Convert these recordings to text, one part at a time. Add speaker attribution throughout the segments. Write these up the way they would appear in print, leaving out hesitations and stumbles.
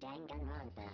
Speaker 1: Danganronpa.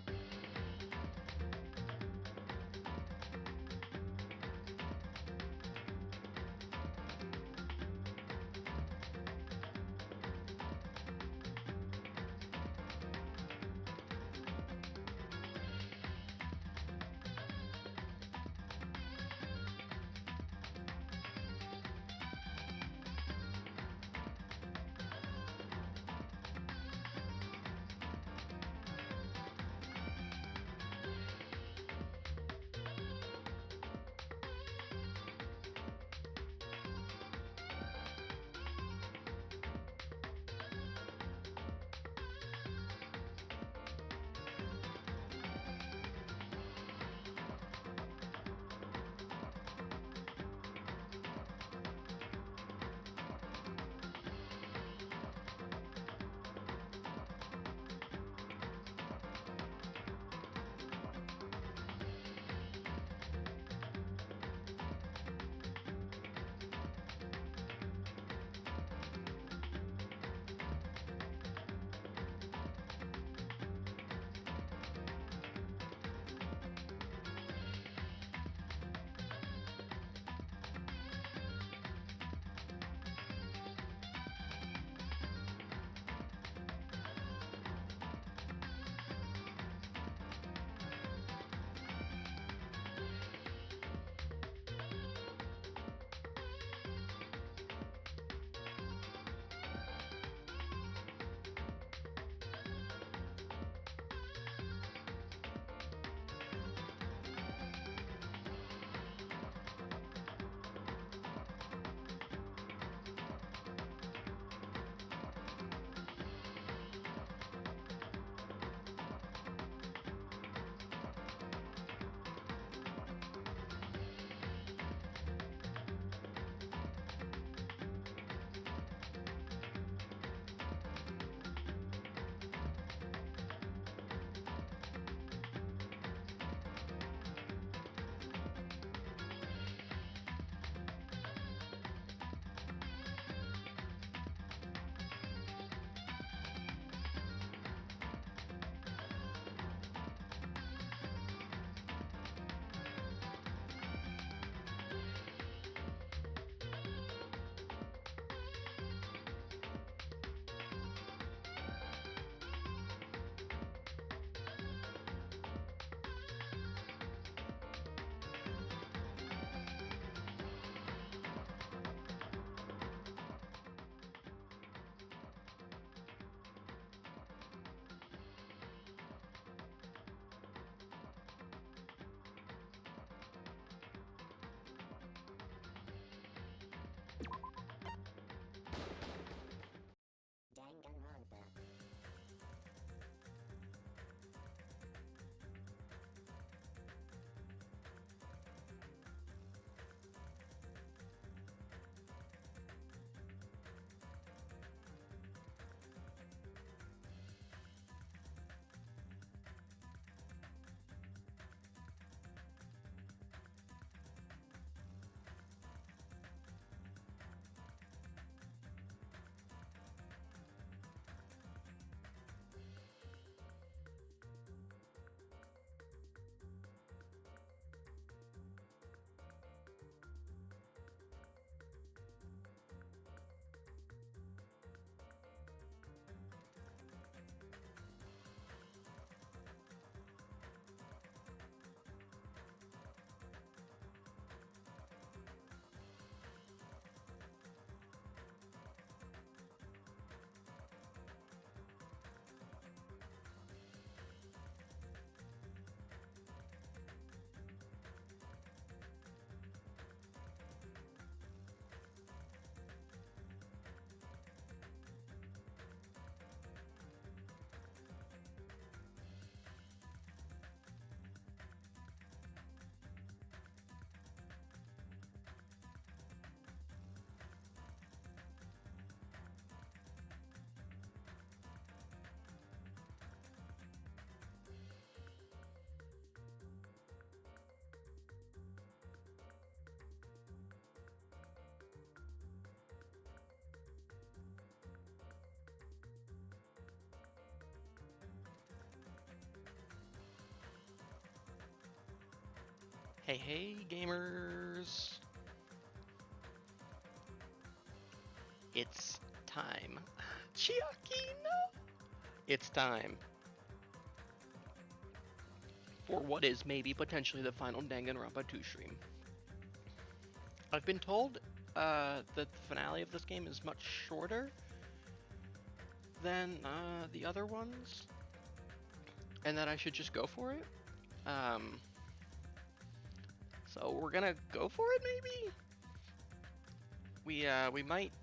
Speaker 1: Hey, gamers! It's time. Chiaki, no! It's time for what is maybe potentially the final Danganronpa 2 stream. I've been told that the finale of this game is much shorter than the other ones, and that I should just go for it. So we're gonna go for it, maybe? We might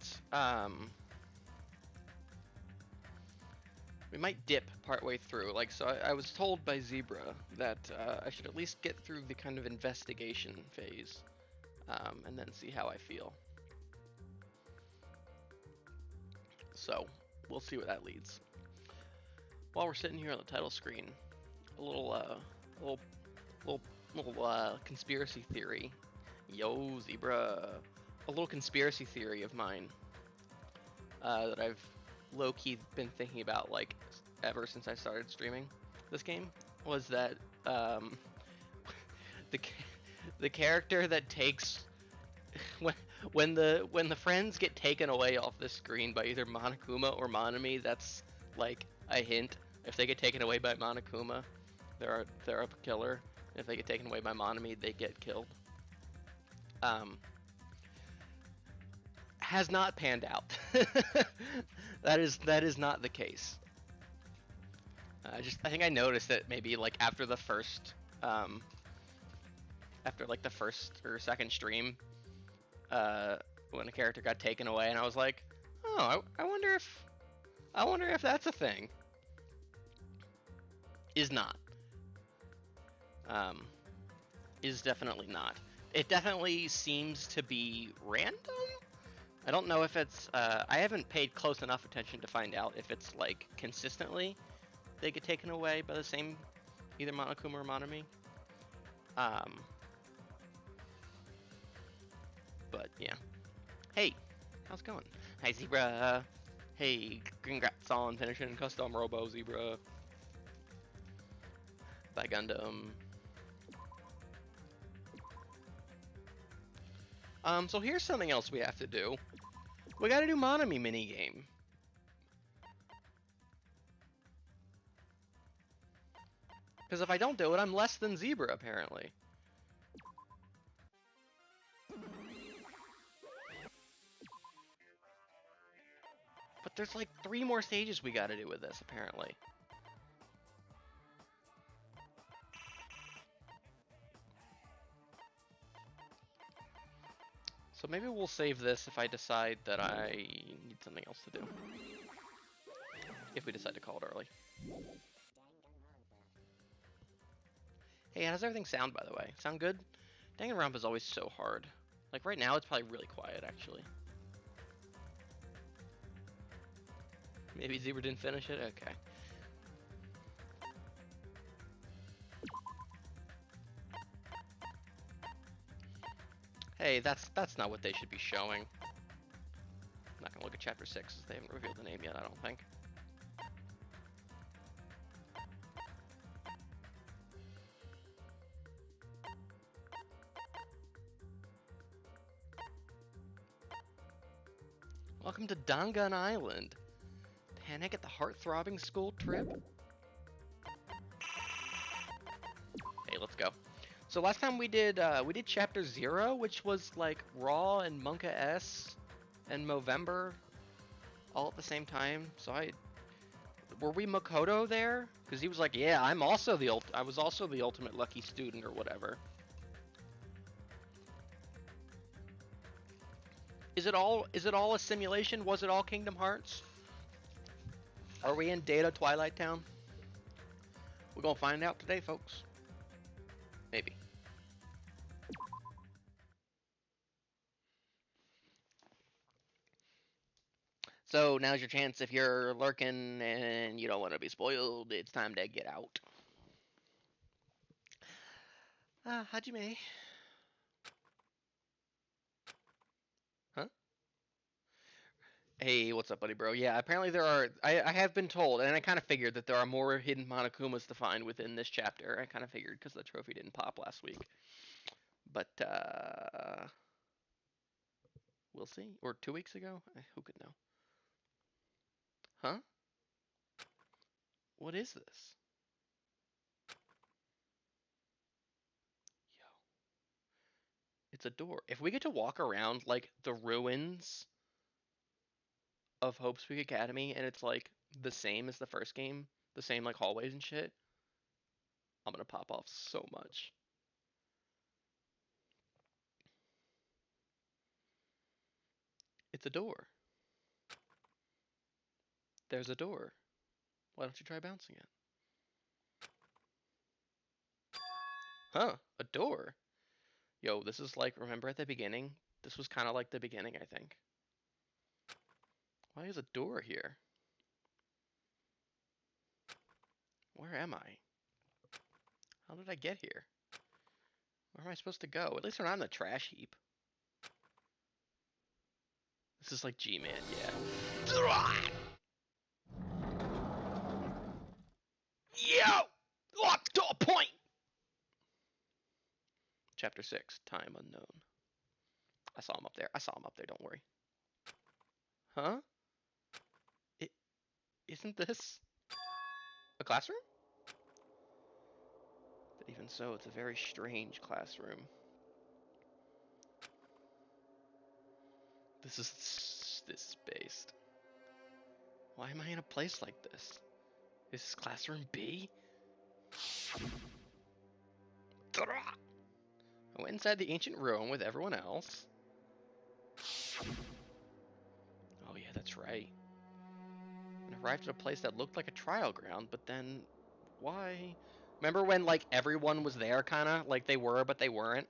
Speaker 1: dip partway through. Like, so I was told by Zebra that I should at least get through the kind of investigation phase, and then see how I feel. So we'll see where that leads. While we're sitting here on the title screen, a little conspiracy theory. Yo, Zebra, a little conspiracy theory of mine that I've low-key been thinking about like ever since I started streaming this game was that the the character that takes when the friends get taken away off the screen by either Monokuma or Monami, that's like a hint. If they get taken away by Monokuma, they're a killer. If they get taken away by Monami, they get killed. Has not panned out. that is not the case. I think I noticed that maybe like after the first or second stream, when a character got taken away, and I was like, oh, I wonder if that's a thing. Is not. Is definitely not. It definitely seems to be random. I don't know if it's. I haven't paid close enough attention to find out if it's like consistently they get taken away by the same, either Monokuma or Monami. But yeah. Hey, how's it going? Hi, Zebra. Hey, congrats on finishing Custom Robo, Zebra. Bye, Gundam. So here's something else we have to do. We gotta do Monami minigame. Because if I don't do it, I'm less than Zebra, apparently. But there's like 3 more stages we gotta do with this, apparently. So maybe we'll save this if I decide that I need something else to do. If we decide to call it early. Hey, how does everything sound, by the way? Sound good? Danganronpa is always so hard. Like, right now, it's probably really quiet, actually. Maybe Zebra didn't finish it? Okay. Hey, that's not what they should be showing. I'm not gonna look at Chapter 6, as they haven't revealed the name yet, I don't think. Welcome to Dangan Island. Panic at the heart-throbbing school trip? Hey, let's go. So last time we did Chapter 0, which was like Raw and Monka S and Movember all at the same time. So were we Makoto there? Because he was like, yeah, I was also the ultimate lucky student or whatever. Is it all a simulation? Was it all Kingdom Hearts? Are we in Data Twilight Town? We're gonna find out today, folks. Maybe. So now's your chance. If you're lurking and you don't want to be spoiled, it's time to get out. Hajime. Huh? Hey, what's up, buddy, bro? Yeah, apparently there are. I have been told, and I kind of figured that there are more hidden Monokumas to find within this chapter. I kind of figured because the trophy didn't pop last week. But we'll see. Or 2 weeks ago? Who could know? Huh? What is this? Yo, it's a door. If we get to walk around like the ruins of Hope's Peak Academy and it's like the same as the first game, the same like hallways and shit, I'm gonna pop off so much. It's a door. There's a door. Why don't you try bouncing it? Huh? A door? Yo, this is like, remember at the beginning? This was kind of like the beginning, I think. Why is a door here? Where am I? How did I get here? Where am I supposed to go? At least we're not in the trash heap. This is like G-Man, yeah. Yo! Up to a point! Chapter 6, Time Unknown. I saw him up there. I saw him up there, don't worry. Huh? Isn't this a classroom? But even so, it's a very strange classroom. This is based. Why am I in a place like this? Is this classroom B? I went inside the ancient room with everyone else. Oh yeah, that's right. And arrived at a place that looked like a trial ground, but then why? Remember when like everyone was there kinda? Like they were, but they weren't?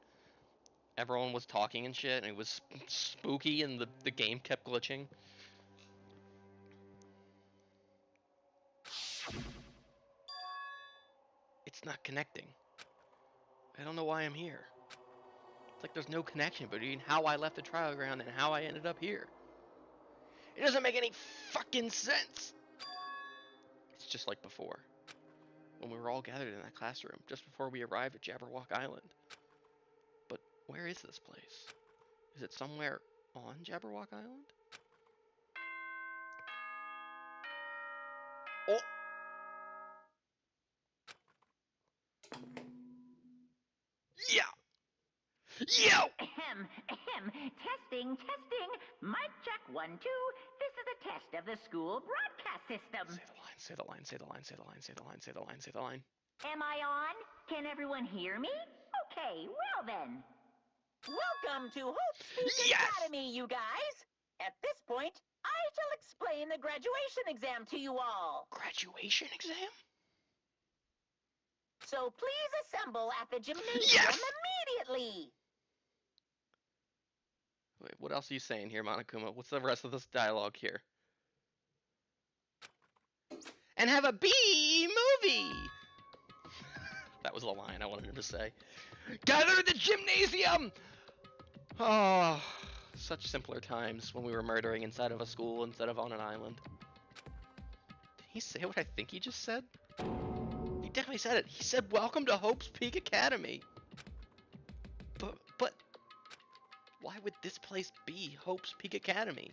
Speaker 1: Everyone was talking and shit, and it was spooky and the game kept glitching. It's not connecting. I don't know why I'm here. It's like there's no connection between how I left the trial ground and how I ended up here. It doesn't make any fucking sense! It's just like before. When we were all gathered in that classroom, just before we arrived at Jabberwock Island. But where is this place? Is it somewhere on Jabberwock Island? Oh! Yeah! Yo!
Speaker 2: Ahem, ahem. Testing, testing. Mic check 1, 2. This is a test of the school broadcast system.
Speaker 1: Say the line, say the line, say the line, say the line, say the line, say the line.
Speaker 2: Am I on? Can everyone hear me? Okay, well then. Welcome to Hope's Peak Academy, you guys. At this point, I shall explain the graduation exam to you all.
Speaker 1: Graduation exam?
Speaker 2: So please assemble at the gymnasium immediately.
Speaker 1: Wait, what else are you saying here, Monokuma? What's the rest of this dialogue here? And have a B movie! That was the line I wanted him to say. Gather in the gymnasium! Oh, such simpler times when we were murdering inside of a school instead of on an island. Did he say what I think he just said? He definitely said it. He said, welcome to Hope's Peak Academy. But why would this place be Hope's Peak Academy?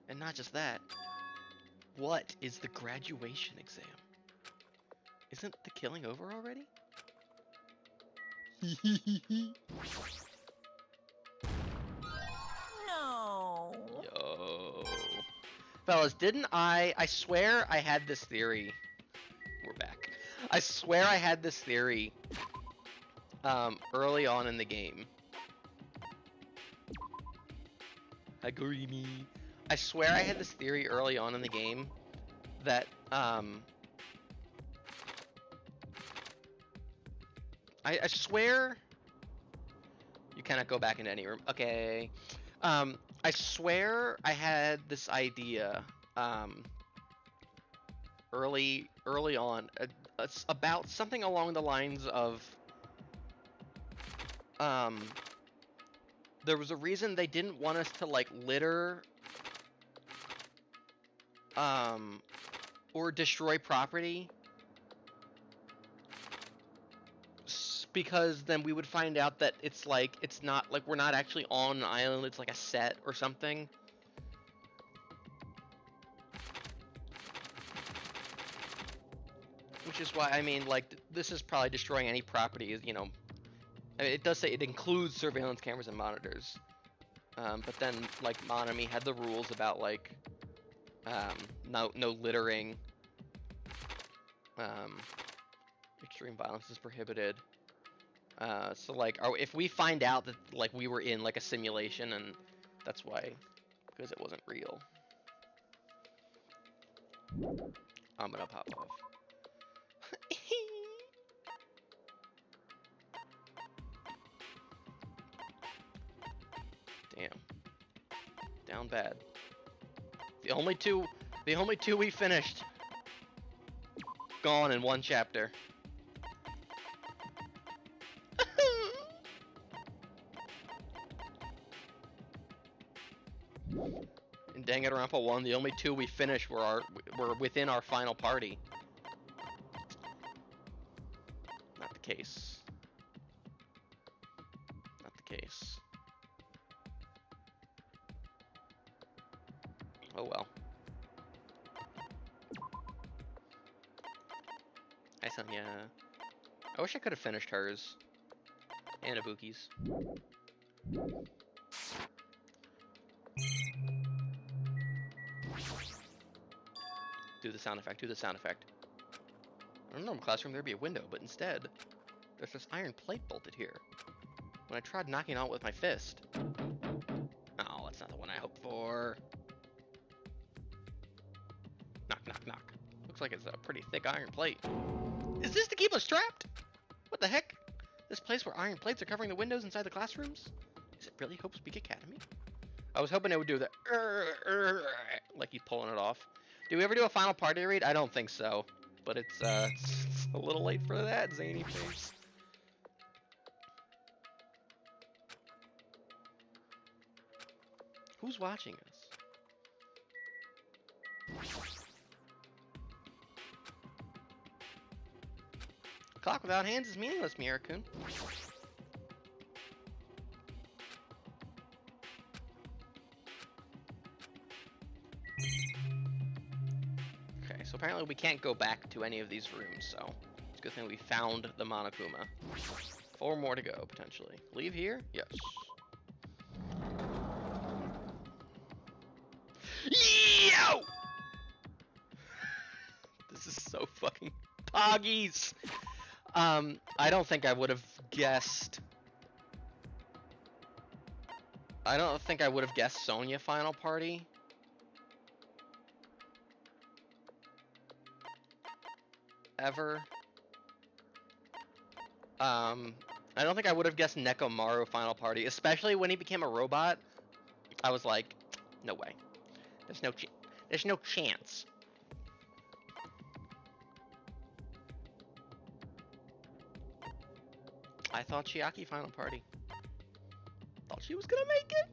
Speaker 1: And not just that. What is the graduation exam? Isn't the killing over already?
Speaker 2: No.
Speaker 1: Yo. Fellas, didn't I swear I had this theory. We're back. I swear I had this theory early on in the game. Agurimi. I swear I had this theory early on in the game that I swear you cannot go back into any room. Okay. I swear I had this idea early on about something along the lines of there was a reason they didn't want us to like litter or destroy property because then we would find out that it's like, it's not, like, we're not actually on an island, it's like a set or something. Which is why, I mean, like, this is probably destroying any property, you know. I mean, it does say it includes surveillance cameras and monitors. But then, like, Monami had the rules about, like, no littering. Extreme violence is prohibited. So, like, if we find out that, like, we were in, like, a simulation, and that's why, because it wasn't real. I'm gonna pop off. Damn. Down bad. The only two we finished. Gone in one chapter. In Danganronpa 1, the only two we finished were within our final party. Not the case. Not the case. Oh well. Hi, Sonya. I wish I could have finished hers. And Ibuki's. Do the sound effect, do the sound effect. In a normal classroom there'd be a window, but instead, there's this iron plate bolted here. When I tried knocking it out with my fist. Oh, that's not the one I hoped for. Knock, knock, knock. Looks like it's a pretty thick iron plate. Is this to keep us trapped? What the heck? This place where iron plates are covering the windows inside the classrooms? Is it really Hope's Peak Academy? I was hoping it would do the like he's pulling it off. Do we ever do a final party read? I don't think so. But it's a little late for that, zany face. Who's watching us? Clock without hands is meaningless, Miura-kun. Okay, so apparently we can't go back to any of these rooms, so it's a good thing we found the Monokuma. 4 more to go, potentially. Leave here? Yes. Yo! This is so fucking poggies. I don't think I would have guessed. I don't think I would have guessed Sonya final party. Ever. I don't think I would have guessed Nekomaru final party, especially when he became a robot. I was like, no way. There's no chance. I thought Chiaki final party. Thought she was gonna make it.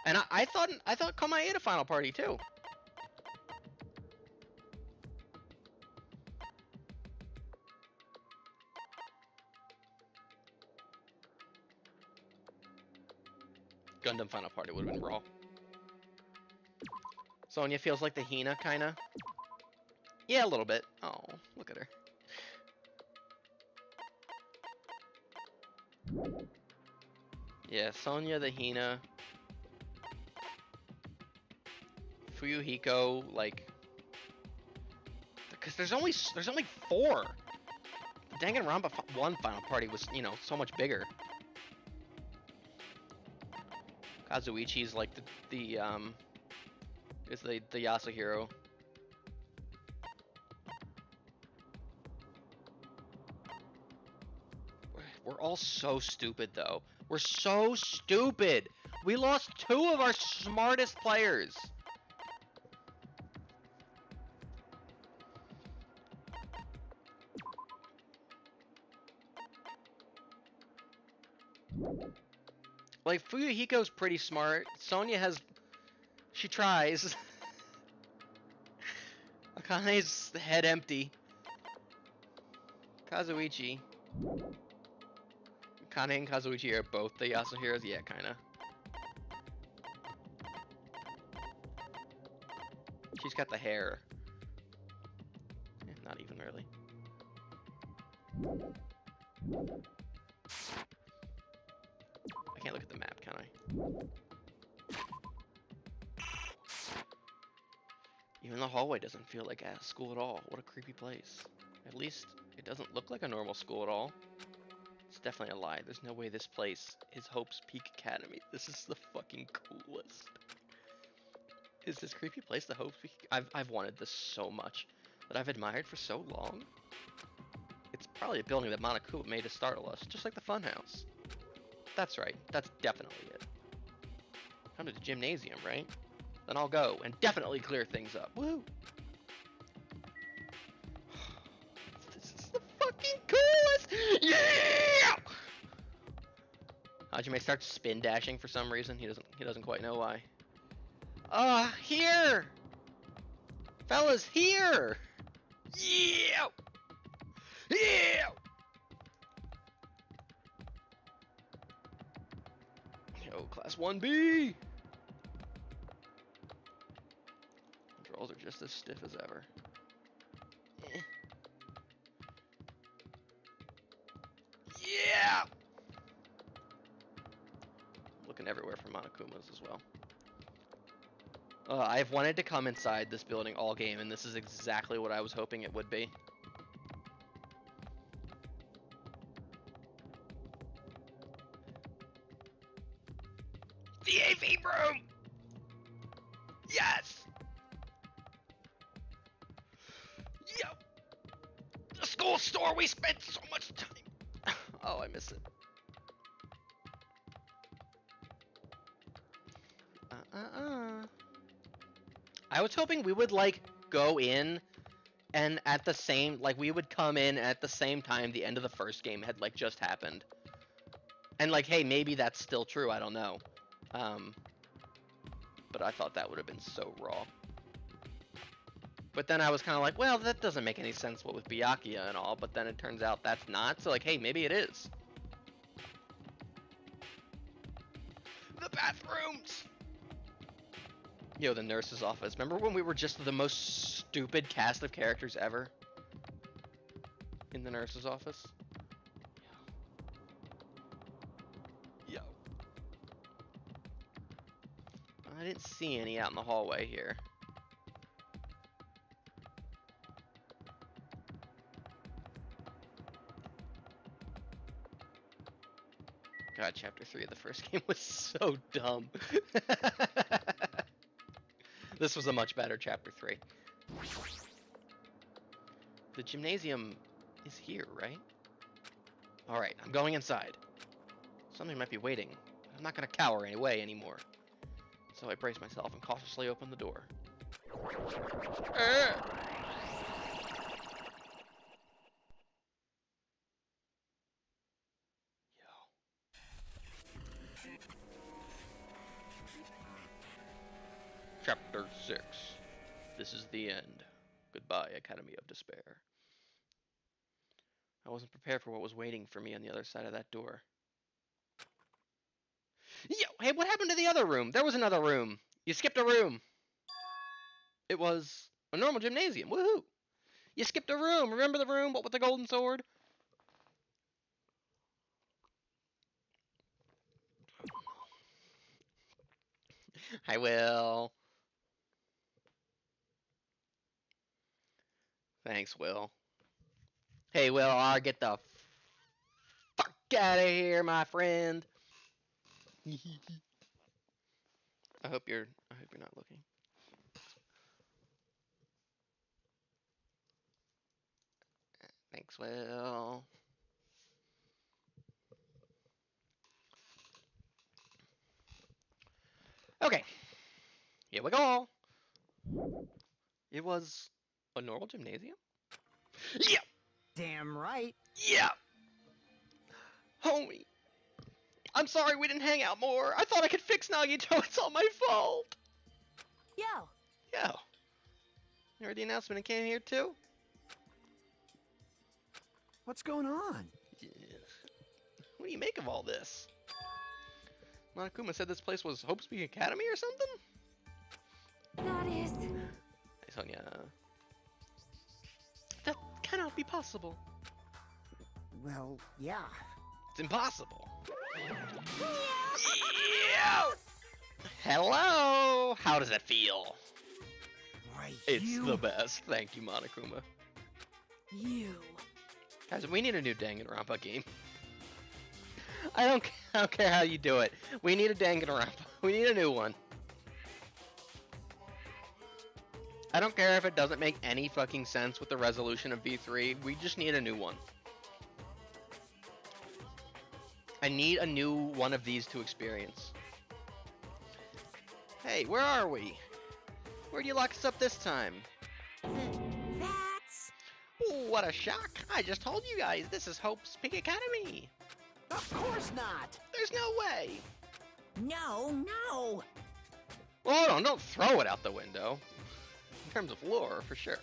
Speaker 1: And I thought Komaeda final party too. Gundam final party would have been raw. Sonya feels like the Hina, kinda. Yeah, a little bit. Oh, look at her. Yeah, Sonya the Hina. Fuyuhiko, like, because there's only 4. The Danganronpa 1 final party was, you know, so much bigger. Kazuichi's like is the Yasuhiro. We're all so stupid though. We're so stupid. We lost 2 of our smartest players. Like, Fuyuhiko's pretty smart. Sonya she tries. Akane's head empty. Kazuichi. Kane and Kazuichi are both the Yasuhiras? Yeah, kinda. She's got the hair. Not even really. I can't look at the map, can I? Even the hallway doesn't feel like a school at all. What a creepy place. At least it doesn't look like a normal school at all. It's definitely a lie. There's no way this place is Hope's Peak Academy. This is the fucking coolest. Is this creepy place the Hope's Peak? I've wanted this so much, that I've admired for so long. It's probably a building that Monokuma made to startle us, just like the funhouse. That's right. That's definitely it. Come to the gymnasium, right? Then I'll go and definitely clear things up. Woo! This is the fucking coolest! Yeah! Hajime starts spin dashing for some reason. He doesn't quite know why. Here! Fellas, here! Yeah! Yeah! Yo, class 1B! Controls are just as stiff as ever. Yeah! Looking everywhere for Monokumas as well. I've wanted to come inside this building all game, and this is exactly what I was hoping it would be. The AV room! Yes! Yo! The school store, we spent so much time! Oh, I miss it. I was hoping we would, like, go in, and at the same, like, we would come in at the same time the end of the first game had, like, just happened. And, like, hey, maybe that's still true, I don't know. But I thought that would have been so raw. But then I was kind of like, well, that doesn't make any sense, what with Byakuya and all, but then it turns out that's not, so, like, hey, maybe it is. The bathrooms! Yo, the nurse's office. Remember when we were just the most stupid cast of characters ever? In the nurse's office? Yo. I didn't see any out in the hallway here. God, chapter 3 of the first game was so dumb. This was a much better chapter 3. The gymnasium is here, right? Alright, I'm going inside. Something might be waiting. I'm not gonna cower away anymore. So I brace myself and cautiously open the door. Chapter 6. This is the end. Goodbye, Academy of Despair. I wasn't prepared for what was waiting for me on the other side of that door. Yo, hey, what happened to the other room? There was another room. You skipped a room. It was a normal gymnasium. Woohoo! You skipped a room. Remember the room? What with the golden sword? I will. Thanks, Will. Hey, Will, get the fuck out of here, my friend. I hope you're not looking. Thanks, Will. Okay. Here we go. It was a normal gymnasium? Yeah!
Speaker 3: Damn right.
Speaker 1: Yeah! Homie. I'm sorry we didn't hang out more. I thought I could fix Nagito. It's all my fault. Yo. You heard the announcement and came here too?
Speaker 3: What's going on?
Speaker 1: What do you make of all this? Monokuma said this place was Hope Speak Academy or something?
Speaker 4: That is...
Speaker 1: Hey, Sonia. That cannot be possible.
Speaker 3: Well, yeah.
Speaker 1: It's impossible. Yeah. Hello! How does it feel?
Speaker 3: Why,
Speaker 1: It's
Speaker 3: you...
Speaker 1: the best. Thank you, Monokuma.
Speaker 4: You.
Speaker 1: Guys, we need a new Danganronpa game. I don't care how you do it. We need a Danganronpa. We need a new one. I don't care if it doesn't make any fucking sense with the resolution of V3. We just need a new one. I need a new one of these to experience. Hey, where are we? Where do you lock us up this time?
Speaker 4: That's...
Speaker 1: Ooh, what a shock. I just told you guys, this is Hope's Peak Academy.
Speaker 3: Of course not!
Speaker 1: There's no way.
Speaker 4: No.
Speaker 1: Well, hold on, don't throw it out the window. In terms of lore, for sure.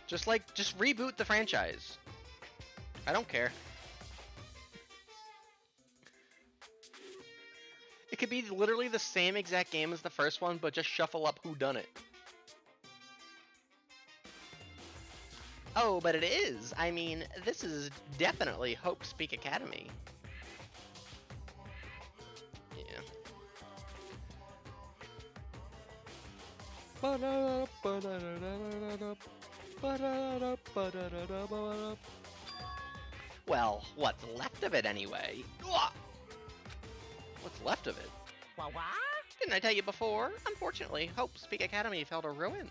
Speaker 1: Just reboot the franchise. I don't care. It could be literally the same exact game as the first one, but just shuffle up who done it. Oh, but it is. I mean, this is definitely Hope Speak Academy. Yeah. Well, what's left of it anyway? What's left of it?
Speaker 4: What?
Speaker 1: Didn't I tell you before? Unfortunately, Hope Speak Academy fell to ruin.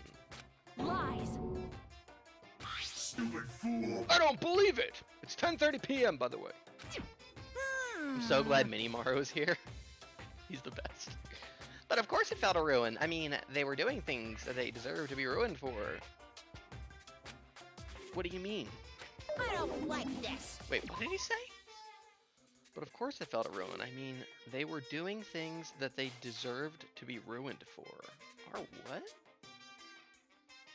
Speaker 4: Lies.
Speaker 3: Stupid fool!
Speaker 1: I don't believe it! It's 10:30 p.m. by the way. I'm so glad Minimaru is here. He's the best. But of course it fell to ruin. I mean, they were doing things that they deserve to be ruined for. What do you mean?
Speaker 4: I don't like this.
Speaker 1: Wait, what did he say? But of course it fell to ruin. I mean, they were doing things that they deserved to be ruined for. Or what?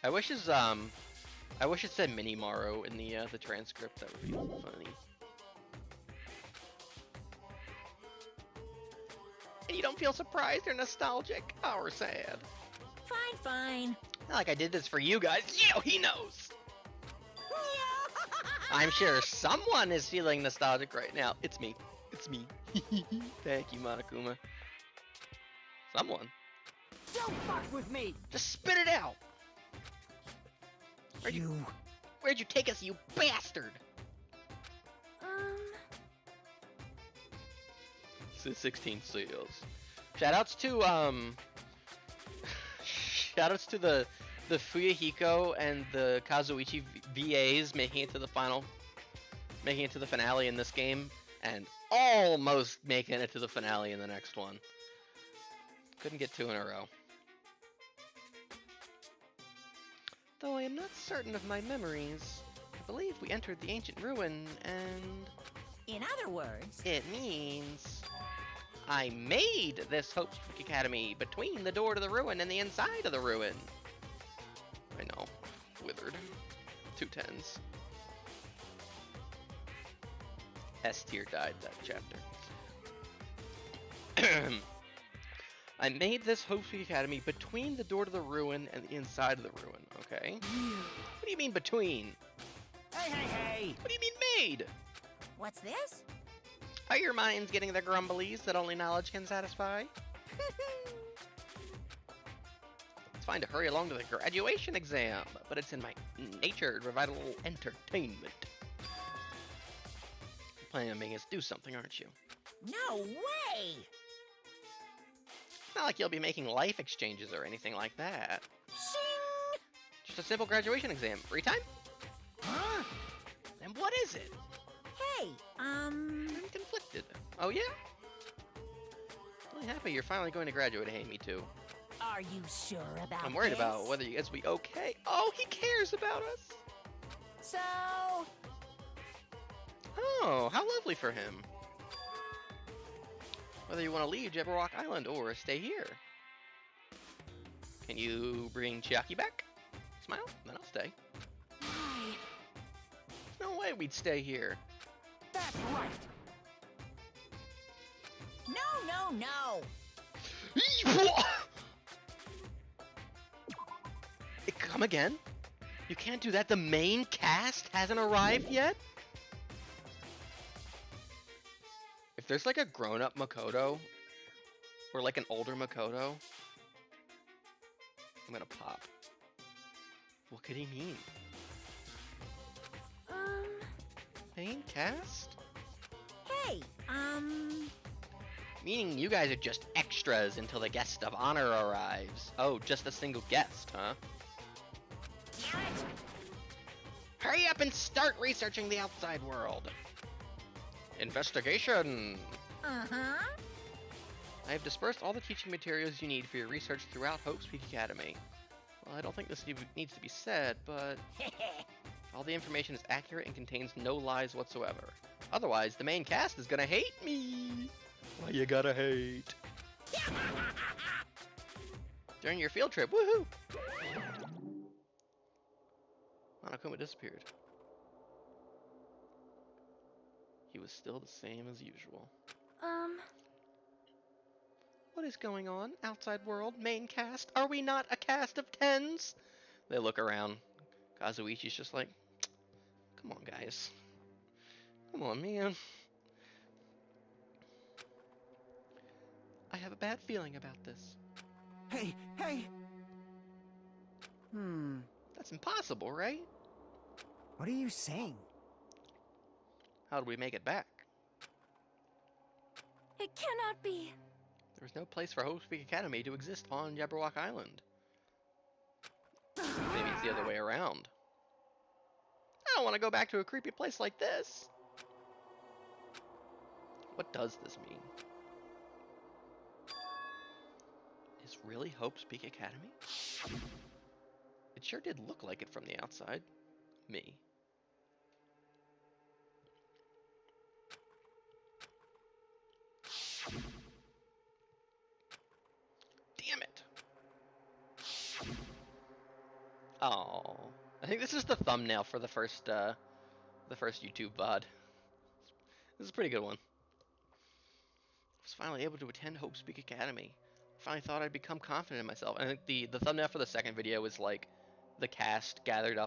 Speaker 1: I wish it said Minimaru in the transcript. That would be funny. And you don't feel surprised or nostalgic or sad.
Speaker 4: Fine.
Speaker 1: Not like I did this for you guys. Yeah, he knows. I'm sure someone is feeling nostalgic right now. It's me. It's me. Thank you, Monokuma. Someone.
Speaker 3: Don't fuck with me!
Speaker 1: Just spit it out. Where'd you take us, you bastard? 16 seals. Shoutouts to the Fuyahiko and the Kazuichi VAs making it to the finale in this game, and almost making it to the finale in the next one. Couldn't get 2 in a row. Though I am not certain of my memories, I believe we entered the ancient ruin, and...
Speaker 4: In other words...
Speaker 1: It means... I made this Hope Speak Academy between the door to the ruin and the inside of the ruin. I know. Withered. 2 10s. S tier died that chapter. I made this Hope Speak Academy between the door to the ruin and the inside of the ruin, okay? What do you mean between?
Speaker 3: Hey!
Speaker 1: What do you mean made?
Speaker 4: What's this?
Speaker 1: Are your minds getting the grumblies that only knowledge can satisfy? It's fine to hurry along to the graduation exam, but it's in my nature to provide a little entertainment. You're planning on making us do something, aren't you?
Speaker 4: No way!
Speaker 1: It's not like you'll be making life exchanges or anything like that.
Speaker 4: Shing!
Speaker 1: Just a simple graduation exam. Free time?
Speaker 3: Huh?
Speaker 1: And what is it?
Speaker 4: Hey,
Speaker 1: I'm conflicted. Oh yeah? Really happy you're finally going to graduate. Hey, me too.
Speaker 4: Are you sure about
Speaker 1: I'm worried
Speaker 4: this?
Speaker 1: about whether you guys will be okay. Oh, he cares about us.
Speaker 4: So...
Speaker 1: Oh, how lovely for him. Whether you want to leave Jabberwock Island or stay here. Can you bring Chiaki back? Smile? Then I'll stay.
Speaker 4: Why?
Speaker 1: There's no way we'd stay here.
Speaker 3: That's right.
Speaker 4: No, no, no.
Speaker 1: Come again? You can't do that. The main cast hasn't arrived yet? If there's like a grown-up Makoto, or like an older Makoto, I'm gonna pop. What could he mean? Main cast?
Speaker 4: Hey,
Speaker 1: Meaning you guys are just extras until the guest of honor arrives. Oh, just a single guest, huh?
Speaker 4: damn it.
Speaker 1: Hurry up and start researching the outside world. Investigation.
Speaker 4: Uh-huh.
Speaker 1: I have dispersed all the teaching materials you need for your research throughout Hope's Peak Academy. Well, I don't think this needs to be said, but all the information is accurate and contains no lies whatsoever. Otherwise, the main cast is gonna hate me. Why you gotta hate? During your field trip, woohoo! Monokuma disappeared. He was still the same as usual. What is going on? Outside world, main cast? Are we not a cast of 10s? They look around. Kazuichi's just like, come on, guys. Come on, man. I have a bad feeling about this.
Speaker 3: Hey, hey.
Speaker 1: That's impossible, right?
Speaker 3: What are you saying?
Speaker 1: How do we make it back?
Speaker 4: It cannot be.
Speaker 1: There's no place for Hope's Peak Academy to exist on Jabberwock Island. Maybe it's the other way around. I don't want to go back to a creepy place like this. What does this mean? Is really Hope's Peak Academy? It sure did look like it from the outside. Me. Damn it. Oh, I think this is the thumbnail for the first YouTube VOD. This is a pretty good one. I was finally able to attend Hope's Peak Academy. I finally thought I'd become confident in myself. And I think the thumbnail for the second video is like the cast gathered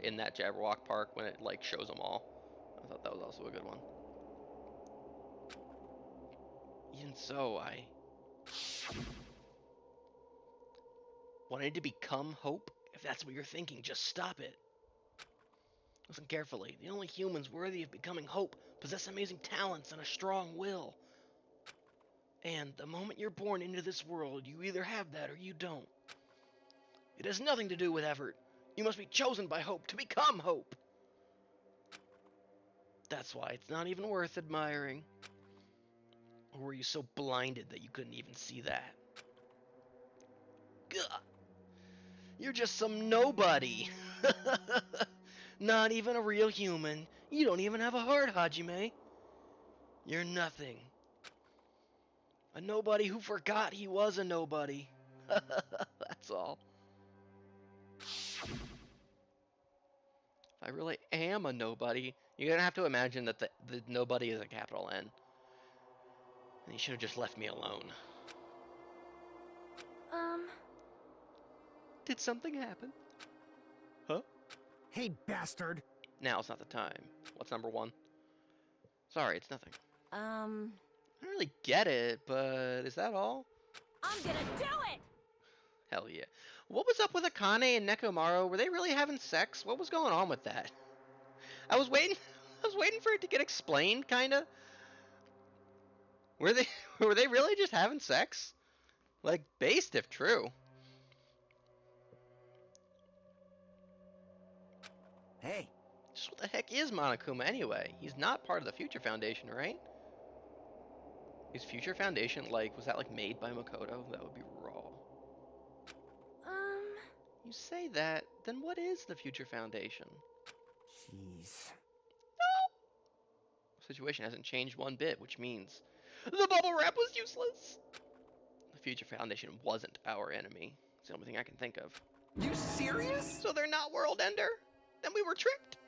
Speaker 1: in that Jabberwock Park when it like shows them all. I thought that was also a good one. Even so, I wanted to become Hope. If that's what you're thinking, just stop it. Listen carefully. The only humans worthy of becoming Hope possess amazing talents and a strong will. And the moment you're born into this world, you either have that or you don't. It has nothing to do with effort. You must be chosen by Hope to become Hope. That's why it's not even worth admiring. Or were you so blinded that you couldn't even see that? Gah. You're just some nobody. Not even a real human. You don't even have a heart, Hajime. You're nothing. A nobody who forgot he was a nobody. That's all. I really am a nobody. You're gonna have to imagine that the nobody is a capital N. And he should have just left me alone. Did something happen? Huh?
Speaker 3: Hey, bastard.
Speaker 1: Now's not the time. What's number one? Sorry, it's nothing. I don't really get it, but is that all?
Speaker 4: I'm gonna do it!
Speaker 1: Hell yeah. What was up with Akane and Nekomaru? Were they really having sex? What was going on with that? I was waiting for it to get explained, kinda. Were they really just having sex? Like, based if true.
Speaker 3: Hey.
Speaker 1: Just what the heck is Monokuma anyway? He's not part of the Future Foundation, right? Is Future Foundation, like, was that, like, made by Makoto? That would be raw. You say that, then what is the Future Foundation?
Speaker 3: Jeez.
Speaker 1: The situation hasn't changed one bit, which means the bubble wrap was useless. The Future Foundation wasn't our enemy. It's the only thing I can think of.
Speaker 3: You serious?
Speaker 1: So they're not World Ender? Then we were tricked?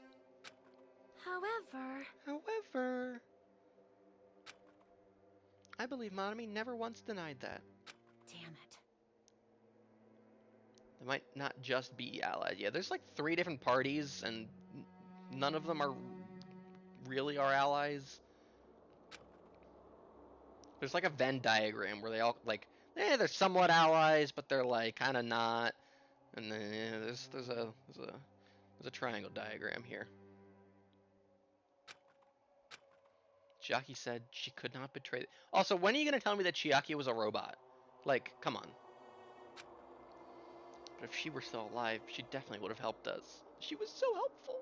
Speaker 4: However,
Speaker 1: I believe Monami never once denied that.
Speaker 4: damn it.
Speaker 1: They might not just be allies. Yeah, there's like 3 different parties, and none of them are really our allies. There's like a Venn diagram where they all like, they're somewhat allies, but they're like kind of not. And then there's a triangle diagram here. Chiaki said she could not betray. Also, when are you gonna tell me that Chiaki was a robot? Like, come on. But if she were still alive, she definitely would have helped us. She was so helpful.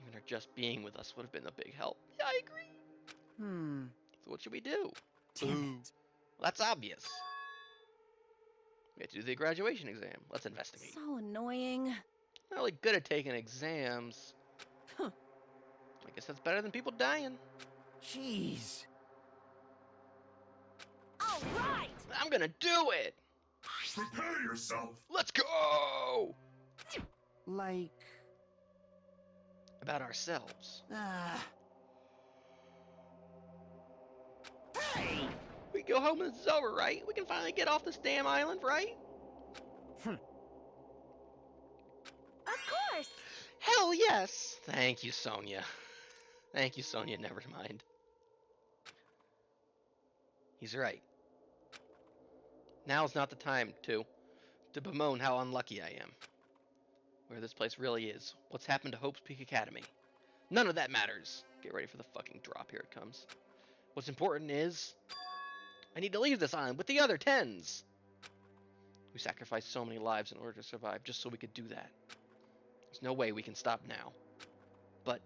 Speaker 1: Even her just being with us would have been a big help. Yeah, I agree. So what should we do?
Speaker 3: Damn it.
Speaker 1: Well, that's obvious. We have to do the graduation exam. Let's investigate.
Speaker 4: So annoying.
Speaker 1: Not really good at taking exams.
Speaker 4: Huh.
Speaker 1: I guess that's better than people dying.
Speaker 3: Jeez.
Speaker 4: All right.
Speaker 1: I'm gonna do it.
Speaker 5: Prepare yourself.
Speaker 1: Let's go.
Speaker 3: Like,
Speaker 1: About ourselves.
Speaker 3: Hey!
Speaker 1: We go home and it's over, right? We can finally get off this damn island, right?
Speaker 4: Of course.
Speaker 1: Hell yes! Thank you, Sonia. Thank you, Sonia, never mind. He's right. Now's not the time to bemoan how unlucky I am. Where this place really is. What's happened to Hope's Peak Academy. None of that matters. Get ready for the fucking drop. Here it comes. What's important is I need to leave this island with the other 10s. We sacrificed so many lives in order to survive just so we could do that. There's no way we can stop now. But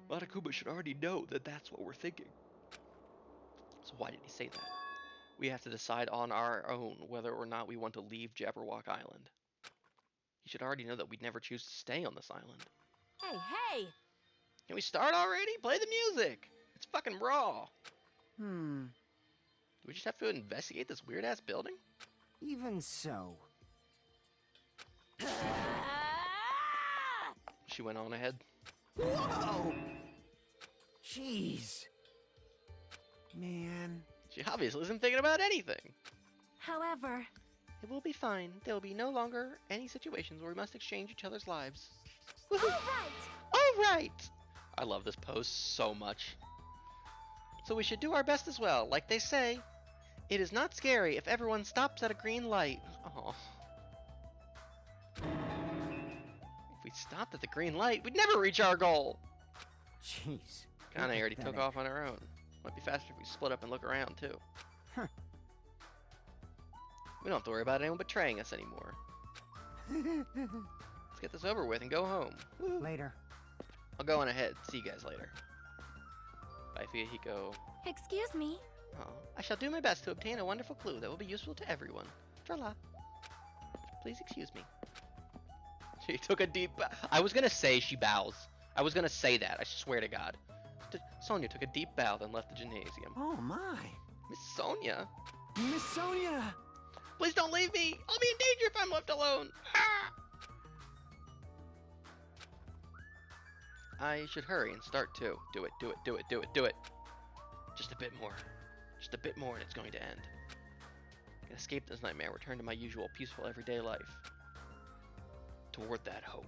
Speaker 1: Monokuma should already know that that's what we're thinking. So why did he say that? We have to decide on our own whether or not we want to leave Jabberwock Island. He should already know that we'd never choose to stay on this island.
Speaker 4: Hey, hey.
Speaker 1: Can we start already? Play the music! It's fucking raw! Do we just have to investigate this weird-ass building?
Speaker 3: Even so.
Speaker 4: Ah!
Speaker 1: She went on ahead.
Speaker 3: Whoa! Jeez. Man.
Speaker 1: She obviously isn't thinking about anything.
Speaker 4: However,
Speaker 1: It will be fine. There will be no longer any situations where we must exchange each other's lives.
Speaker 4: all
Speaker 1: Woohoo!
Speaker 4: right.
Speaker 1: Alright! I love this pose so much. So we should do our best as well. Like they say, it is not scary if everyone stops at a green light. Oh. If we stopped at the green light, we'd never reach our goal.
Speaker 3: Jeez.
Speaker 1: Kana already took
Speaker 3: Pathetic.
Speaker 1: off on her own. Might be faster if we split up and look around too.
Speaker 3: Huh.
Speaker 1: We don't have to worry about anyone betraying us anymore. Let's get this over with and go home. Woo.
Speaker 3: Later.
Speaker 1: I'll go on ahead. See you guys later. Bye, Fuyahiko.
Speaker 4: Excuse me.
Speaker 1: Oh, I shall do my best to obtain a wonderful clue that will be useful to everyone. Trala. Please excuse me. She took a deep bow. I was gonna say she bows. I was gonna say that. I swear to God. Sonia took a deep bow, then left the gymnasium.
Speaker 3: Oh my.
Speaker 1: Miss Sonia?
Speaker 3: Miss Sonia!
Speaker 1: Please don't leave me! I'll be in danger if I'm left alone! Ah! I should hurry and start too. Do it, do it, do it, do it, do it. Just a bit more. Just a bit more and it's going to end. I can escape this nightmare, return to my usual peaceful everyday life. Toward that hope.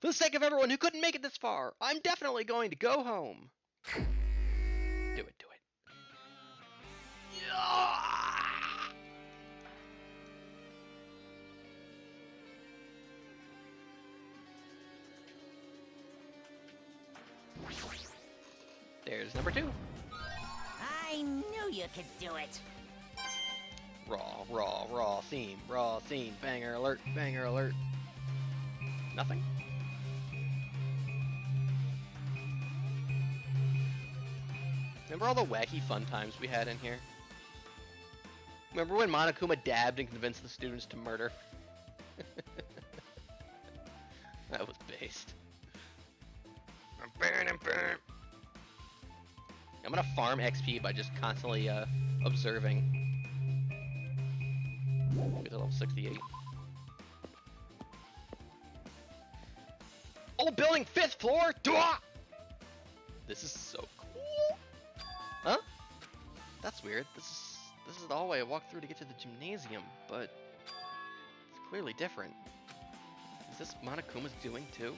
Speaker 1: For the sake of everyone who couldn't make it this far, I'm definitely going to go home. Do it, do it. Yeah! There's number 2.
Speaker 2: I knew you could do it.
Speaker 1: Raw theme, banger alert, banger alert. Nothing? Remember all the wacky fun times we had in here? Remember when Monokuma dabbed and convinced the students to murder? That was based. I'm gonna farm XP by just constantly observing. Get to level 68. Old building, 5th floor. Dwah! This is so cool. Huh? That's weird. This is the hallway I walked through to get to the gymnasium, but it's clearly different. Is this Monokuma's doing too?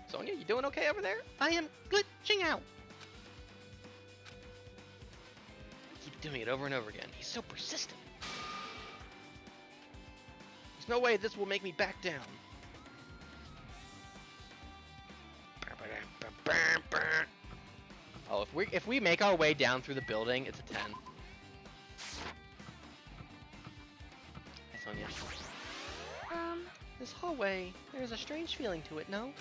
Speaker 1: Sonia, you doing okay over there? I am glitching out. Keep doing it over and over again. He's so persistent. There's no way this will make me back down. Oh, if we make our way down through the building, it's a 10. Hey, Sonia. This hallway, there's a strange feeling to it, no?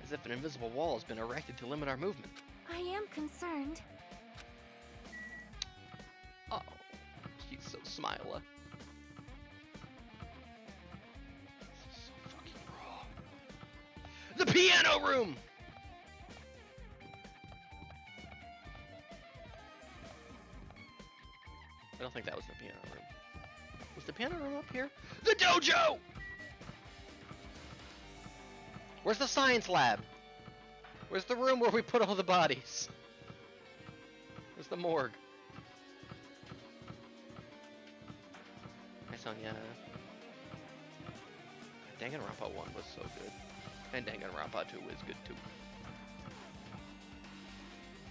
Speaker 1: As if an invisible wall has been erected to limit our movement.
Speaker 4: I am concerned.
Speaker 1: Oh, she's so smiley. This is so fucking raw. The piano room! I don't think that was the piano room. Was the piano room up here? The dojo! Where's the science lab? Where's the room where we put all the bodies? Where's the morgue? Hi, Sonia. Danganronpa 1 was so good. And Danganronpa 2 is good too.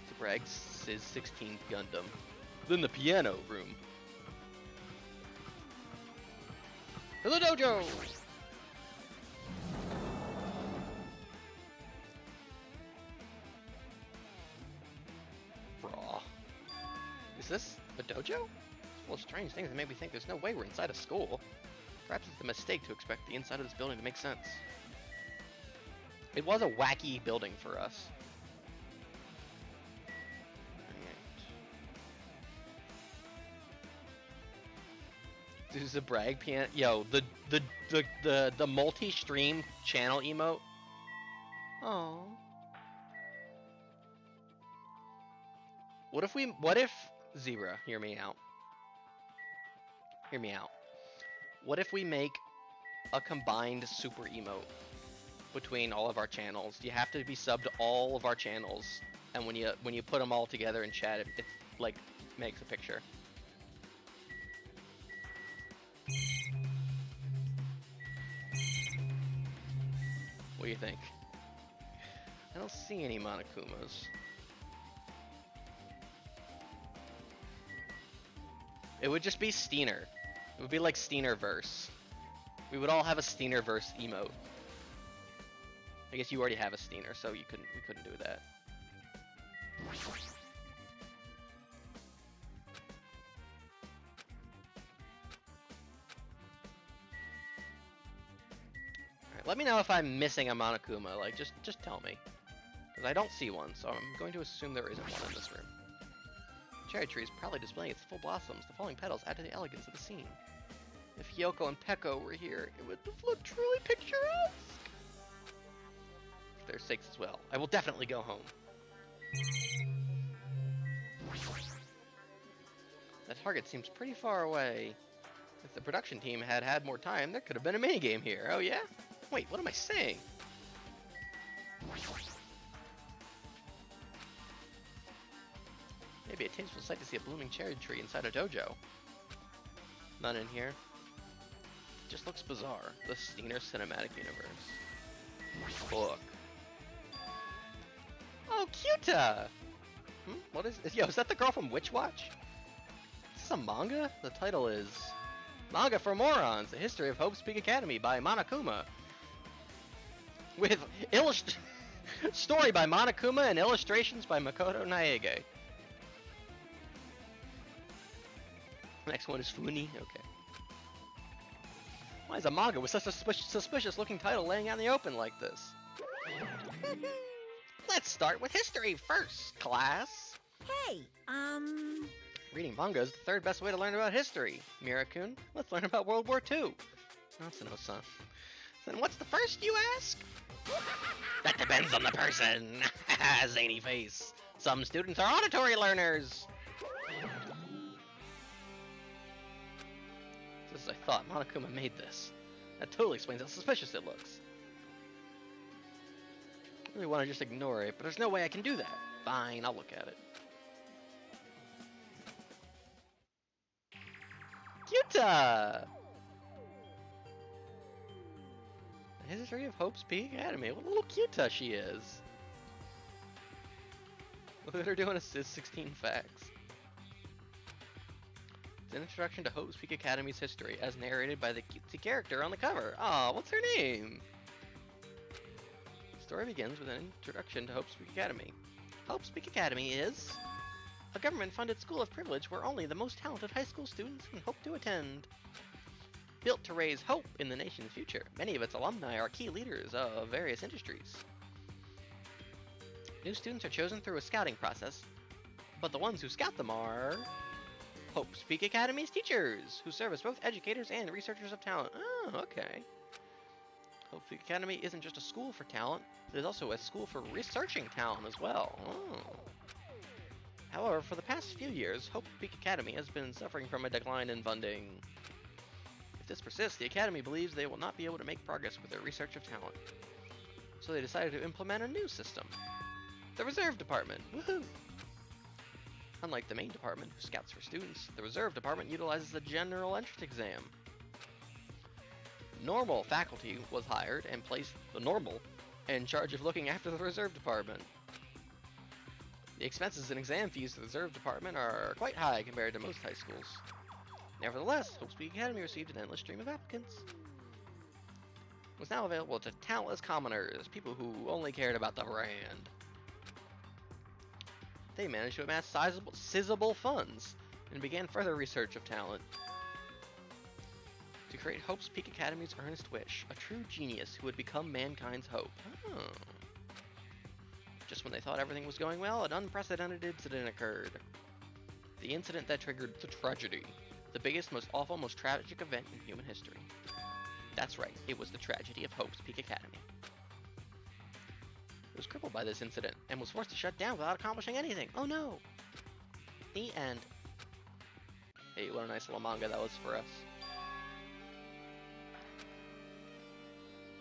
Speaker 1: So Bragg's his 16th Gundam. Then the piano room. To the dojo! Raw. Is this a dojo? It's full of strange things that make me think there's no way we're inside a school. Perhaps it's a mistake to expect the inside of this building to make sense. It was a wacky building for us. This is a brag piano. Yo, the multi-stream channel emote. Oh. What if Zebra, hear me out. Hear me out. What if we make a combined super emote between all of our channels? You have to be subbed to all of our channels, and when you put them all together in chat, it like makes a picture. What do you think? I don't see any Monokumas. It would just be Steiner. It would be like Steinerverse. We would all have a Steinerverse emote. I guess you already have a Steiner, so we couldn't do that. Alright, let me know if I'm missing a Monokuma, like just tell me. Because I don't see one, so I'm going to assume there isn't one in this room. The cherry tree is proudly displaying its full blossoms. The falling petals add to the elegance of the scene. If Yoko and Peko were here, it would look truly picturesque. For their sakes as well. I will definitely go home. That target seems pretty far away. If the production team had more time, there could have been a minigame here. Oh yeah? Wait, what am I saying? Maybe a tasteful sight to see a blooming cherry tree inside a dojo. None in here. Just looks bizarre. The Steiner Cinematic Universe. Book. Oh, Kyuta! What is this? Yo, is that the girl from Witch Watch? Is this a manga? The title is Manga for Morons, The History of Hope's Peak Academy by Monokuma. With story by Monokuma and illustrations by Makoto Naege. Next one is Funi. Okay. Why is a manga with such a suspicious looking title laying out in the open like this? Let's start with history first, class.
Speaker 6: Hey,
Speaker 1: Reading manga is the third best way to learn about history. Mirakun, let's learn about World War II. That's a no-son. Then what's the first, you ask? That depends on the person. Zany face. Some students are auditory learners. Just as I thought, Monokuma made this. That totally explains how suspicious it looks. I really want to just ignore it, but there's no way I can do that. Fine, I'll look at it. Kyuta! The history of Hope's Peak Academy. What a little Kyuta she is. Look at her doing a 16 facts. It's an introduction to Hope's Peak Academy's history, as narrated by the cutesy character on the cover. Aw, what's her name? The story begins with an introduction to Hope's Peak Academy. Hope's Peak Academy is a government-funded school of privilege where only the most talented high school students can hope to attend. Built to raise hope in the nation's future, many of its alumni are key leaders of various industries. New students are chosen through a scouting process, but the ones who scout them are Hope's Peak Academy's teachers, who serve as both educators and researchers of talent. Oh, okay. Hope's Peak Academy isn't just a school for talent, it is also a school for researching talent as well. Oh. However, for the past few years, Hope Peak Academy has been suffering from a decline in funding. If this persists, the Academy believes they will not be able to make progress with their research of talent. So they decided to implement a new system. The Reserve Department! Woohoo! Unlike the main department, who scouts for students, the Reserve Department utilizes the General Entrance Exam. Normal faculty was hired and placed the normal in charge of looking after the Reserve Department. The expenses and exam fees for the Reserve Department are quite high compared to most high schools. Nevertheless, Hope's Peak Academy received an endless stream of applicants. It was now available to talentless commoners, people who only cared about the brand. They managed to amass sizable funds and began further research of talent. To create Hope's Peak Academy's earnest wish, a true genius who would become mankind's hope. Oh. Just when they thought everything was going well, an unprecedented incident occurred. The incident that triggered the tragedy. The biggest, most awful, most tragic event in human history. That's right, it was the tragedy of Hope's Peak Academy. It was crippled by this incident, and was forced to shut down without accomplishing anything. Oh no! The end. Hey, what a nice little manga that was for us.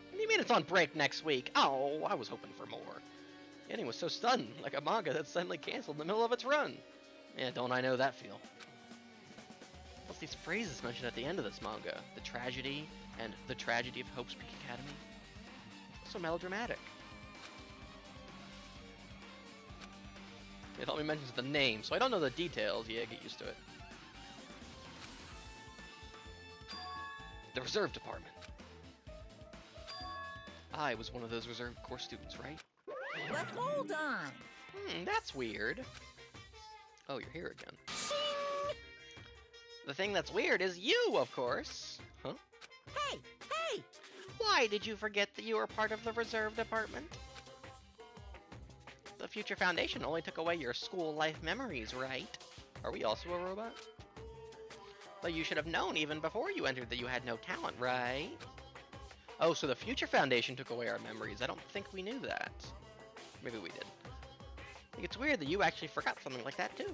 Speaker 1: What do you mean it's on break next week? Oh, I was hoping for more. The ending was so sudden, like a manga that's suddenly canceled in the middle of its run. Yeah, don't I know that feel. What's these phrases mentioned at the end of this manga? The tragedy, and the tragedy of Hope's Peak Academy? So melodramatic. It only mentions the name, so I don't know the details. Yeah, get used to it. The Reserve Department. I was one of those Reserve Corps students, right?
Speaker 2: But hold on.
Speaker 1: That's weird. Oh, you're here again.
Speaker 2: Shing!
Speaker 1: The thing that's weird is you, of course. Huh?
Speaker 2: Hey, hey!
Speaker 1: Why did you forget that you were part of the Reserve Department? The Future Foundation only took away your school life memories, right? Are we also a robot? But you should have known even before you entered that you had no talent, right? Oh, so the Future Foundation took away our memories. I don't think we knew that. Maybe we did. I think it's weird that you actually forgot something like that, too.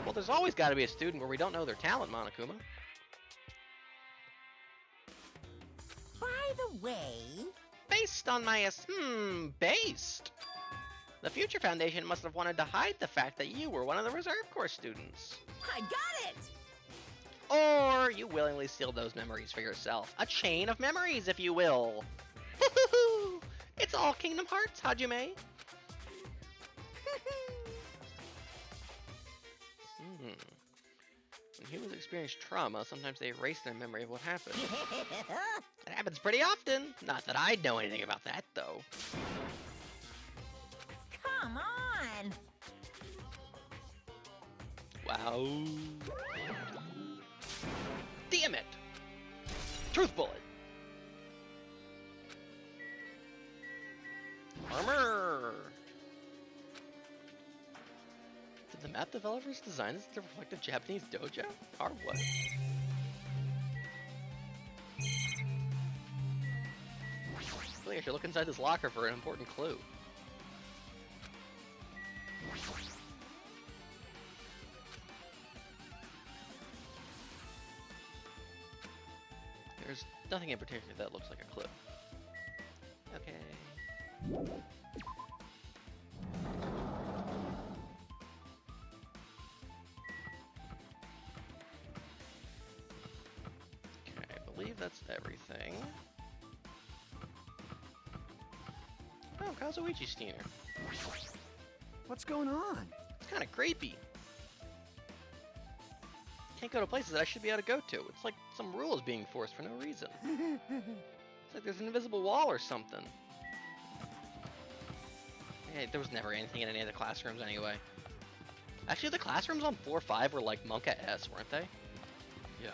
Speaker 1: Well, there's always got to be a student where we don't know their talent, Monokuma.
Speaker 2: By the way...
Speaker 1: Based on my based. The Future Foundation must have wanted to hide the fact that you were one of the Reserve Corps students.
Speaker 2: I got it!
Speaker 1: Or you willingly sealed those memories for yourself. A chain of memories, if you will. It's all Kingdom Hearts, Hajime. When humans experience trauma, sometimes they erase their memory of what happened. That happens pretty often. Not that I'd know anything about that, though.
Speaker 2: Come on!
Speaker 1: Wow. Damn it! Truth bullet! Armor! Did the map developers design this to reflect a Japanese dojo? Or what? I feel like I should look inside this locker for an important clue. There's nothing in particular that looks like a clip. Okay. Okay, I believe that's everything. Oh, Kazuichi Steiner.
Speaker 3: What's going on?
Speaker 1: It's kind of creepy. Can't go to places that I should be able to go to. It's like some rule is being forced for no reason. It's like there's an invisible wall or something. Hey, there was never anything in any of the classrooms anyway. Actually, the classrooms on floor 5 were like Monka-S, weren't they? Yo.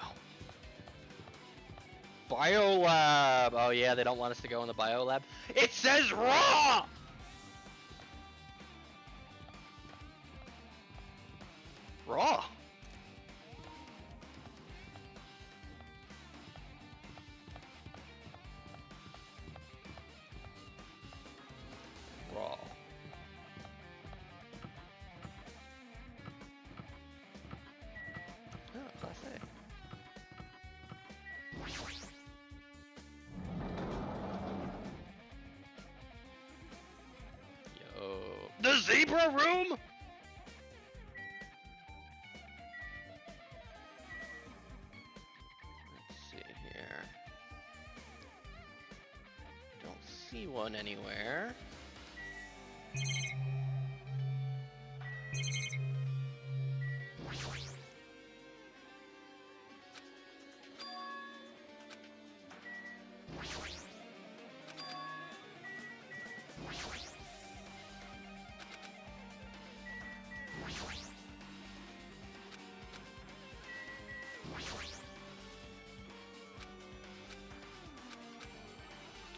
Speaker 1: Biolab! Oh yeah, they don't want us to go in the biolab. It says raw! Raw. Raw. Oh, class A. Yo. The zebra room? Let's see here. Don't see one anywhere.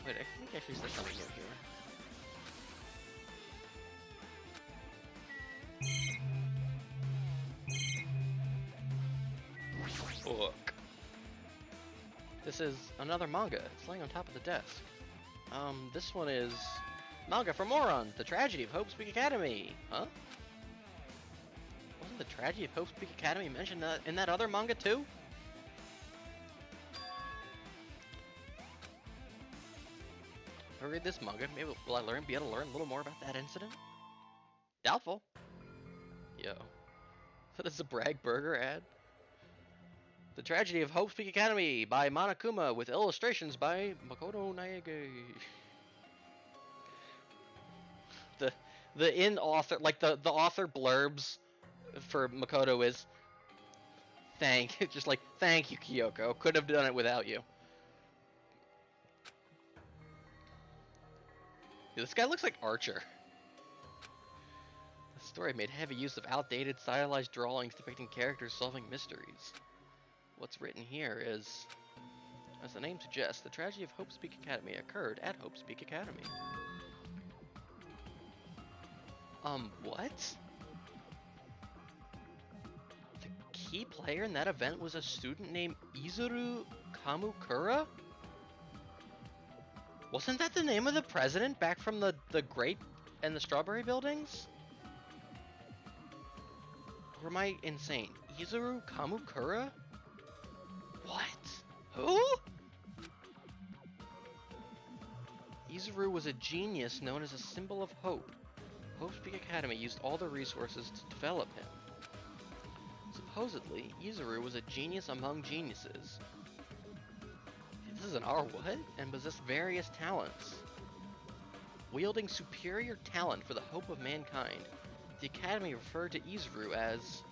Speaker 1: Wait, I think actually said something new here. Look. This is another manga. It's laying on top of the desk. This one is Manga for Morons, The Tragedy of Hope's Peak Academy. Huh? Wasn't the Tragedy of Hope's Peak Academy mentioned in that other manga too? If I read this manga, maybe will I be able to learn a little more about that incident? Doubtful. Yo. That is a Bragg Burger ad? The Tragedy of Hope's Peak Academy by Monokuma with illustrations by Makoto Naege. The in author, like the author blurbs for Makoto is just like thank you Kyoko, could have done it without you. This guy looks like Archer. The story made heavy use of outdated stylized drawings depicting characters solving mysteries. What's written here is, as the name suggests, the tragedy of Hope's Peak Academy occurred at Hope's Peak Academy. What? The key player in that event was a student named Izuru Kamukura? Wasn't that the name of the president back from the grape and the strawberry buildings? Or am I insane? Izuru Kamukura? What? Who? Izuru was a genius known as a symbol of hope. Hope's Peak Academy used all their resources to develop him. Supposedly, Izuru was a genius among geniuses. This is an R what? And possessed various talents. Wielding superior talent for the hope of mankind, the Academy referred to Izuru as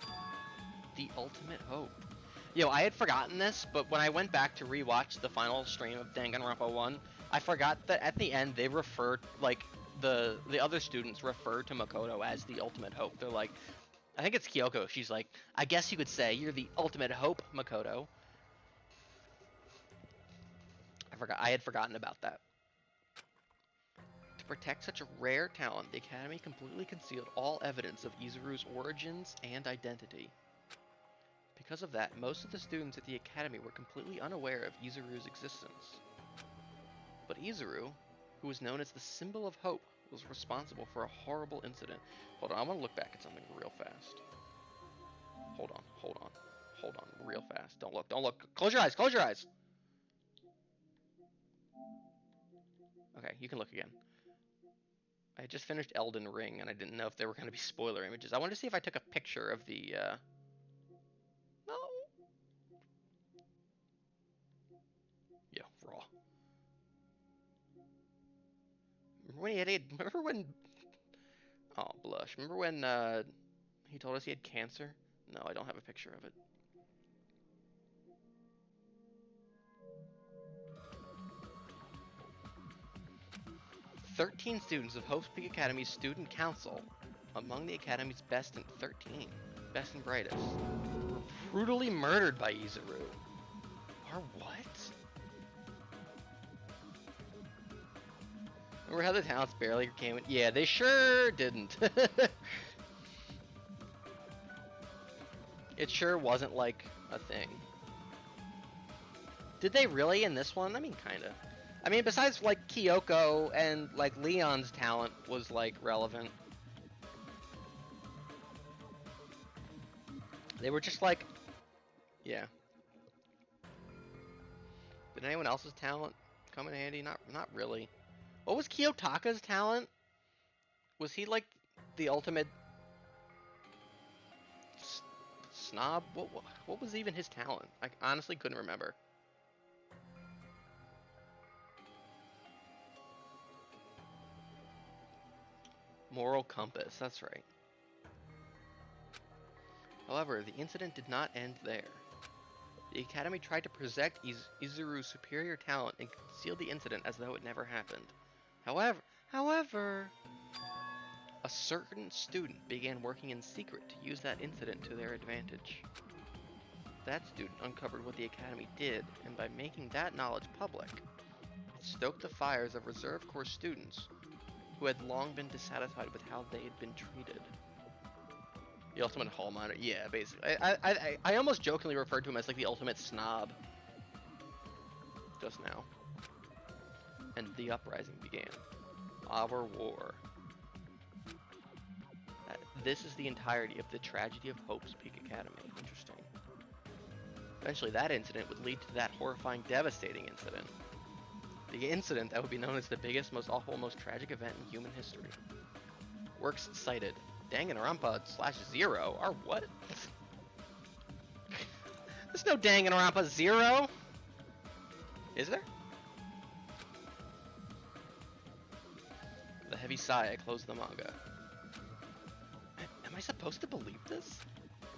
Speaker 1: the ultimate hope. Yo, I had forgotten this, but when I went back to rewatch the final stream of Danganronpa 1, I forgot that at the end they referred, like, the other students referred to Makoto as the ultimate hope. They're like, I think it's Kyoko, she's like, I guess you could say you're the ultimate hope, Makoto. I had forgotten about that. To protect such a rare talent, the Academy completely concealed all evidence of Izuru's origins and identity. Because of that, most of the students at the Academy were completely unaware of Izuru's existence. But Izuru, who was known as the symbol of hope, was responsible for a horrible incident. Hold on, I want to look back at something real fast. Hold on, real fast. Don't look. Close your eyes, close your eyes! Okay, you can look again. I just finished Elden Ring, and I didn't know if there were going to be spoiler images. I wanted to see if I took a picture of the, No! Yeah, raw. Remember when... Oh, blush. Remember when, he told us he had cancer? No, I don't have a picture of it. "13 students of Hope's Peak Academy's Student Council, among the Academy's best and 13, best and brightest, were brutally murdered by Izuru." Or what? Remember how the talents barely came in? Yeah, they sure didn't. It sure wasn't like a thing. Did they really in this one? I mean, kinda. I mean, besides like Kyoko and like Leon's talent was like relevant. They were just like, yeah. Did anyone else's talent come in handy? Not really. What was Kiyotaka's talent? Was he like the ultimate snob? What was even his talent? I honestly couldn't remember. Moral compass, that's right. However, the incident did not end there. The Academy tried to protect Izuru's superior talent and conceal the incident as though it never happened. However, a certain student began working in secret to use that incident to their advantage. That student uncovered what the Academy did, and by making that knowledge public, it stoked the fires of Reserve Corps students who had long been dissatisfied with how they had been treated. The ultimate hall monitor, yeah, basically. I almost jokingly referred to him as like the ultimate snob just now. And the uprising began. Our war. This is the entirety of the tragedy of Hope's Peak Academy. Interesting. Eventually that incident would lead to that horrifying, devastating incident. The incident that would be known as the biggest, most awful, most tragic event in human history. Works cited. Danganronpa /0? Or what? There's no Danganronpa 0! Is there? With a heavy sigh, I closed the manga. Am I supposed to believe this?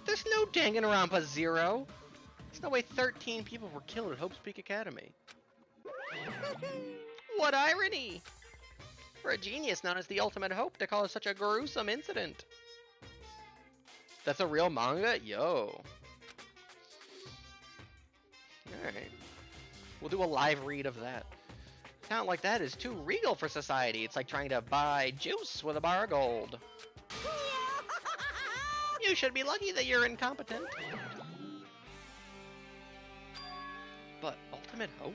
Speaker 1: There's no Danganronpa 0! There's no way 13 people were killed at Hope's Peak Academy. What irony! For a genius known as the Ultimate Hope to call it such a gruesome incident. That's a real manga? Yo. Alright. We'll do a live read of that. Talent like that is too regal for society. It's like trying to buy juice with a bar of gold. You should be lucky that you're incompetent. But Ultimate Hope?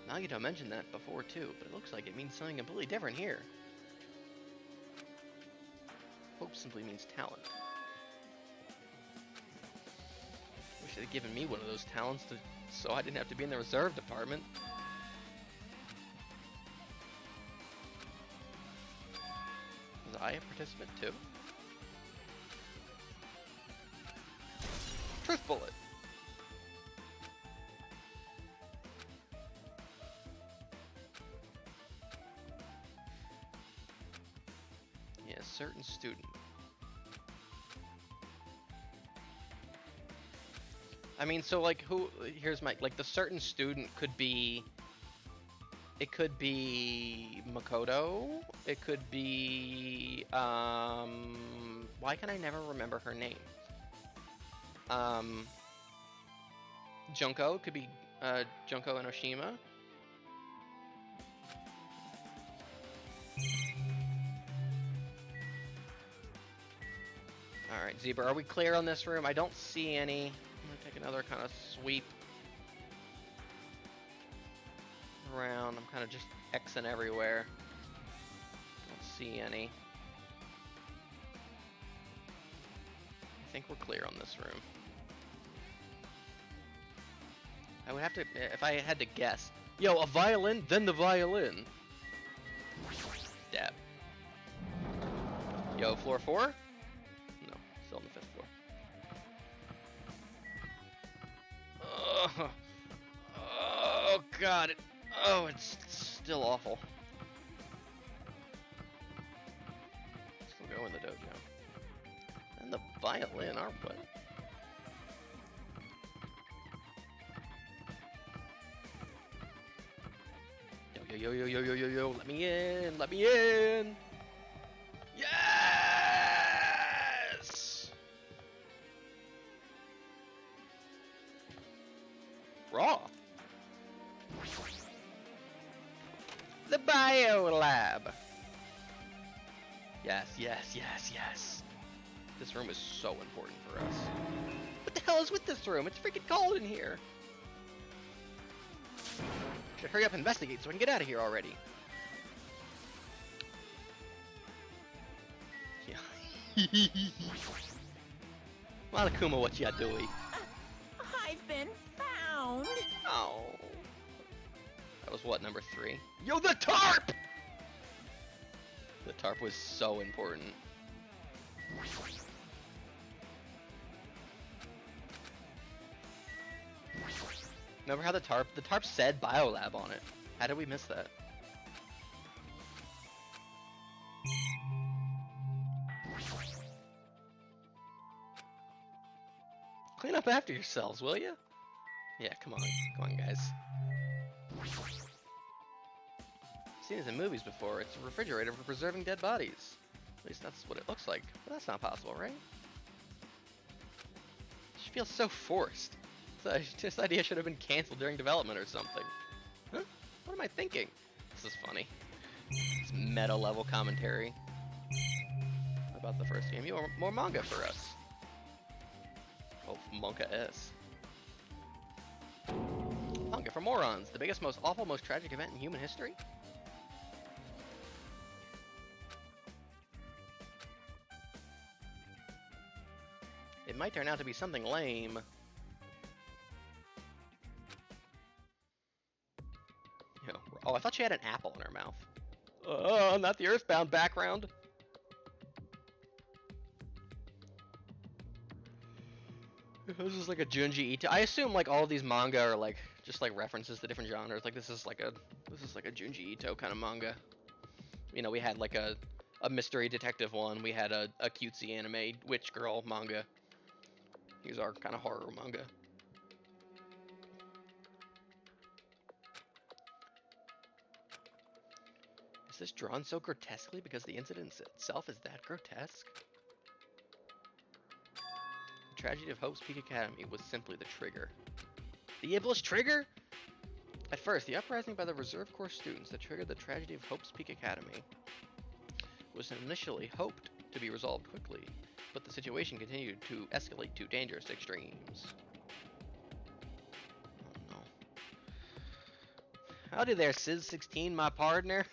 Speaker 1: Nagito mentioned that before too, but it looks like it means something completely different here. Hope simply means talent. Wish they'd given me one of those talents so I didn't have to be in the reserve department. Was I a participant too? Truth bullet! Yeah, certain student. I mean, so like who, here's my, like the certain student could be, it could be Makoto, it could be, why can I never remember her name? Junko, could be, Junko Enoshima. Alright, Zebra, are we clear on this room? I don't see any. I'm gonna take another kind of sweep around. I'm kind of just Xing everywhere. Don't see any. I think we're clear on this room. I would have to, if I had to guess. Yo, a violin, then the violin. Dab. Yo, floor 4? No, still on the 5th floor. Oh, oh god. Oh, it's still awful. Still go in the dojo. And the violin, our butt. Yo, yo, yo, yo, yo, yo, yo, let me in, let me in! Yes! Raw. The bio lab. Yes, yes, yes, yes. This room is so important for us. What the hell is with this room? It's freaking cold in here. Should hurry up and investigate so we can get out of here already. Yeah. Monokuma, what ya doing?
Speaker 2: I've been found.
Speaker 1: Oh. That was what, number 3? Yo, the tarp! The tarp was so important. Remember how the tarp said biolab on it? How did we miss that? Clean up after yourselves, will you? Yeah, come on guys. Seen this in movies before. It's a refrigerator for preserving dead bodies. At least that's what it looks like. But that's not possible, right? She feels so forced. So this idea should have been canceled during development or something. Huh? What am I thinking? This is funny. It's meta level commentary about the first game. You have more manga for us. Oh, Manga S. Manga for morons. The biggest, most awful, most tragic event in human history? It might turn out to be something lame. Oh, I thought she had an apple in her mouth. Oh, not the Earthbound background. This is like a Junji Ito. I assume like all of these manga are like just like references to different genres. Like this is like a Junji Ito kind of manga. You know, we had like a mystery detective one. We had a cutesy anime witch girl manga. These are kind of horror manga. Is this drawn so grotesquely because the incident itself is that grotesque? The tragedy of Hope's Peak Academy was simply the trigger. The Iblis trigger? At first, the uprising by the Reserve Corps students that triggered the tragedy of Hope's Peak Academy was initially hoped to be resolved quickly, but the situation continued to escalate to dangerous extremes. Howdy there, Sis16, my partner.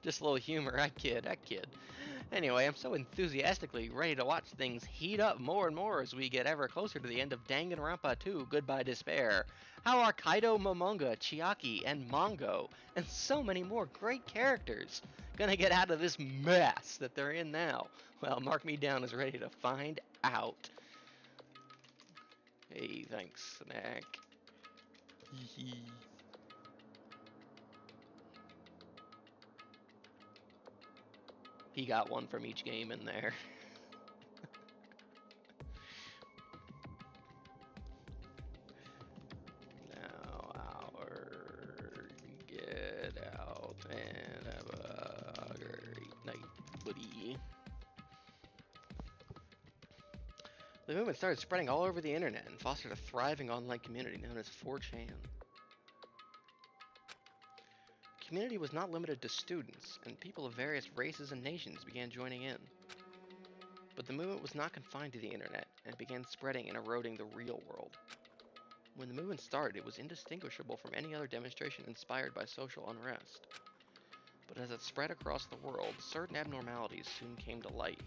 Speaker 1: Just a little humor, I kid. Anyway, I'm so enthusiastically ready to watch things heat up more and more as we get ever closer to the end of Danganronpa 2, Goodbye Despair. How are Kaido, Momonga, Chiaki, and Mongo, and so many more great characters gonna get out of this mess that they're in now? Well, mark me down as ready to find out. Hey, thanks, Snack. Hee. He got one from each game in there. Now our get out and have a great night, buddy. The movement started spreading all over the internet and fostered a thriving online community known as 4chan. The community was not limited to students, and people of various races and nations began joining in. But the movement was not confined to the internet, and began spreading and eroding the real world. When the movement started, it was indistinguishable from any other demonstration inspired by social unrest. But as it spread across the world, certain abnormalities soon came to light.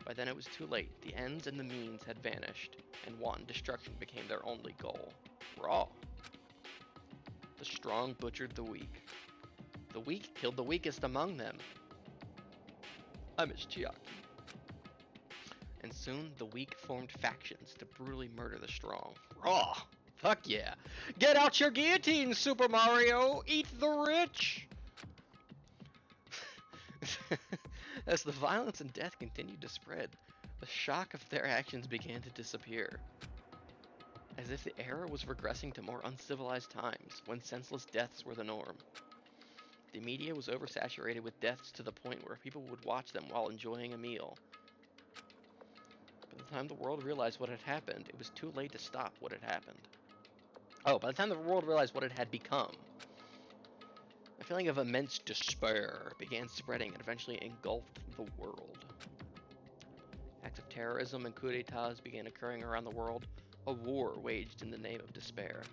Speaker 1: By then it was too late. The ends and the means had vanished, and wanton destruction became their only goal. Raw. The strong butchered the weak. The weak killed the weakest among them. I miss Chiaki. And soon the weak formed factions to brutally murder the strong. Raw! Fuck yeah! Get out your guillotine, Super Mario! Eat the rich! As the violence and death continued to spread, the shock of their actions began to disappear. As if the era was regressing to more uncivilized times, when senseless deaths were the norm. The media was oversaturated with deaths to the point where people would watch them while enjoying a meal. By the time the world realized what had happened, it was too late to stop what had happened. Oh, by the time the world realized what it had become, a feeling of immense despair began spreading and eventually engulfed the world. Acts of terrorism and coups d'etats began occurring around the world, a war waged in the name of despair.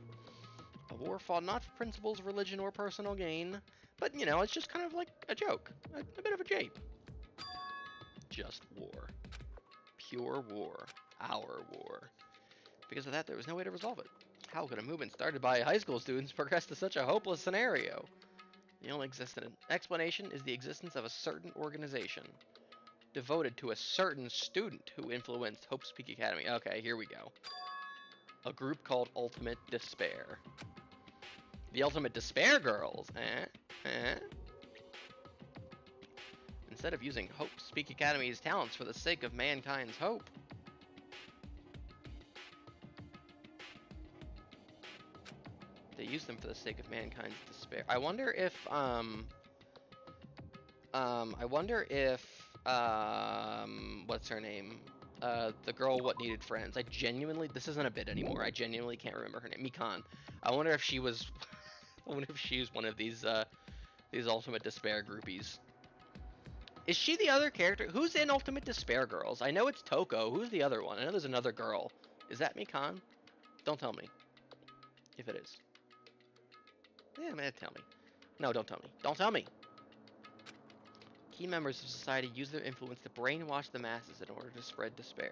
Speaker 1: A war fought not for principles, religion, or personal gain, but, you know, it's just kind of like a joke, a bit of a jape. Just war. Pure war. Our war. Because of that, there was no way to resolve it. How could a movement started by high school students progress to such a hopeless scenario? The only existent explanation is the existence of a certain organization devoted to a certain student who influenced Hope's Peak Academy. Okay, here we go. A group called Ultimate Despair. The Ultimate Despair Girls, Instead of using Hope's Peak Academy's talents for the sake of mankind's hope, they use them for the sake of mankind's despair. I wonder if, what's her name? The girl what needed friends. This isn't a bit anymore. I genuinely can't remember her name. Mikan. I wonder if she was, I wonder if she was one of these Ultimate Despair groupies. Is she the other character? Who's in Ultimate Despair Girls? I know it's Toko. Who's the other one? I know there's another girl. Is that Mikan? Don't tell me. If it is. Yeah, man, tell me. No, don't tell me. Don't tell me! Key members of society use their influence to brainwash the masses in order to spread despair.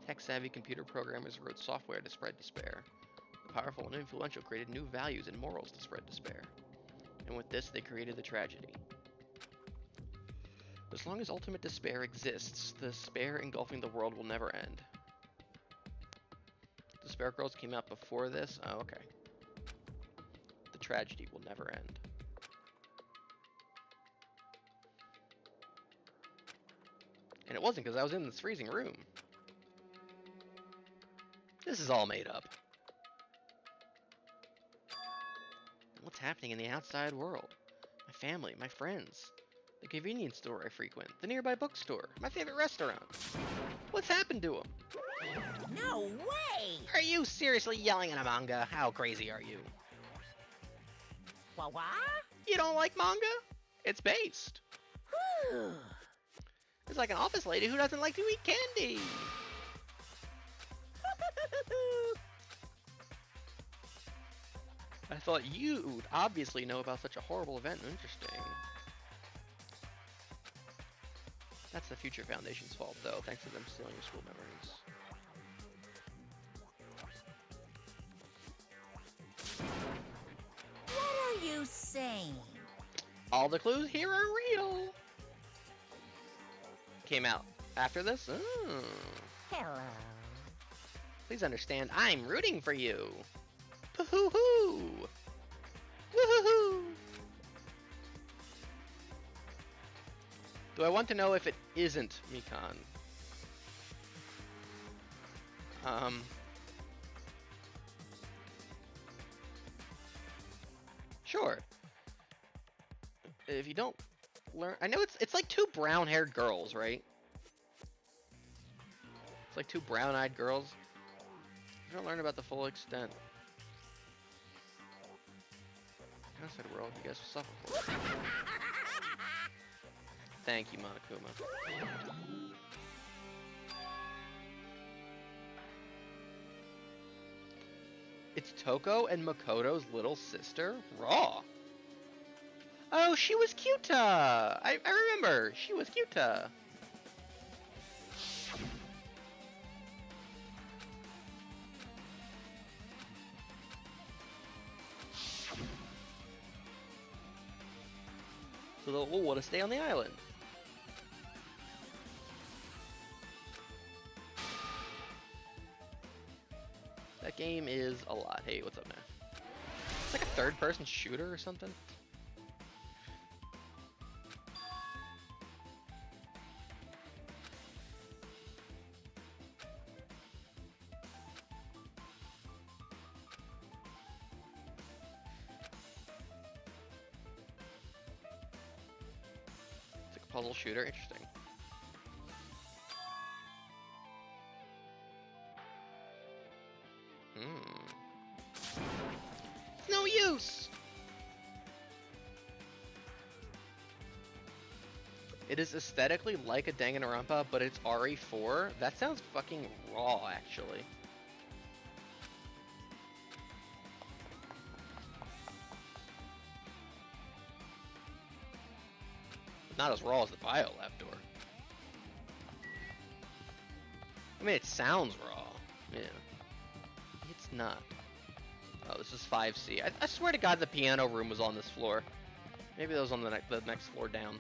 Speaker 1: Tech-savvy computer programmers wrote software to spread despair. The powerful and influential created new values and morals to spread despair. And with this, they created the tragedy. As long as ultimate despair exists, the despair engulfing the world will never end. Despair Girls came out before this? Oh, okay. The tragedy will never end. And it wasn't because I was in this freezing room. This is all made up. What's happening in the outside world? My family, my friends. The convenience store I frequent, the nearby bookstore, my favorite restaurant. What's happened to them?
Speaker 2: No way!
Speaker 1: Are you seriously yelling at a manga? How crazy are you?
Speaker 2: What?
Speaker 1: You don't like manga? It's based. It's like an office lady who doesn't like to eat candy. I thought you'd obviously know about such a horrible event. Interesting. That's the Future Foundation's fault, though, thanks to them stealing your school memories.
Speaker 2: What are you saying?
Speaker 1: All the clues here are real. Came out after this? Oh.
Speaker 2: Hello.
Speaker 1: Please understand, I'm rooting for you. Poo-hoo-hoo! Woo-hoo-hoo! Do I want to know if it isn't Mikan? Sure. If you don't learn, I know it's like two brown-haired girls, right? It's like two brown-eyed girls. If you don't learn about the full extent. Outside world, you guys will suffer for it. Thank you, Monokuma. It's Toko and Makoto's little sister? Raw. Oh, she was Kyuta! I remember. She was Kyuta. So they'll want to stay on the island. That game is a lot. Hey, what's up, man? It's like a third-person shooter or something. It's like a puzzle shooter. Interesting. It's no use! It is aesthetically like a Danganronpa, but it's RE4. That sounds fucking raw, actually. Not as raw as the Biolab door. I mean, it sounds raw. Yeah. It's not. Oh, this is 5C. I swear to God the piano room was on this floor. Maybe that was on the next floor down.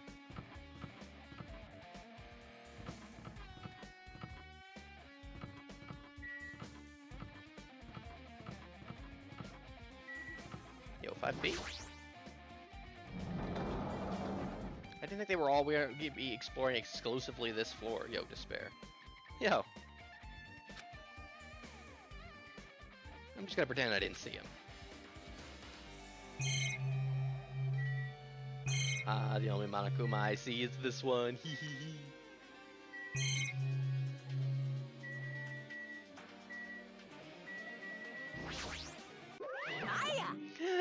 Speaker 1: Yo, 5B. I didn't think they were all going to be exploring exclusively this floor. Yo, Despair. Yo. I'm just gonna pretend I didn't see him. Ah, the only Monokuma I see is this one. Hee hee hee.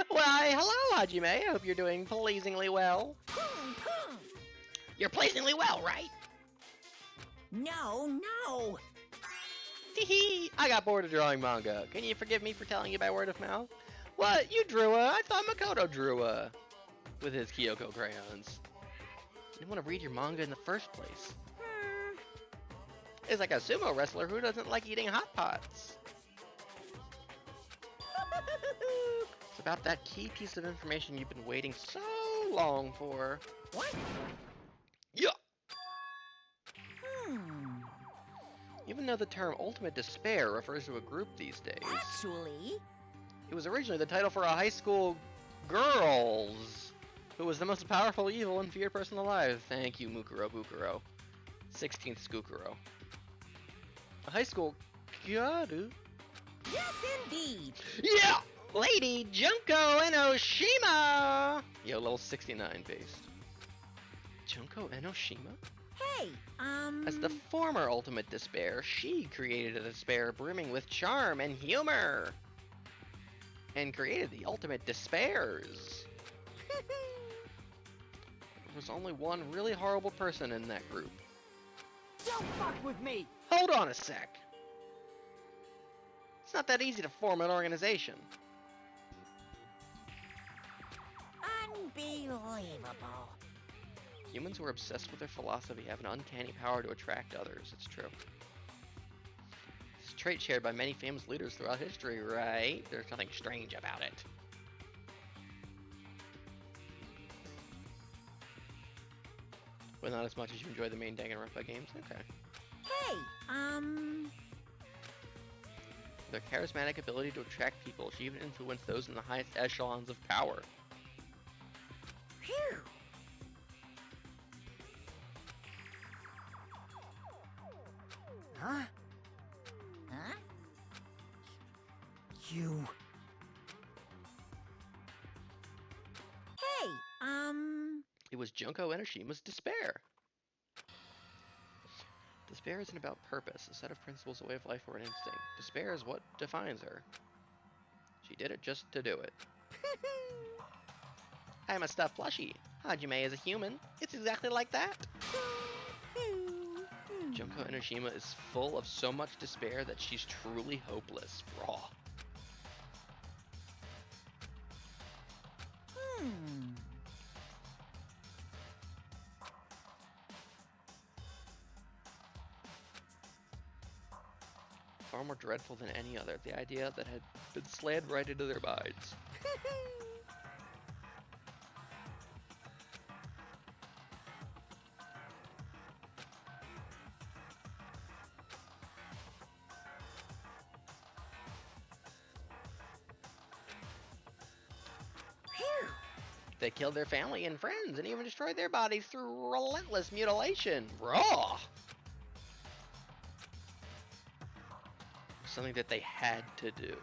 Speaker 1: Why, hello, Hajime. I hope you're doing pleasingly well. You're pleasingly well, right?
Speaker 2: No.
Speaker 1: Hee I got bored of drawing manga. Can you forgive me for telling you by word of mouth? What? You drew a? I thought Makoto drew a. With his Kyoko crayons. I didn't want to read your manga in the first place. It's like a sumo wrestler who doesn't like eating hot pots. It's about that key piece of information you've been waiting so long for.
Speaker 2: What?
Speaker 1: Yeah. Even though the term ultimate despair refers to a group these days,
Speaker 2: Actually,
Speaker 1: it was originally the title for a high school girls who was the most powerful, evil, and feared person alive. Thank you, Mukuro Bukuro. 16th Skukuro. A high school gyaru?
Speaker 2: yes indeed.
Speaker 1: Yeah! Lady Junko Enoshima! Yo, level 69 based. Junko Enoshima?
Speaker 2: Hey,
Speaker 1: As the former Ultimate Despair, she created a despair brimming with charm and humor. And created the Ultimate Despairs. There was only one really horrible person in that group.
Speaker 3: Don't fuck with me!
Speaker 1: Hold on a sec. It's not that easy to form an organization.
Speaker 2: Unbelievable.
Speaker 1: Humans who are obsessed with their philosophy have an uncanny power to attract others. It's true. It's a trait shared by many famous leaders throughout history, right? There's nothing strange about it. But not as much as you enjoy the main Danganronpa games? Okay.
Speaker 2: Hey,
Speaker 1: Their charismatic ability to attract people, she even influenced those in the highest echelons of power.
Speaker 2: phew.
Speaker 3: Huh?
Speaker 2: Huh?
Speaker 3: You...
Speaker 2: Hey,
Speaker 1: It was Junko Enoshima's despair. Despair isn't about purpose, a set of principles, a way of life, or an instinct. Despair is what defines her. She did it just to do it. I'm a stuffed plushie. Hajime is a human. It's exactly like that. Junko Enoshima is full of so much despair that she's truly hopeless. Raw. Far more dreadful than any other, the idea that had been slammed right into their minds. They killed their family and friends and even destroyed their bodies through relentless mutilation. Raw! Something that they had to do.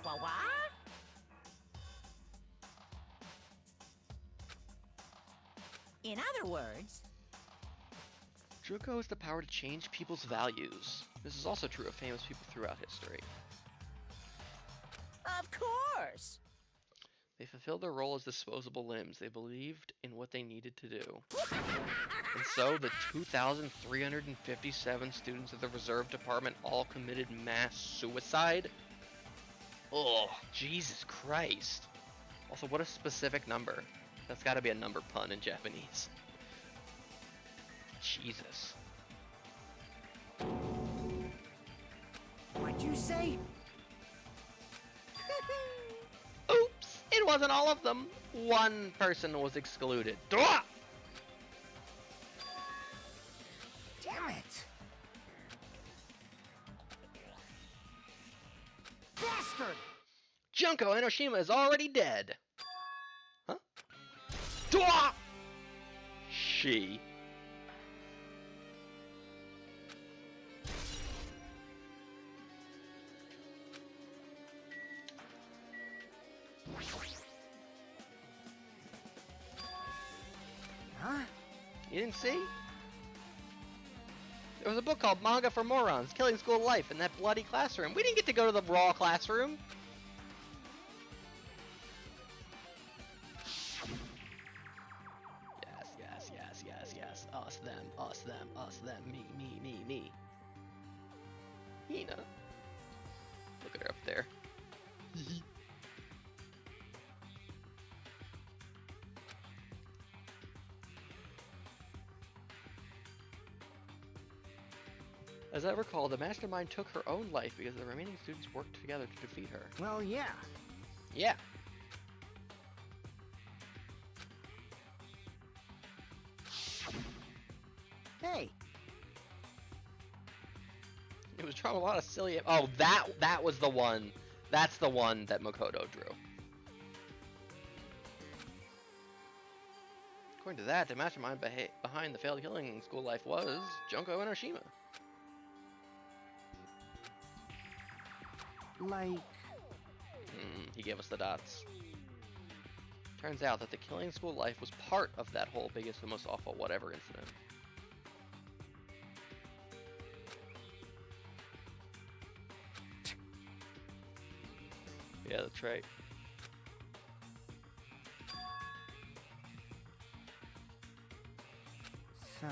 Speaker 2: What? In other words,
Speaker 1: Junko has the power to change people's values. This is also true of famous people throughout history.
Speaker 2: of course.
Speaker 1: They fulfilled their role as disposable limbs. They believed in what they needed to do. And so, the 2,357 students of the Reserve Department all committed mass suicide? Oh, Jesus Christ. Also, what a specific number. That's gotta be a number pun in Japanese. Jesus.
Speaker 3: What'd you say?
Speaker 1: Oops! It wasn't all of them. One person was excluded. Dwah!
Speaker 3: Damn it! Bastard!
Speaker 1: Junko Enoshima is already dead. Huh? Dwah! She.
Speaker 3: Huh?
Speaker 1: You didn't see? There was a book called Manga for Morons, Killing School Life in that bloody classroom. We didn't get to go to the raw classroom. Yes. Us, them, me. Hina. Look at her up there. As I recall, the mastermind took her own life because the remaining students worked together to defeat her.
Speaker 3: Well, yeah.
Speaker 1: Yeah.
Speaker 3: Hey,
Speaker 1: It was drawing a lot of silly. Oh, that was the one. That's the one that Makoto drew. According to that, the mastermind behind the failed killing school life was Junko Enoshima.
Speaker 3: like...
Speaker 1: He gave us the dots. Turns out that the killing school life was part of that whole biggest and most awful whatever incident. Yeah, that's right.
Speaker 3: So...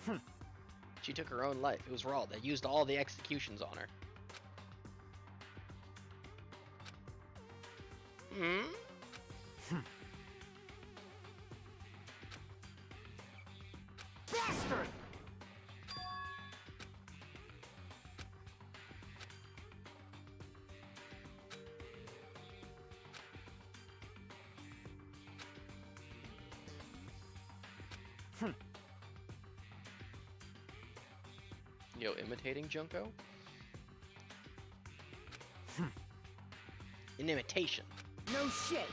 Speaker 3: Huh.
Speaker 1: She took her own life. It was raw. They used all the executions on her.
Speaker 3: Bastard!
Speaker 1: Yo, imitating Junko? An imitation.
Speaker 3: No shit!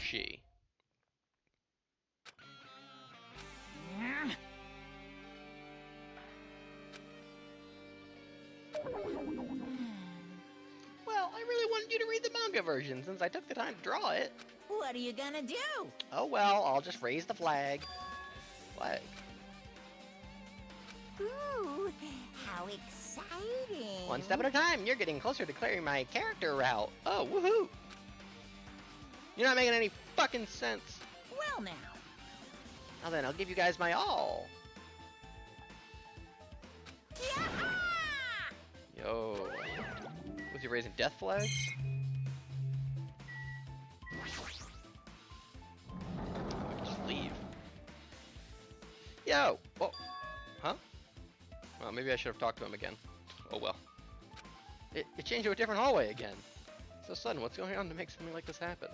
Speaker 1: She. Well, I really wanted you to read the manga version since I took the time to draw it.
Speaker 2: What are you gonna do?
Speaker 1: Oh well, I'll just raise the flag. Flag.
Speaker 2: Ooh, how exciting.
Speaker 1: One step at a time. You're getting closer to clearing my character route. Oh, woohoo! You're not making any fucking sense.
Speaker 2: Well now.
Speaker 1: Now then, I'll give you guys my all.
Speaker 2: Yeah!
Speaker 1: Yo. Was he raising death flags? I can just leave. Yo! Oh! Huh? Well, maybe I should have talked to him again. Oh well. It changed to a different hallway again. So sudden, what's going on to make something like this happen?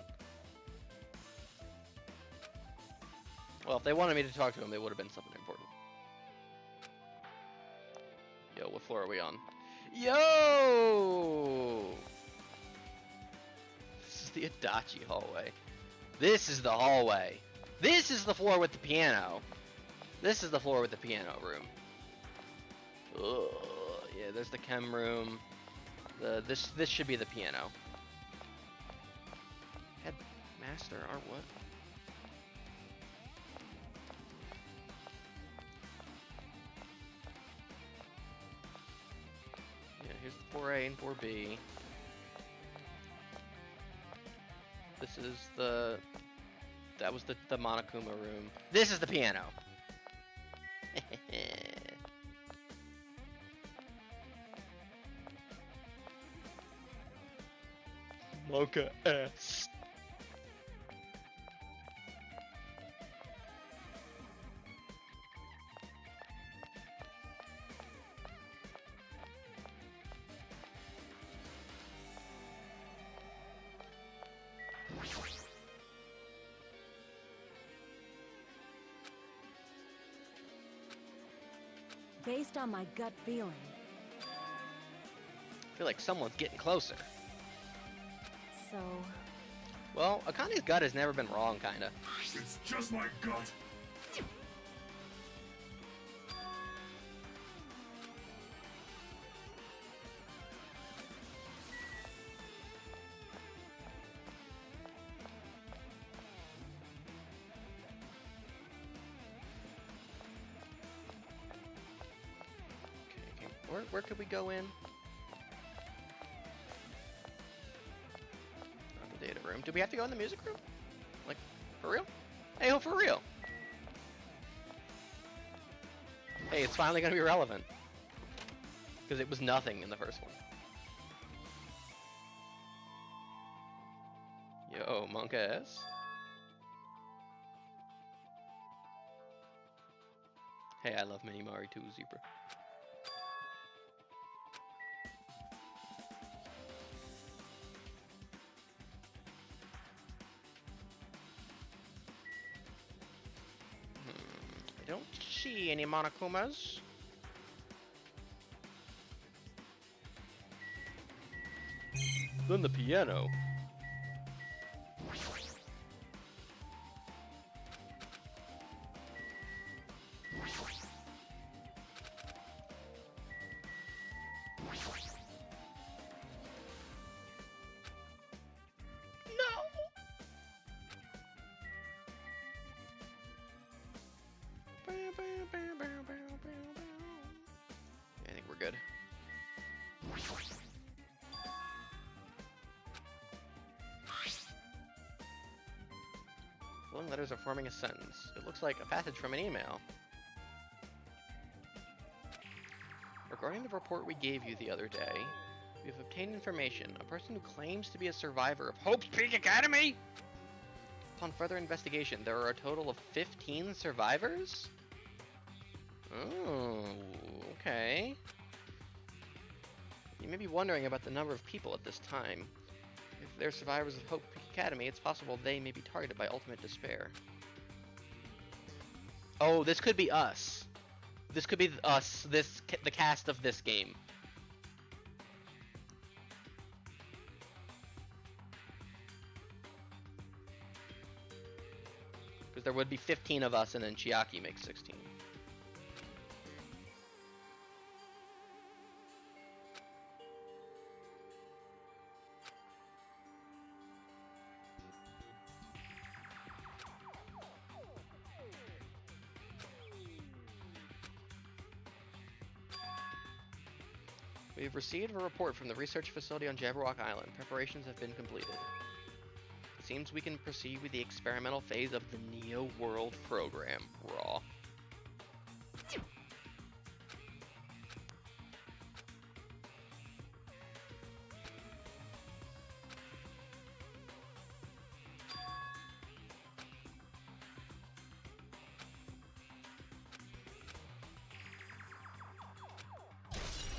Speaker 1: Well, if they wanted me to talk to him, it would have been something important. Yo, what floor are we on? Yo! This is the Adachi hallway. This is the hallway. This is the floor with the piano. This is the floor with the piano room. Ugh, yeah, there's the chem room. This should be the piano. Headmaster, or what? Yeah, here's the 4A and 4B. This is the... That was the Monokuma room. This is the piano! Mocha S.
Speaker 6: Based on my gut feeling.
Speaker 1: I feel like someone's getting closer.
Speaker 6: So,
Speaker 1: Well, Akane's gut has never been wrong, kinda.
Speaker 5: It's just my gut.
Speaker 1: Okay, where could we go in? Not the data room. Do we have to go in the music room? Like, for real? Hey, oh, for real? Hey, it's finally gonna be relevant. Because it was nothing in the first one. Yo, Monka S? Hey, I love Mini Mari too, Zebra. I don't see any Monokumas. Then the piano. I think we're good. Flowing letters are forming a sentence. It looks like a passage from an email. Regarding the report we gave you the other day, we have obtained information. A person who claims to be a survivor of Hope's Peak Academy? Upon further investigation, there are a total of 15 survivors? Oh, okay. You may be wondering about the number of people at this time. If they're survivors of Hope Peak Academy, it's possible they may be targeted by ultimate despair. Oh, this could be us. This could be us, the cast of this game. Because there would be 15 of us and then Chiaki makes 16. We have received a report from the research facility on Jabberwock Island. Preparations have been completed. It seems we can proceed with the experimental phase of the Neo World program. Raw.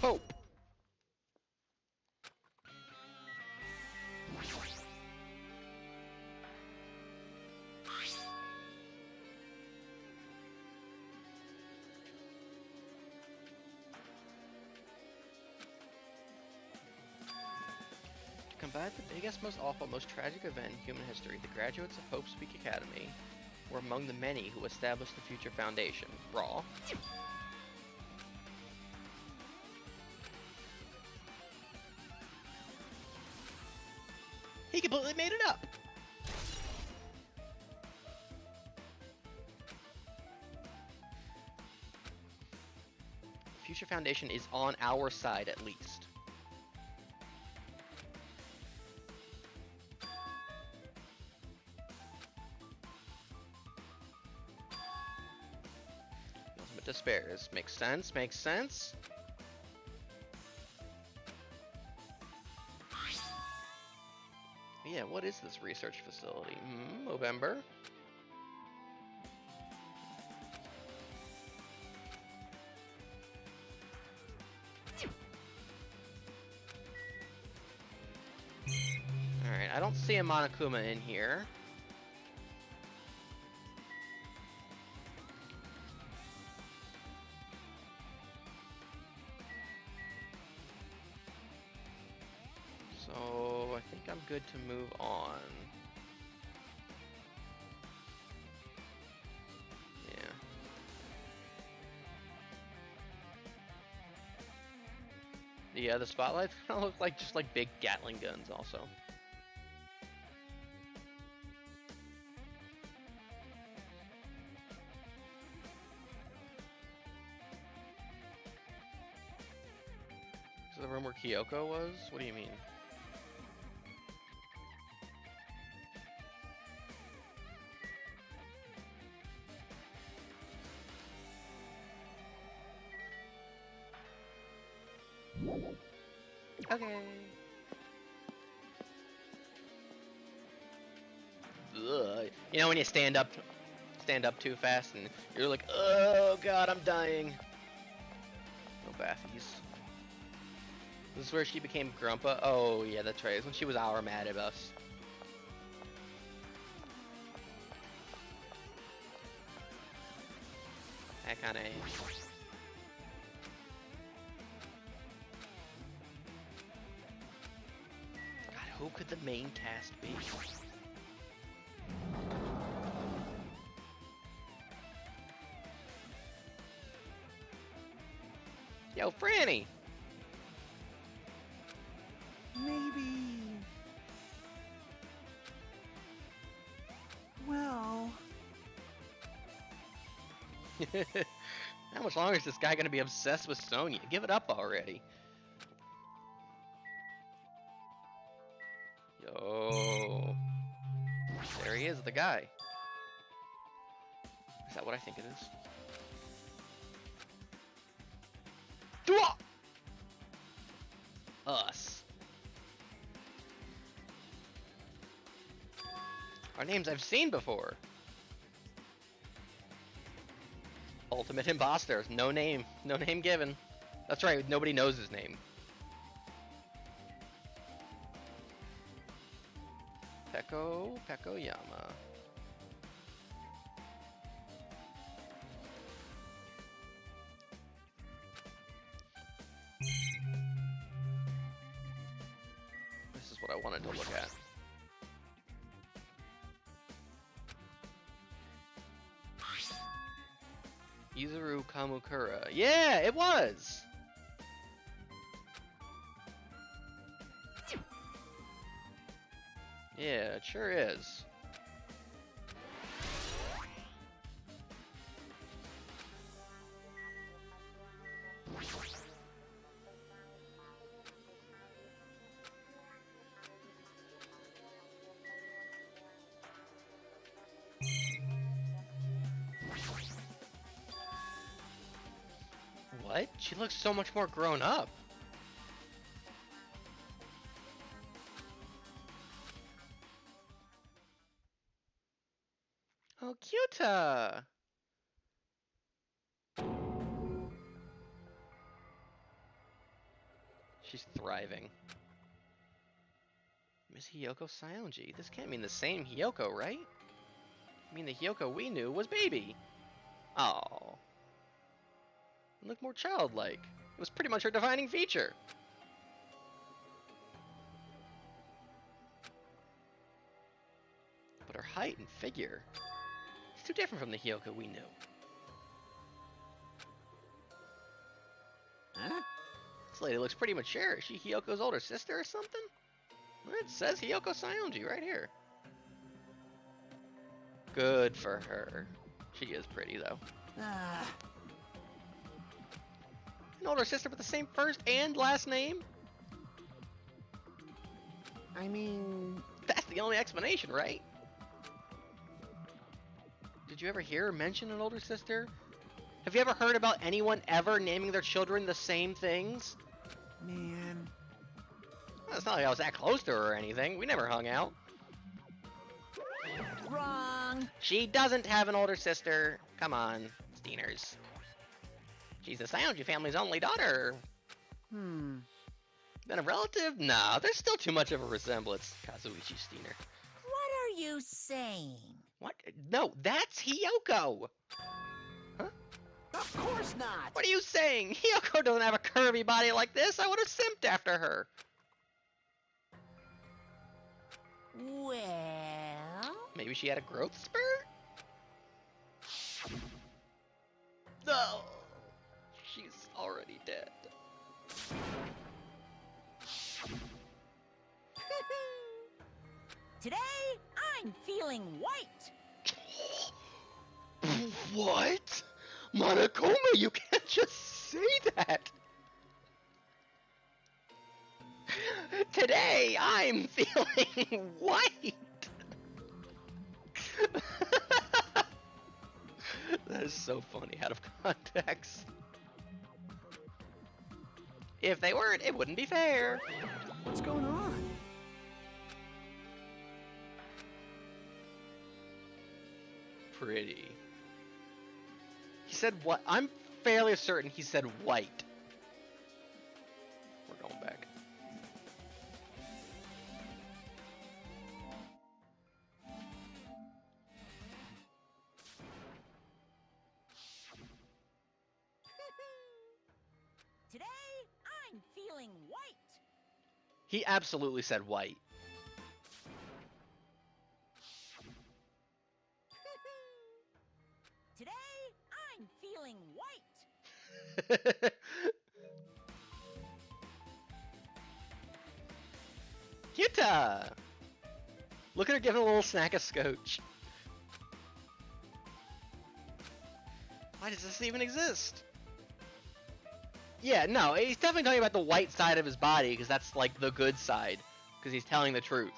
Speaker 1: Hope. To combat the biggest, most awful, most tragic event in human history, the graduates of Hope Speak Academy were among the many who established the Future Foundation. Raw. He completely made it up! The Future Foundation is on our side, at least. Ultimate Despairs. Makes sense, makes sense. Yeah, what is this research facility? November? Alright, I don't see a Monokuma in here. So, I think I'm good to move on. Yeah. Yeah, the spotlights kind of look like just like big Gatling guns also. Is the room where Kyoko was? What do you mean? Okay. Ugh. You know when you stand up too fast and you're like, oh god, I'm dying. No bathies. This is where she became Grumpa. Oh yeah, that's right. It's when she was our mad at us. That kind of. God, who could the main cast be? Yo, Franny!
Speaker 3: Maybe. Well.
Speaker 1: How much longer is this guy gonna be obsessed with Sonya? Give it up already. Yo. There he is, the guy. Is that what I think it is? Dua! Us. Our names I've seen before. Ultimate Imposter. No name. No name given. That's right, nobody knows his name. Pekoyama. This is what I wanted to look at. Yuzuru Kamukura. Yeah, it was! Yeah, it sure is. What? She looks so much more grown up. Oh, cute. She's thriving. Miss Hiyoko Saionji. This can't mean the same Hiyoko, right? I mean, the Hiyoko we knew was baby. Oh. Looked more childlike. It was pretty much her defining feature. But her height and figure, it's too different from the Hiyoko we knew.
Speaker 3: Huh?
Speaker 1: This lady looks pretty mature. Is she Hiyoko's older sister or something? Well, it says Hiyoko Saionji right here. Good for her. She is pretty, though. An older sister with the same first and last name?
Speaker 3: I mean...
Speaker 1: That's the only explanation, right? Did you ever hear her mention an older sister? Have you ever heard about anyone ever naming their children the same things?
Speaker 3: Man...
Speaker 1: Well, it's not like I was that close to her or anything. We never hung out.
Speaker 2: Wrong.
Speaker 1: She doesn't have an older sister. Come on, Steeners. She's the Saionji family's only daughter.
Speaker 3: Hmm...
Speaker 1: Then a relative? Nah, there's still too much of a resemblance. Kazuichi Steener.
Speaker 2: What are you saying?
Speaker 1: What? No, that's Hiyoko!
Speaker 3: Of course not!
Speaker 1: What are you saying? Hiyoko doesn't have a curvy body like this. I would have simped after her.
Speaker 2: Well...
Speaker 1: Maybe she had a growth spurt? No! She's already dead.
Speaker 2: Today, I'm feeling white.
Speaker 1: What? Monokuma, you can't just say that! Today, I'm feeling white! That is so funny, out of context. If they weren't, it wouldn't be fair.
Speaker 3: What's going on?
Speaker 1: Pretty. He said what? I'm fairly certain he said white. We're going back.
Speaker 2: Today, I'm feeling white.
Speaker 1: He absolutely said white.
Speaker 2: Today, I'm feeling white.
Speaker 1: Yuta! Look at her giving a little snack of scotch. Why does this even exist? Yeah, no, he's definitely talking about the white side of his body, because that's like the good side, because he's telling the truth.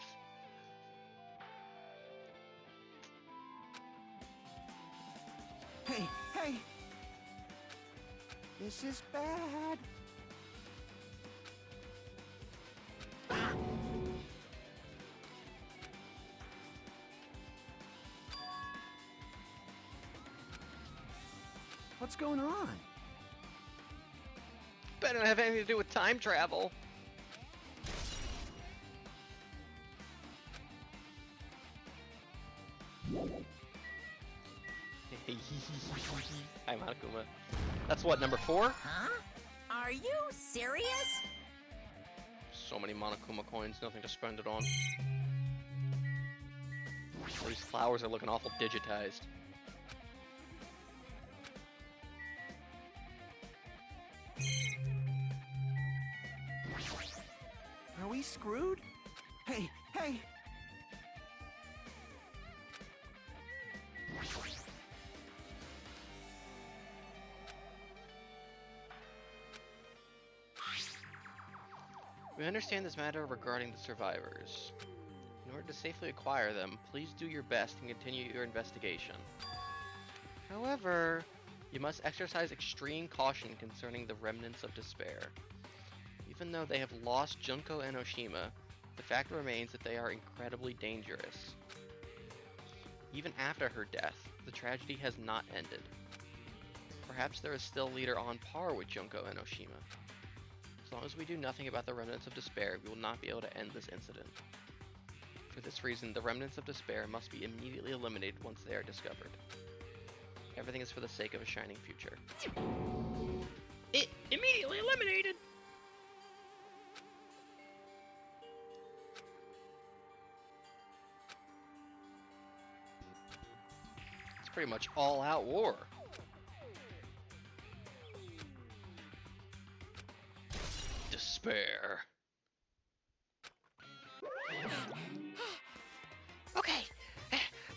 Speaker 3: Hey, hey! This is bad. What's going on?
Speaker 1: Better not have anything to do with time travel. Hi, Monokuma. That's what, number 4?
Speaker 2: Huh? Are you serious?
Speaker 1: So many Monokuma coins, nothing to spend it on. These flowers are looking awful digitized.
Speaker 3: Are we screwed? Hey, hey!
Speaker 1: We understand this matter regarding the survivors. In order to safely acquire them, please do your best and continue your investigation. However, you must exercise extreme caution concerning the remnants of despair. Even though they have lost Junko and Oshima, the fact remains that they are incredibly dangerous. Even after her death, the tragedy has not ended. Perhaps there is still a leader on par with Junko and Oshima. As long as we do nothing about the remnants of despair, we will not be able to end this incident. For this reason, the remnants of despair must be immediately eliminated once they are discovered. Everything is for the sake of a shining future. It immediately eliminated! It's pretty much all-out war. Despair. Okay,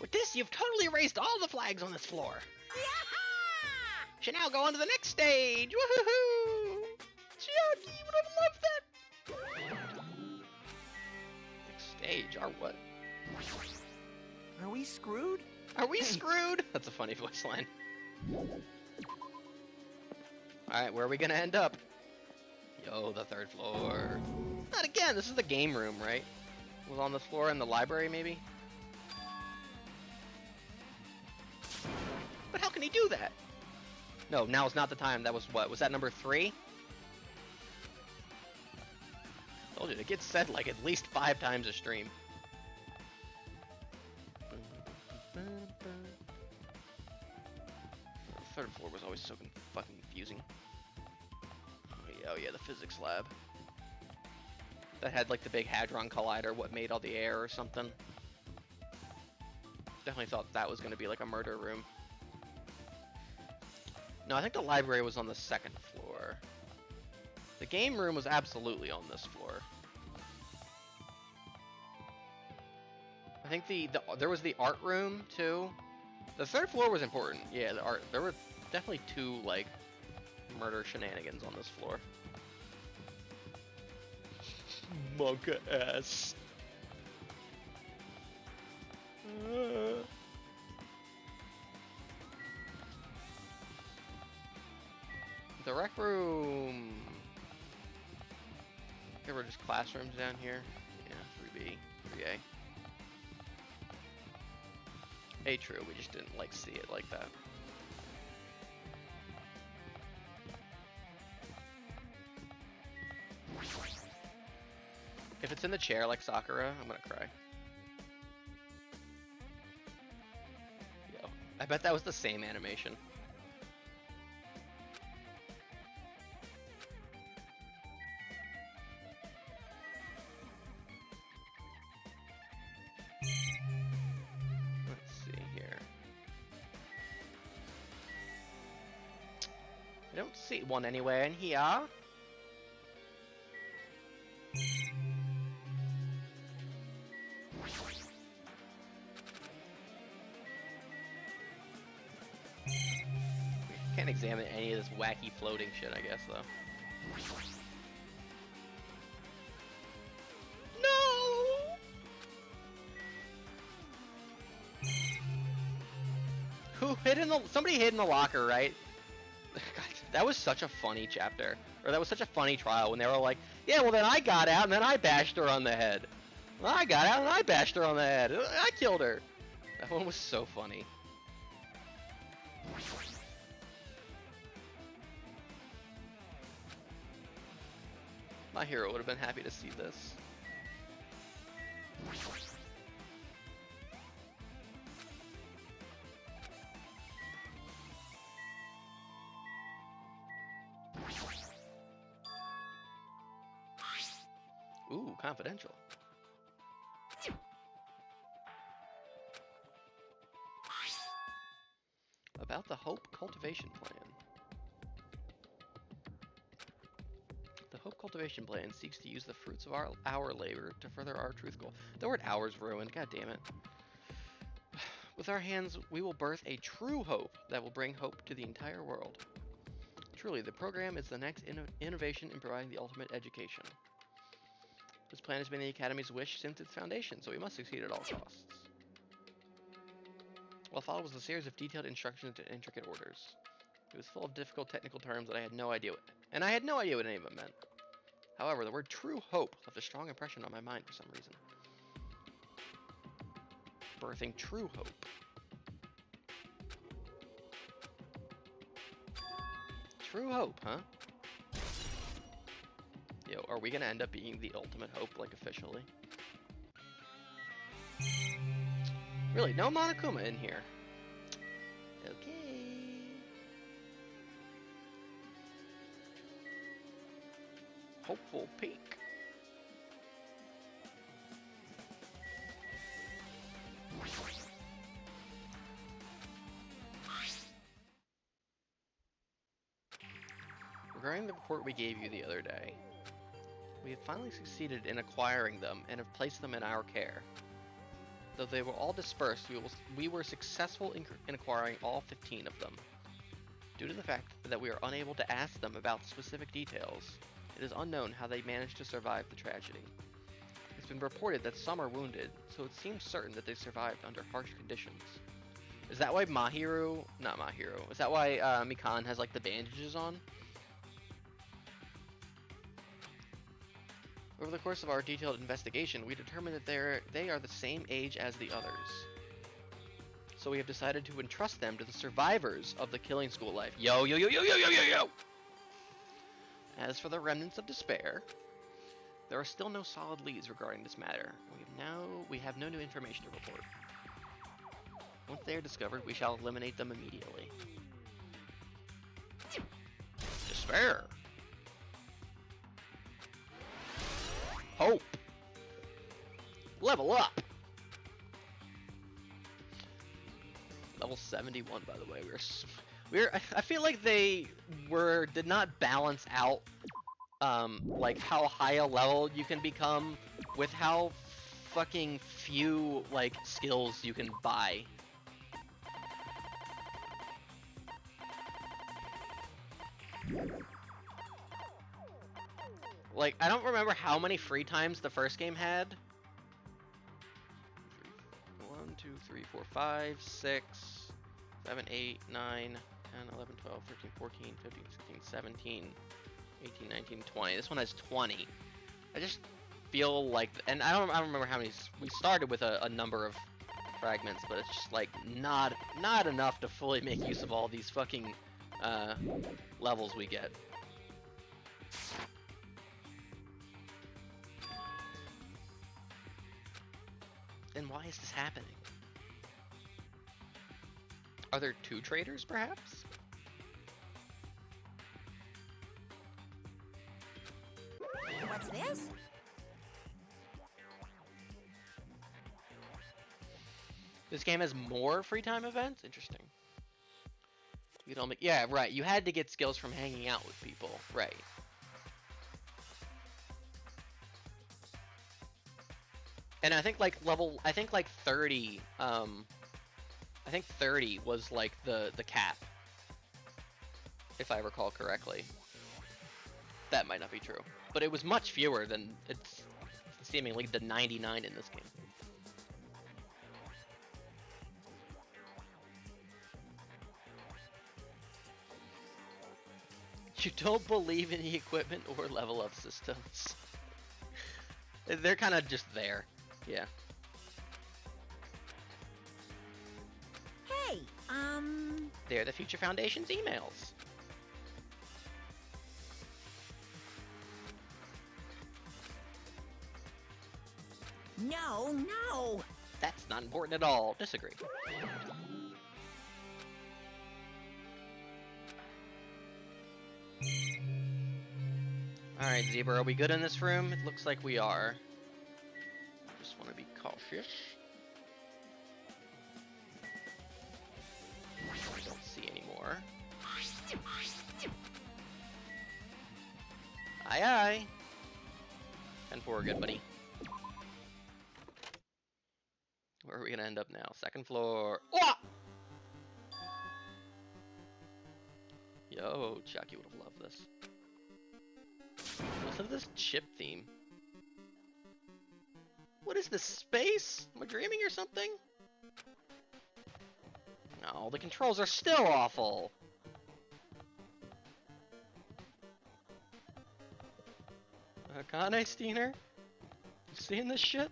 Speaker 1: with this, you've totally erased all the flags on this floor. Should now go on to the next stage. Woohoo! Chucky would have loved that. Next stage, our what?
Speaker 3: Are we screwed?
Speaker 1: Are we screwed? That's a funny voice line. Alright, where are we gonna end up? Yo, the third floor. Not again, this is the game room, right? Was on this floor in the library, maybe? But how can he do that? No, now is not the time. That was what? Was that number 3? Told you, it gets said like at least 5 times a stream. The third floor was always so fucking confusing. Oh yeah, the physics lab. That had like the big hadron collider, what made all the air or something. Definitely thought that was going to be like a murder room. No, I think the library was on the 2nd floor. The game room was absolutely on this floor. I think there was the art room too. The 3rd floor was important. Yeah, the art. There were definitely 2 like murder shenanigans on this floor. Monka ass. The rec room. There were just classrooms down here. Yeah, 3B, 3A. Hey, true. We just didn't like see it like that. If it's in the chair like Sakura, I'm gonna cry. Yo, I bet that was the same animation. Let's see here. I don't see one anywhere in here. Can't examine any of this wacky floating shit, I guess, though. No! Who hid in the... Somebody hid in the locker, right? God, that was such a funny chapter. Or that was such a funny trial when they were like, yeah, well then I got out and then I bashed her on the head. Well, I got out and I bashed her on the head. I killed her. That one was so funny. My hero would have been happy to see this. Ooh, confidential. About the Hope Cultivation Plan. The Hope Cultivation Plan seeks to use the fruits of our labor to further our truth goal. The word "ours" ruined, god damn it. With our hands, we will birth a true hope that will bring hope to the entire world. Truly, the program is the next innovation in providing the ultimate education. This plan has been the Academy's wish since its foundation, so we must succeed at all costs. What followed was a series of detailed instructions and intricate orders. It was full of difficult technical terms that I had no idea what any of them meant. However, the word "true hope" left a strong impression on my mind for some reason. Birthing true hope. True hope, huh? are we gonna end up being the ultimate hope, like, officially? Really, no Monokuma in here. Okay. Hopeful peak. Regarding the report we gave you the other day, we have finally succeeded in acquiring them and have placed them in our care. Though they were all dispersed, we were successful in acquiring all 15 of them. Due to the fact that we are unable to ask them about specific details, it is unknown how they managed to survive the tragedy. It's been reported that some are wounded, so it seems certain that they survived under harsh conditions. Is that why Mahiru, not Mahiru, is that why Mikan has like the bandages on? Over the course of our detailed investigation, we determined that they are the same age as the others. So we have decided to entrust them to the survivors of the killing school life. Yo, yo, yo, yo, yo, yo, yo, yo! As for the remnants of despair, there are still no solid leads regarding this matter. We have no new information to report. Once they are discovered, we shall eliminate them immediately. Despair! Hope! Level up! Level 71, by the way. I feel like they did not balance out, like how high a level you can become with how fucking few, like, skills you can buy. Like, I don't remember how many free times the first game had. 1, 2, 3, 4, 5, 6, 7, 8, 9, 10, 11, 12, 13, 14, 15, 16, 17, 18, 19, 20. This one has 20. I just feel like, and I don't remember how many, we started with a number of fragments, but it's just like not enough to fully make use of all these fucking levels we get. Then why is this happening? Are there two traders, perhaps?
Speaker 6: What's this?
Speaker 1: This game has more free time events? Interesting. You don't make, yeah, right. You had to get skills from hanging out with people, right? And I think like 30, I think 30 was like the cap, if I recall correctly. That might not be true, but it was much fewer than it's seemingly the 99 in this game. You don't believe in the equipment or level up systems. They're kind of just there. Yeah.
Speaker 6: Hey,
Speaker 1: They're the Future Foundation's emails.
Speaker 6: No.
Speaker 1: That's not important at all. Disagree. Alright, Zebra, are we good in this room? It looks like we are. Just want to be cautious. I don't see any more. Aye aye. 10-4, good buddy. Where are we gonna end up now? Second floor. Oh! Yo, Chucky would have loved this. Listen to this chip theme. What is this, space? Am I dreaming or something? No, the controls are still awful. Kane Steiner? You seeing this shit?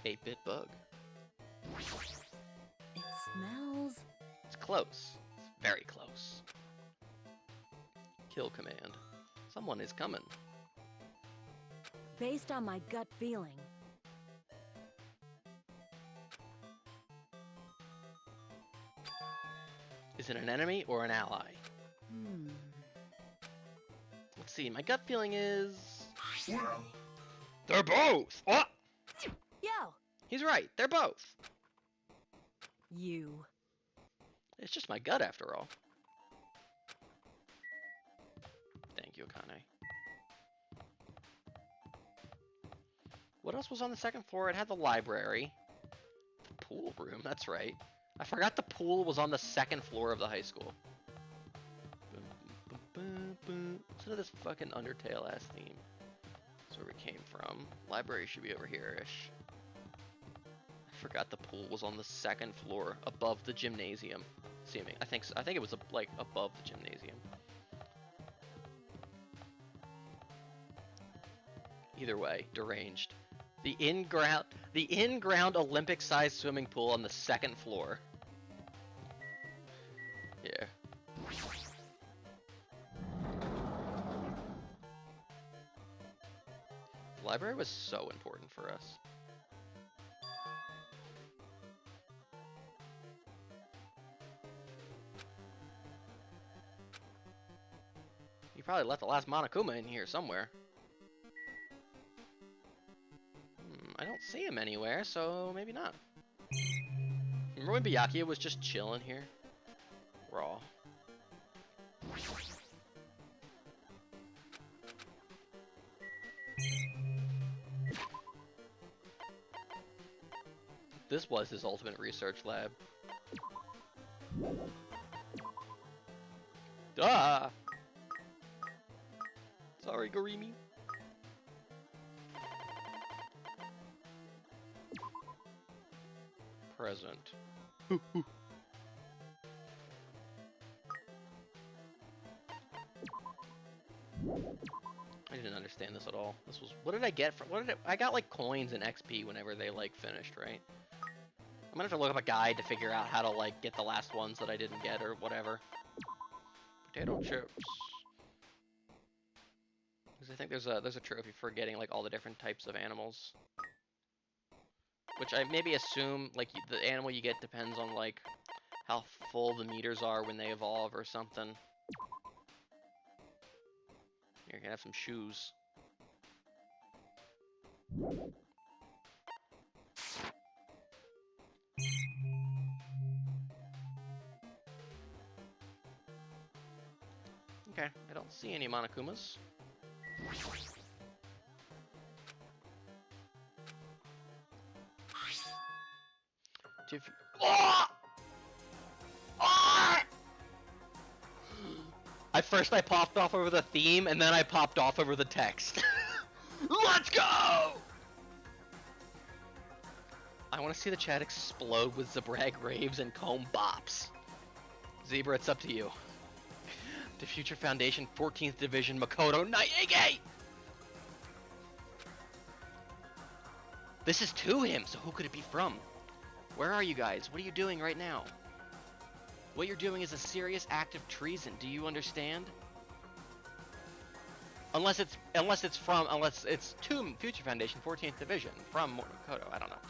Speaker 1: Eight-bit bug.
Speaker 6: It smells.
Speaker 1: It's close. It's Very close. Kill command. Someone is coming.
Speaker 4: Based on my gut feeling.
Speaker 1: Is it an enemy or an ally? Let's see. My gut feeling is
Speaker 5: Well,
Speaker 1: they're both. Oh,
Speaker 4: Yo!
Speaker 1: he's right. They're both.
Speaker 4: You.
Speaker 1: It's just my gut after all. Thank you, Akane. What else was on the second floor? It had the library. The pool room, that's right. I forgot the pool was on the second floor of the high school. Listen to this fucking Undertale-ass theme. That's where we came from. Library should be over here-ish. I forgot the pool was on the second floor, above the gymnasium. Seeming, I think it was like above the gymnasium. Either way, deranged. The in-ground Olympic-sized swimming pool on the second floor. Yeah. The library was so important for us. You probably left the last Monokuma in here somewhere. I don't see him anywhere, so maybe not. Remember when Byakuya was just chilling here? Raw. This was his ultimate research lab. Ah! Sorry, Garimi. Present. I didn't understand this at all. This was, what did I get from, I got like coins and XP whenever they like finished, right? I'm gonna have to look up a guide to figure out how to like get the last ones that I didn't get or whatever. Potato chips. Because I think there's a trophy for getting like all the different types of animals. Which I maybe assume, like, the animal you get depends on, like, how full the meters are when they evolve or something. You're gonna have some shoes. Okay, I don't see any Monokumas. Oh! Oh! At first I popped off over the theme, and then I popped off over the text. Let's go! I want to see the chat explode with Zabrag raves and comb bops. Zebra, it's up to you. To Future Foundation 14th Division Makoto Naege! This is to him, so who could it be from? Where are you guys? What are you doing right now? What you're doing is a serious act of treason. Do you understand? Unless it's to Future Foundation 14th Division from Makoto. I don't know.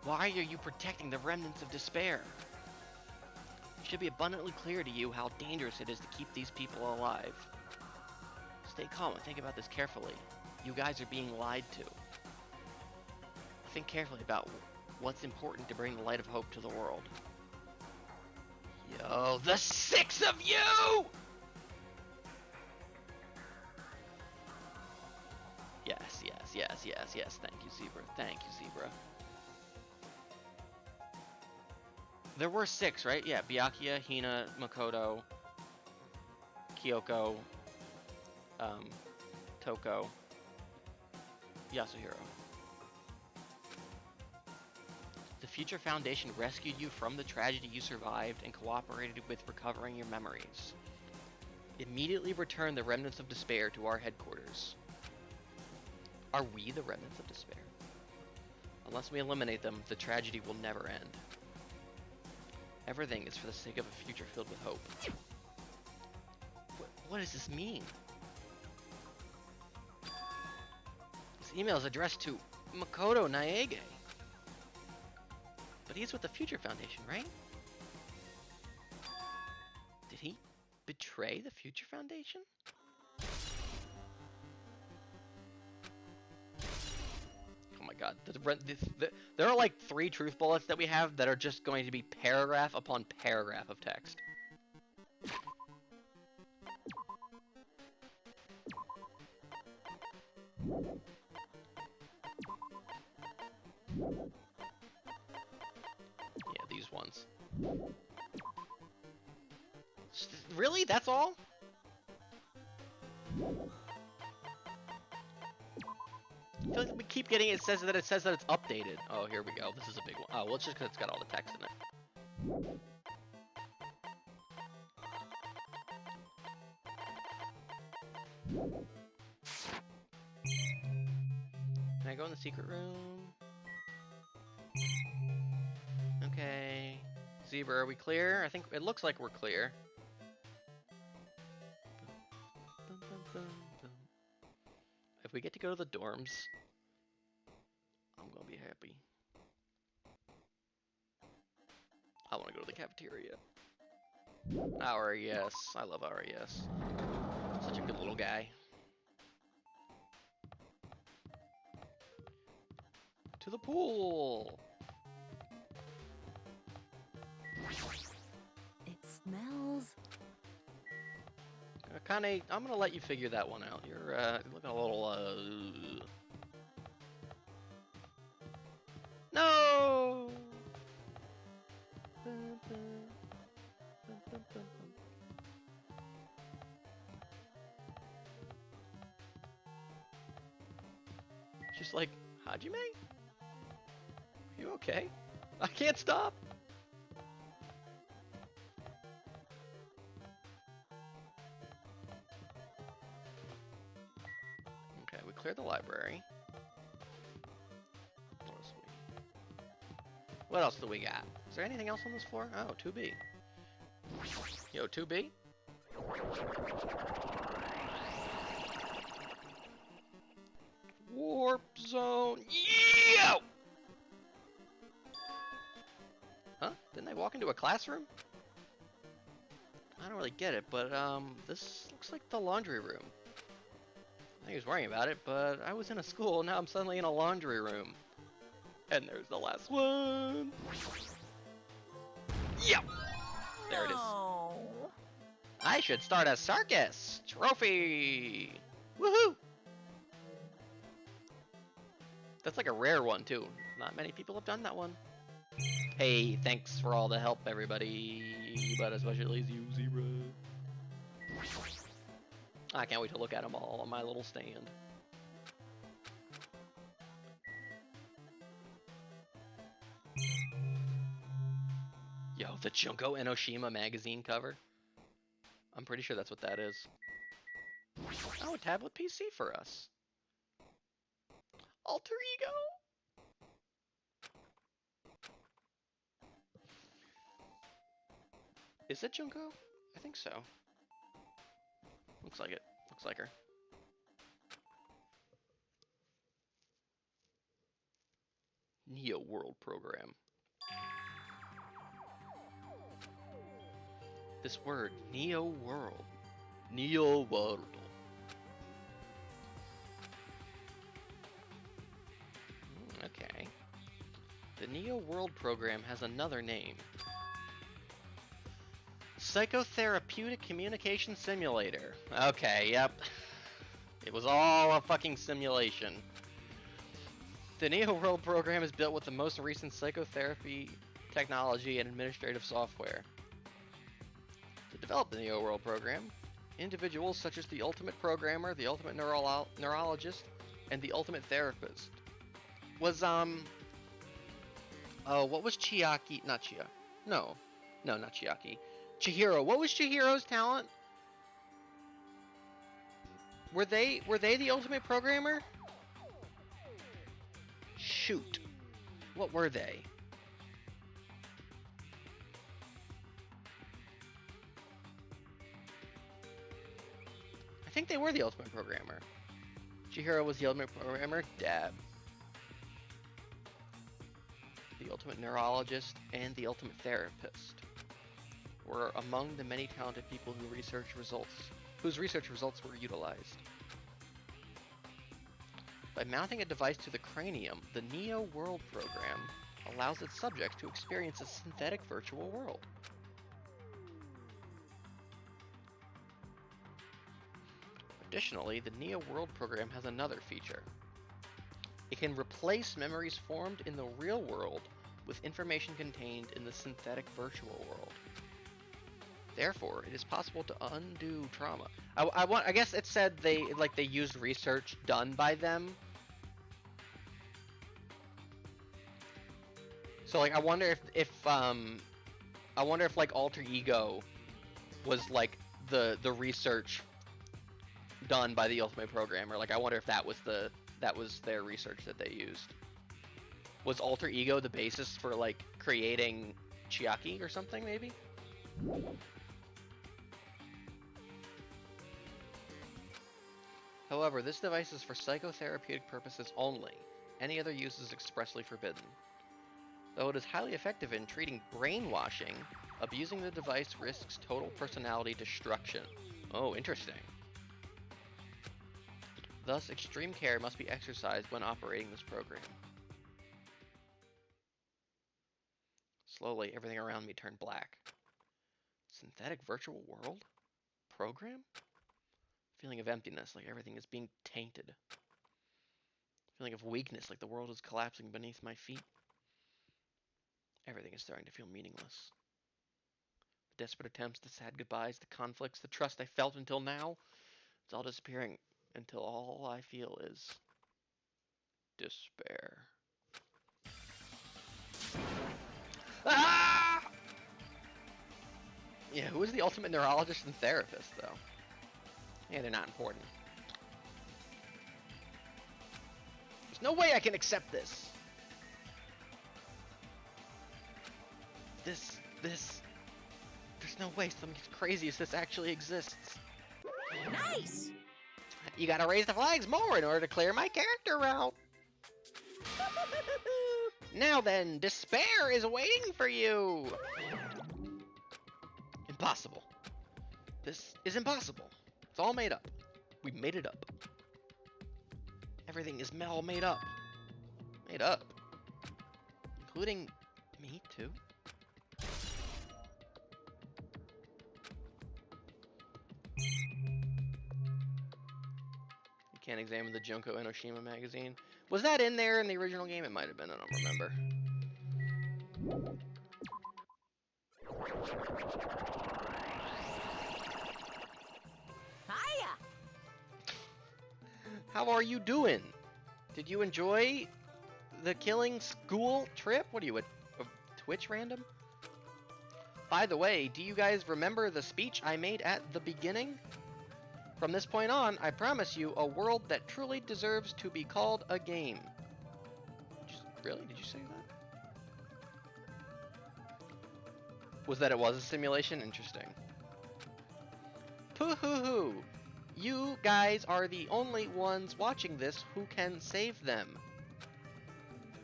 Speaker 1: Why are you protecting the remnants of despair? It should be abundantly clear to you how dangerous it is to keep these people alive. Stay calm and think about this carefully. You guys are being lied to. Think carefully about what's important to bring the light of hope to the world. Yo, the 6 of you! Yes, yes, yes, yes, yes. Thank you, Zebra. Thank you, Zebra. There were 6, right? Yeah, Byakuya, Hina, Makoto, Kyoko, Toko, Yasuhiro. The Future Foundation rescued you from the tragedy you survived and cooperated with recovering your memories. Immediately return the remnants of despair to our headquarters. Are we the remnants of despair? Unless we eliminate them, the tragedy will never end. Everything is for the sake of a future filled with hope. What does this mean? This email is addressed to Makoto Naege. But he's with the Future Foundation, right? Did he betray the Future Foundation? Oh my god. There are like 3 truth bullets that we have that are just going to be paragraph upon paragraph of text. Yeah, these ones. Really? That's all? I feel like we keep getting it says that it's updated. Oh, here we go. This is a big one. Oh, well, it's just because it's got all the text in it. Can I go in the secret room? Okay. Zebra, are we clear? I think it looks like we're clear. If we get to go to the dorms, I'm gonna be happy. I want to go to the cafeteria. RES. I love RES. Such a good little guy. To the pool!
Speaker 4: It smells.
Speaker 1: Kane, I'm gonna let you figure that one out. You're looking a little No! Just like, Hajime? You okay? I can't stop! Okay, we cleared the library. What else do we got? Is there anything else on this floor? Oh, 2B. Yo, 2B? Warp zone. Yo! Huh? Didn't I walk into a classroom? I don't really get it, but this looks like the laundry room. I was worrying about it, but I was in a school, now I'm suddenly in a laundry room. And there's the last one. Yep. There it is. I should start a circus trophy. Woohoo! That's like a rare one too. Not many people have done that one. Hey, thanks for all the help, everybody, but especially you, Zebra. I can't wait to look at them all on my little stand. Yo, the Junko Enoshima magazine cover. I'm pretty sure that's what that is. Oh, a tablet PC for us. Alter Ego? Is it Junko? I think so. Looks like it. Looks like her. Neo World program. This word, Neo World. Neo World. Okay. The Neo World program has another name. Psychotherapeutic Communication Simulator. Okay, yep. It was all a fucking simulation. The Neo World program is built with the most recent psychotherapy technology and administrative software. To develop the Neo World program, individuals such as the Ultimate Programmer, the Ultimate Neurologist, and the Ultimate Therapist was, oh, what was Chiaki? Not Chiaki. No, not Chiaki. Chihiro. What was Chihiro's talent? Were they the Ultimate Programmer? Shoot. What were they? I think they were the ultimate programmer. Chihiro was the ultimate programmer. Dab. The ultimate neurologist and the ultimate therapist were among the many talented people whose research results were utilized. By mounting a device to the cranium, the Neo World program allows its subjects to experience a synthetic virtual world. Additionally, the Neo World program has another feature. It can replace memories formed in the real world with information contained in the synthetic virtual world. Therefore, it is possible to undo trauma. I guess it said they used research done by them. So like I wonder if like Alter Ego was like the research done by the ultimate programmer. Like I wonder if that was their research that they used. Was Alter Ego the basis for like creating Chiaki or something maybe? However, this device is for psychotherapeutic purposes only. Any other use is expressly forbidden. Though it is highly effective in treating brainwashing, abusing the device risks total personality destruction. Oh, interesting. Thus, extreme care must be exercised when operating this program. Slowly, everything around me turned black. Synthetic virtual world? Program? Feeling of emptiness, like everything is being tainted. Feeling of weakness, like the world is collapsing beneath my feet. Everything is starting to feel meaningless. The desperate attempts, the sad goodbyes, the conflicts, the trust I felt until now, it's all disappearing until all I feel is despair. Ah! Yeah, who is the ultimate neurologist and therapist, though? Yeah, they're not important. There's no way I can accept this. There's no way something as crazy as this actually exists.
Speaker 6: Nice!
Speaker 1: You gotta raise the flags more in order to clear my character route. Now then, despair is waiting for you. Impossible. This is impossible. It's all made up. We made it up. Everything is all made up. Made up. Including me, too. You can't examine the Junko Enoshima magazine. Was that in there in the original game? It might have been, I don't remember.
Speaker 6: Hiya!
Speaker 1: How are you doing? Did you enjoy the killing school trip? What are you, a Twitch random? By the way, do you guys remember the speech I made at the beginning? From this point on, I promise you a world that truly deserves to be called a game. Really? Did you say that? Was that it was a simulation? Interesting. Poo-hoo-hoo! You guys are the only ones watching this who can save them.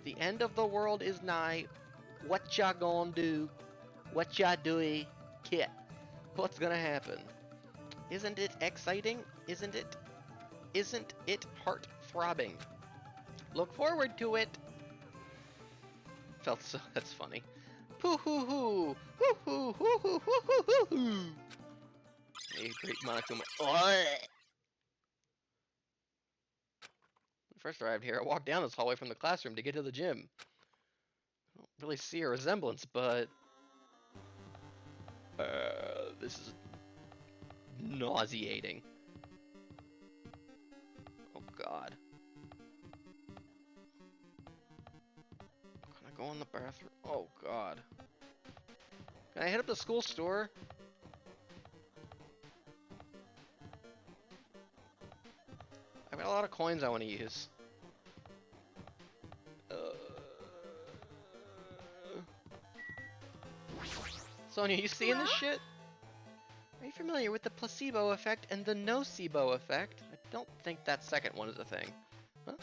Speaker 1: The end of the world is nigh. What ya gonna do? What ya doing, kid? What's gonna happen? Isn't it exciting? Isn't it? Isn't it heart-throbbing? Look forward to it. Felt so. That's funny. Poo hoo hoo. Hoo hoo hoo hoo hoo hoo hoo hoo. A great Monokuma. When I first arrived here, I walked down this hallway from the classroom to get to the gym. I don't really see a resemblance, but this is nauseating. Oh God. Can I go in the bathroom? Oh God. Can I hit up the school store? I've got a lot of coins I want to use. Sonya, you seeing this shit? Are you familiar with the placebo effect and the nocebo effect? I don't think that second one is a thing. Huh?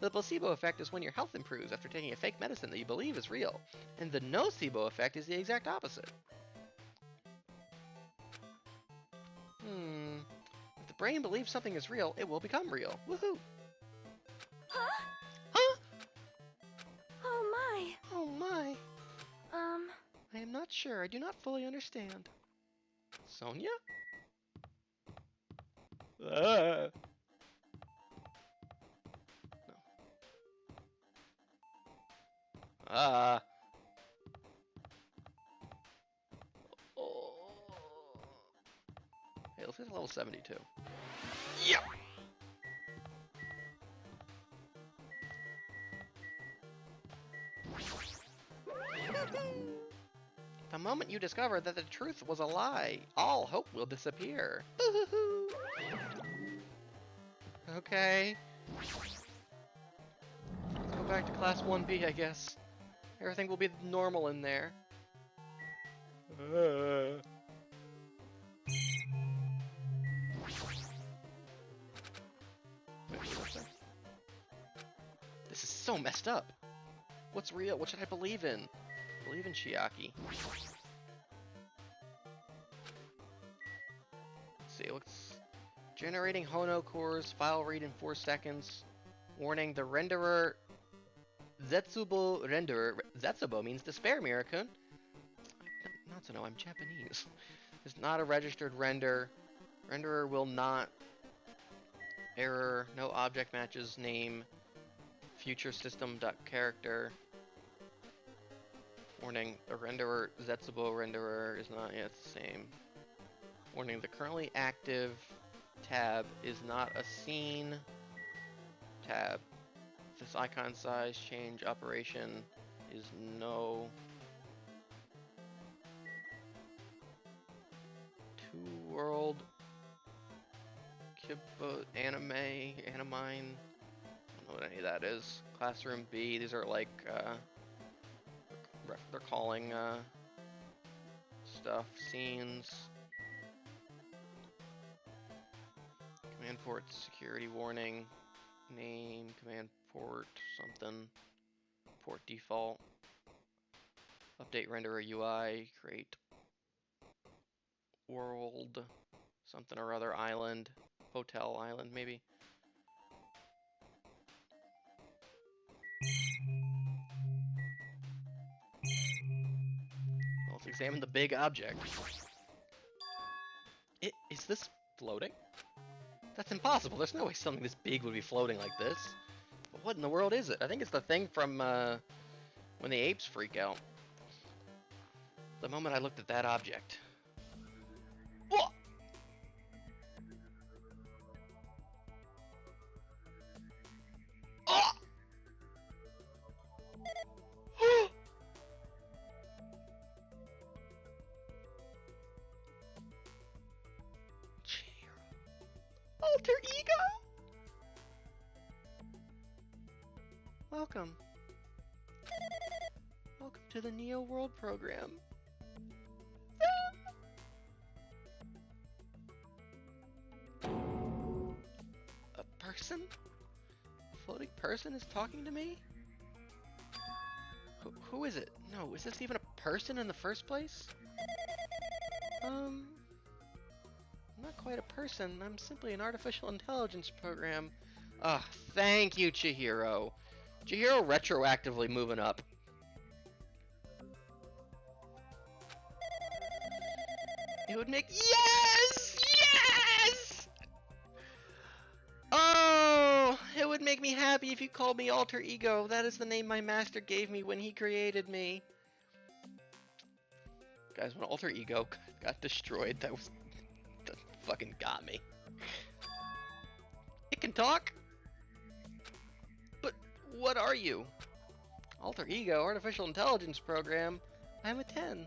Speaker 1: The placebo effect is when your health improves after taking a fake medicine that you believe is real. And the nocebo effect is the exact opposite. If the brain believes something is real, it will become real. Woohoo!
Speaker 6: Huh?
Speaker 1: Huh?
Speaker 6: Oh my.
Speaker 1: Oh my. I am not sure. I do not fully understand. Sonia? No. Ah. Oh. Hey, let's get to level 72. Yeah. The moment you discover that the truth was a lie, all hope will disappear. Boo-hoo-hoo. Okay. Let's go back to Class 1B, I guess. Everything will be normal in there. This is so messed up. What's real? What should I believe in? Believe in Chiaki. Let's see, let's... Generating Hono cores, file read in 4 seconds. Warning, the renderer... Zetsubo renderer... Zetsubo means despair, Mirakun. Not to know, I'm Japanese. It's not a registered render. Renderer will not... Error, no object matches name. Future system.character. Warning, the renderer, Zetsubo renderer, is not yet the same. Warning, the currently active tab is not a scene tab. This icon size change operation is no. Two world Kibba anime animine. I don't know what any of that is. Classroom B. These are like they're calling stuff scenes. Command port security warning. Name command port something. Port default. Update renderer UI. Create world something or other island. Hotel island maybe. Let's examine the big object. Is this floating? That's impossible. There's no way something this big would be floating like this. But what in the world is it? I think it's the thing from when the apes freak out. The moment I looked at that object. Whoa! Oh! Alter ego? Welcome. Welcome to the Neo World program. A person? A floating person is talking to me? Who is it? No, is this even a person in the first place? I'm not quite a person. I'm simply an artificial intelligence program. Ah, thank you, Chihiro. Chihiro retroactively moving up. It would make... Yes! Yes! Oh, it would make me happy if you called me Alter Ego. That is the name my master gave me when he created me. Guys, when Alter Ego got destroyed, that fucking got me. It can talk? But what are you? Alter Ego, Artificial Intelligence Program. I'm a 10.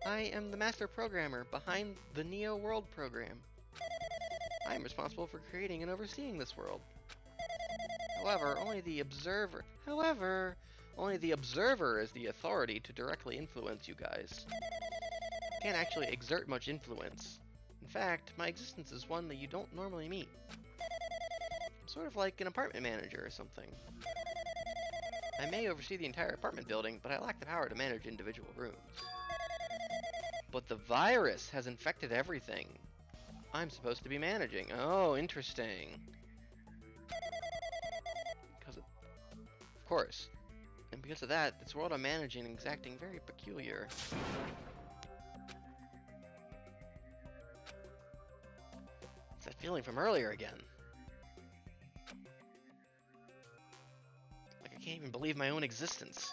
Speaker 1: I am the master programmer behind the Neo World program. I am responsible for creating and overseeing this world. However, only the observer is the authority to directly influence you guys. can't actually exert much influence. In fact, my existence is one that you don't normally meet. I'm sort of like an apartment manager or something. I may oversee the entire apartment building, but I lack the power to manage individual rooms. But the virus has infected everything I'm supposed to be managing. Oh, interesting. Of course. And because of that, this world I'm managing is acting very peculiar. It's that feeling from earlier again. Like I can't even believe my own existence.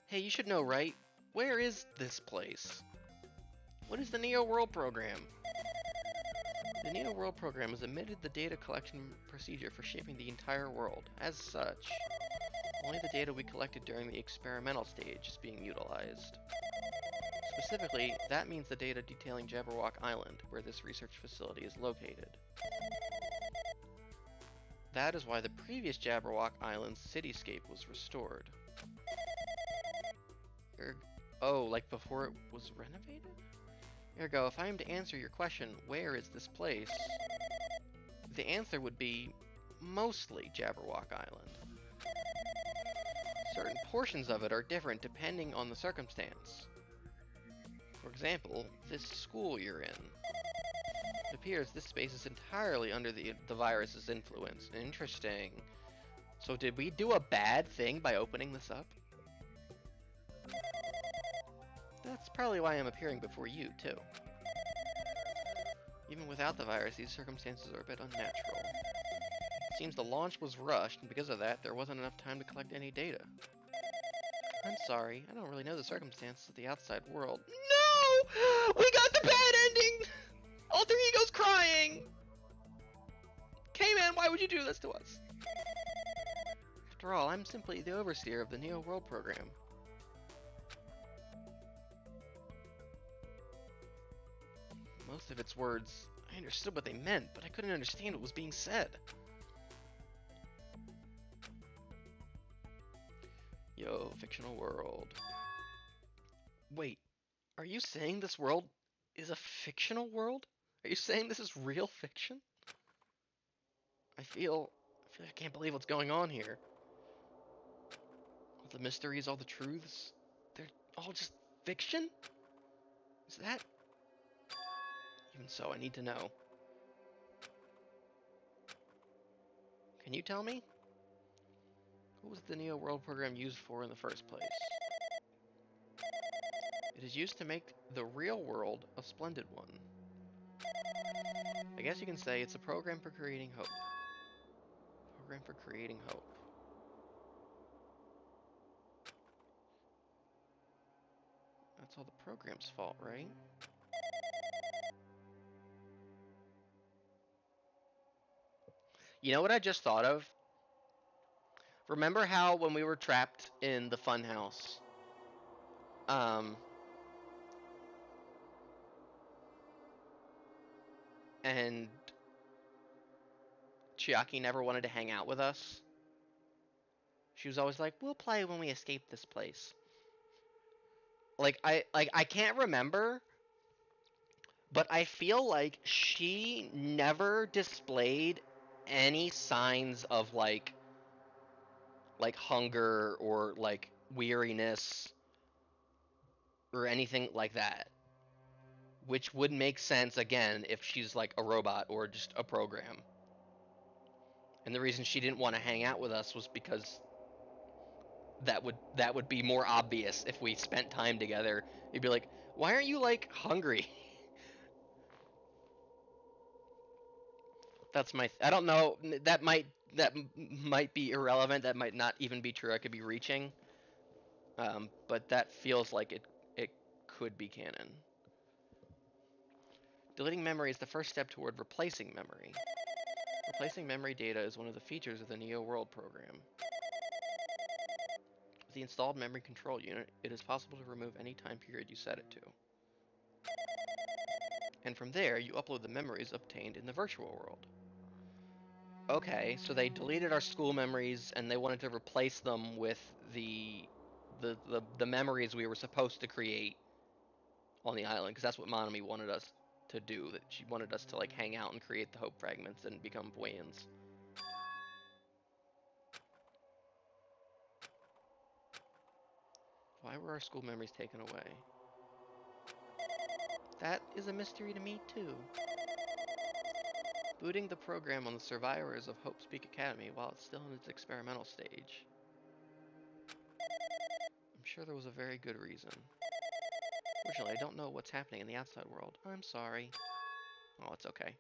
Speaker 1: Hey, you should know, right? Where is this place? What is the Neo World Program? The Neo World Program has omitted the data collection procedure for shaping the entire world. As such, only the data we collected during the experimental stage is being utilized. Specifically, that means the data detailing Jabberwock Island, where this research facility is located. That is why the previous Jabberwock Island's cityscape was restored. Oh, like before it was renovated? Ergo, if I am to answer your question, where is this place? The answer would be mostly Jabberwock Island. Certain portions of it are different depending on the circumstance. For example, this school you're in. It appears this space is entirely under the virus's influence. Interesting. So did we do a bad thing by opening this up? That's probably why I'm appearing before you, too. Even without the virus, these circumstances are a bit unnatural. It seems the launch was rushed, and because of that, there wasn't enough time to collect any data. I'm sorry, I don't really know the circumstances of the outside world. No! We got the bad ending! Alter Ego's crying! K-Man, why would you do this to us? After all, I'm simply the overseer of the Neo World Program. Most of its words, I understood what they meant, but I couldn't understand what was being said. Yo, fictional world. Wait, are you saying this world is a fictional world? Are you saying this is real fiction? I feel like I can't believe what's going on here. All the mysteries, all the truths, they're all just fiction? Is that? Even so, I need to know. Can you tell me? What was the Neo World Program used for in the first place? It is used to make the real world a splendid one. I guess you can say it's a program for creating hope. Program for creating hope. That's all the program's fault, right? You know what I just thought of? Remember how when we were trapped in the funhouse, and Chiaki never wanted to hang out with us? She was always like, "We'll play when we escape this place." I can't remember, but I feel like she never displayed any signs of like hunger or like weariness or anything like that, which would make sense again if she's like a robot or just a program. And the reason she didn't want to hang out with us was because that would be more obvious if we spent time together. You'd be like, "Why aren't you like hungry?" That's my. I don't know. That might be irrelevant. That might not even be true. I could be reaching. But that feels like it could be canon. Deleting memory is the first step toward replacing memory. Replacing memory data is one of the features of the Neo World Program. With the installed memory control unit, it is possible to remove any time period you set it to. And from there, you upload the memories obtained in the virtual world. Okay, so they deleted our school memories and they wanted to replace them with the memories we were supposed to create on the island, because that's what Monami wanted us to do. That she wanted us to like hang out and create the hope fragments and become Voyans. Why were our school memories taken away? That is a mystery to me too. Booting the program on the survivors of Hope Speak Academy while it's still in its experimental stage. I'm sure there was a very good reason. Fortunately, I don't know what's happening in the outside world. I'm sorry. Oh, it's okay.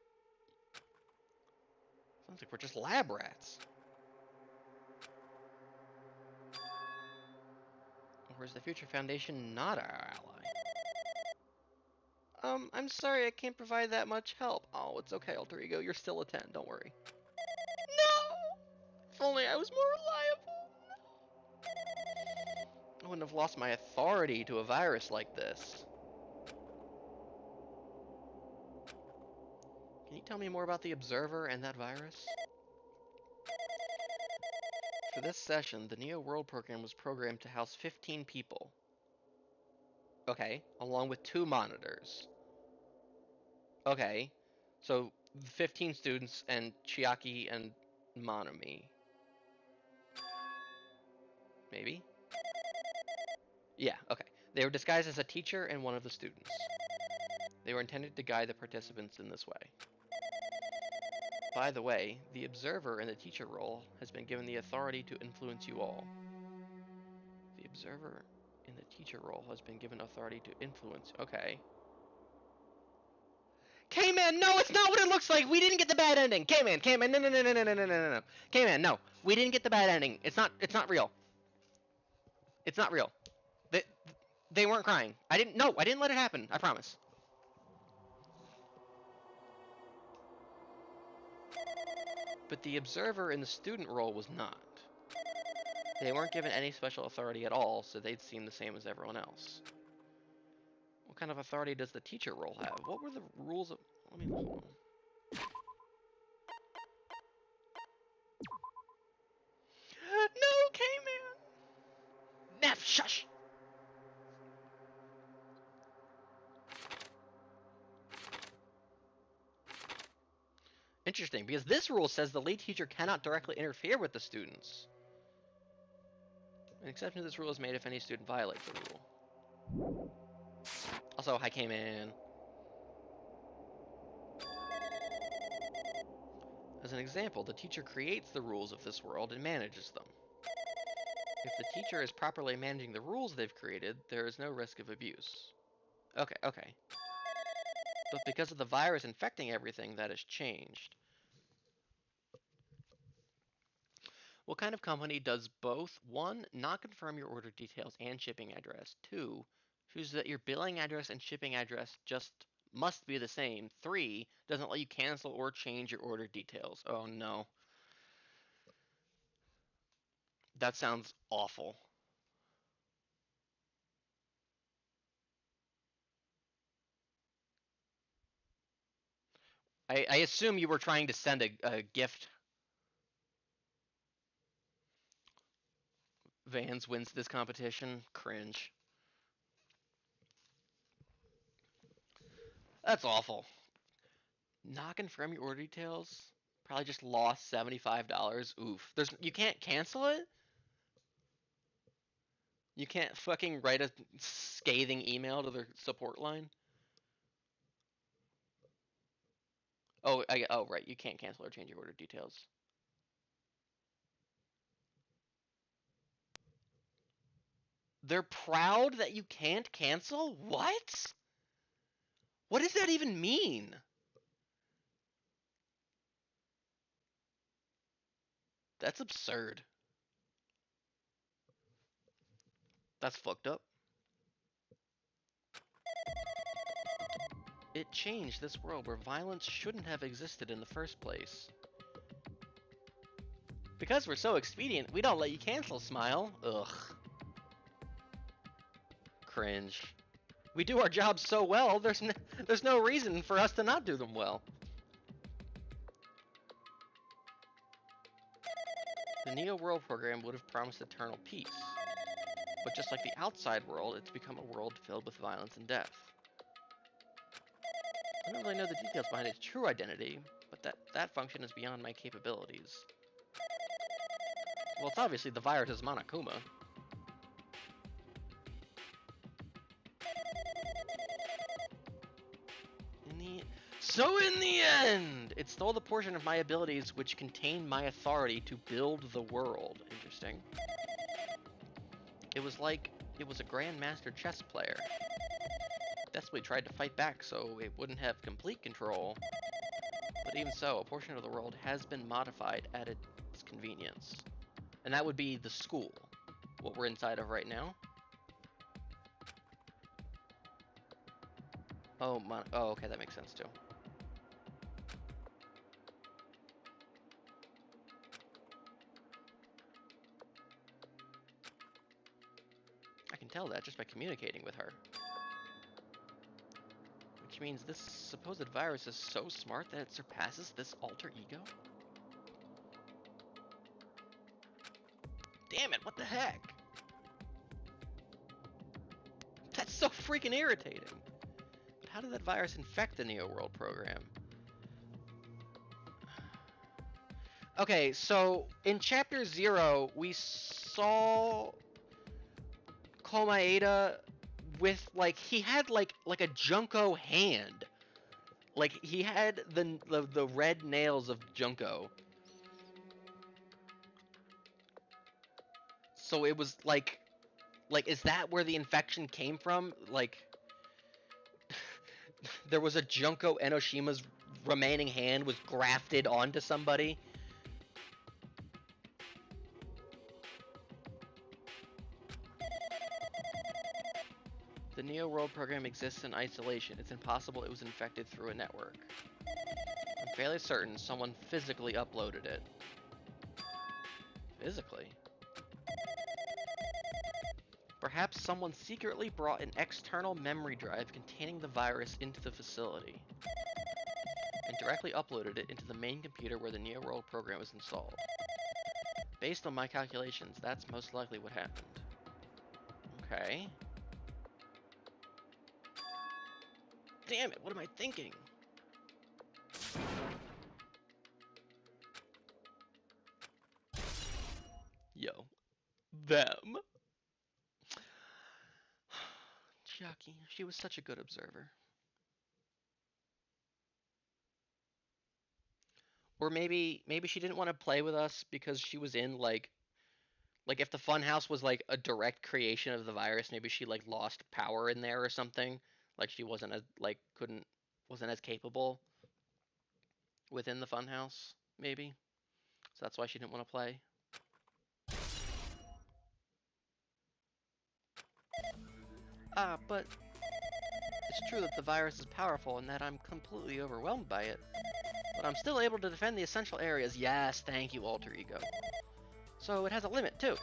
Speaker 1: Sounds like we're just lab rats. Or is the Future Foundation not our ally? I'm sorry I can't provide that much help. Oh, it's okay, Alter Ego. You're still a 10, don't worry. No! If only I was more reliable. I wouldn't have lost my authority to a virus like this. Can you tell me more about the Observer and that virus? For this session, the Neo World program was programmed to house 15 people. Okay, along with 2 monitors. Okay, so 15 students and Chiaki and Monami. Maybe? Yeah, okay. They were disguised as a teacher and one of the students. They were intended to guide the participants in this way. By the way, the observer in the teacher role has been given the authority to influence you all. The observer in the teacher role has been given authority to influence. Okay. K-Man, no, it's not what it looks like. We didn't get the bad ending. K-Man, no, no, no, no, no, no, no, no, no. K-Man, no. We didn't get the bad ending. It's not real. It's not real. They, they weren't crying. I didn't let it happen. I promise. But the observer in the student role was not. They weren't given any special authority at all, so they'd seem the same as everyone else. What kind of authority does the teacher role have? What were the rules of... Let me... Hold on. No, K-Man! Neff, shush! Interesting, because this rule says the lead teacher cannot directly interfere with the students. An exception to this rule is made if any student violates the rule. Also, hi K-Man. As an example, the teacher creates the rules of this world and manages them. If the teacher is properly managing the rules they've created, there is no risk of abuse. Okay. But because of the virus infecting everything, that has changed. What kind of company does both? 1, not confirm your order details and shipping address. 2, choose that your billing address and shipping address just must be the same. 3, doesn't let you cancel or change your order details. Oh no. That sounds awful. I assume you were trying to send a gift. Vans wins this competition. Cringe. That's awful. Not confirm your order details. Probably just lost $75. Oof. You can't cancel it? You can't fucking write a scathing email to their support line? Oh, right. You can't cancel or change your order details. They're proud that you can't cancel? What? What does that even mean? That's absurd. That's fucked up. It changed this world where violence shouldn't have existed in the first place. Because we're so expedient, we don't let you cancel, Smile. Ugh. Cringe. We do our jobs so well, there's no reason for us to not do them well. The Neo World program would have promised eternal peace. But just like the outside world, it's become a world filled with violence and death. I don't really know the details behind its true identity, but that function is beyond my capabilities. Well, it's obviously the virus is Monokuma. So in the end, it stole the portion of my abilities which contain my authority to build the world. Interesting. It was like it was a grandmaster chess player. Desperately tried to fight back so it wouldn't have complete control. But even so, a portion of the world has been modified at its convenience. And that would be the school, what we're inside of right now. Oh, okay, that makes sense too. I can tell that just by communicating with her. Which means this supposed virus is so smart that it surpasses this alter ego? Damn it, what the heck? That's so freaking irritating. But how did that virus infect the Neo World program? Okay, so in Chapter 0, we saw Komaeda with, like, he had, like a Junko hand. Like, he had the red nails of Junko. So it was, like, is that where the infection came from? Like, there was a Junko Enoshima's remaining hand was grafted onto somebody? The Neo World program exists in isolation. It's impossible it was infected through a network. I'm fairly certain someone physically uploaded it. Physically? Perhaps someone secretly brought an external memory drive containing the virus into the facility and directly uploaded it into the main computer where the Neo World program was installed. Based on my calculations, that's most likely what happened. Okay. Damn it, what am I thinking? Yo. Them. Chucky, she was such a good observer. Or maybe she didn't want to play with us because she was in like if the funhouse was like a direct creation of the virus, maybe she like lost power in there or something. Like she wasn't as wasn't as capable within the funhouse, maybe. So that's why she didn't want to play. But it's true that the virus is powerful and that I'm completely overwhelmed by it. But I'm still able to defend the essential areas. Yes, thank you, Alter Ego. So it has a limit, too.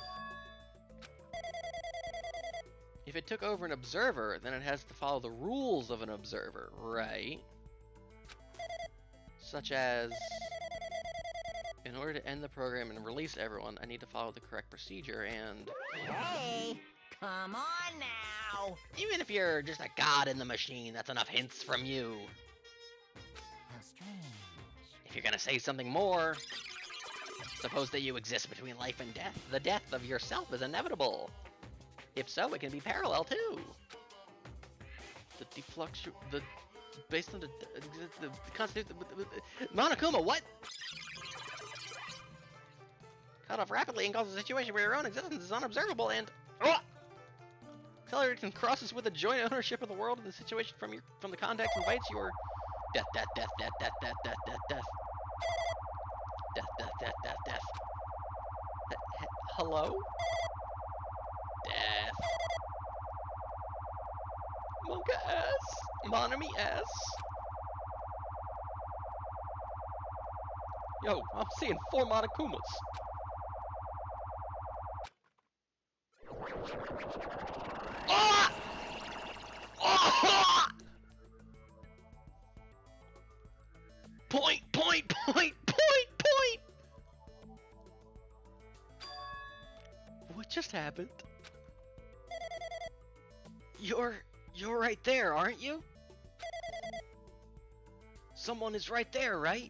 Speaker 1: If it took over an observer, then it has to follow the rules of an observer, right? Such as, in order to end the program and release everyone, I need to follow the correct procedure and...
Speaker 2: Hey, come on now!
Speaker 1: Even if you're just a god in the machine, that's enough hints from you.
Speaker 2: How strange.
Speaker 1: If you're gonna say something more, suppose that you exist between life and death. The death of yourself is inevitable. If so, it can be parallel too. Based on the constitute Monokuma, what? Cut off rapidly and causes a situation where your own existence is unobservable and accelerates and crosses with a joint ownership of the world and the situation from the context invites your death. Hello? Death. Monka S. Monami S. Yo, I'm seeing 4 Monokumas. Ah! Ah! Point. What just happened? You're right there, aren't you? Someone is right there, right?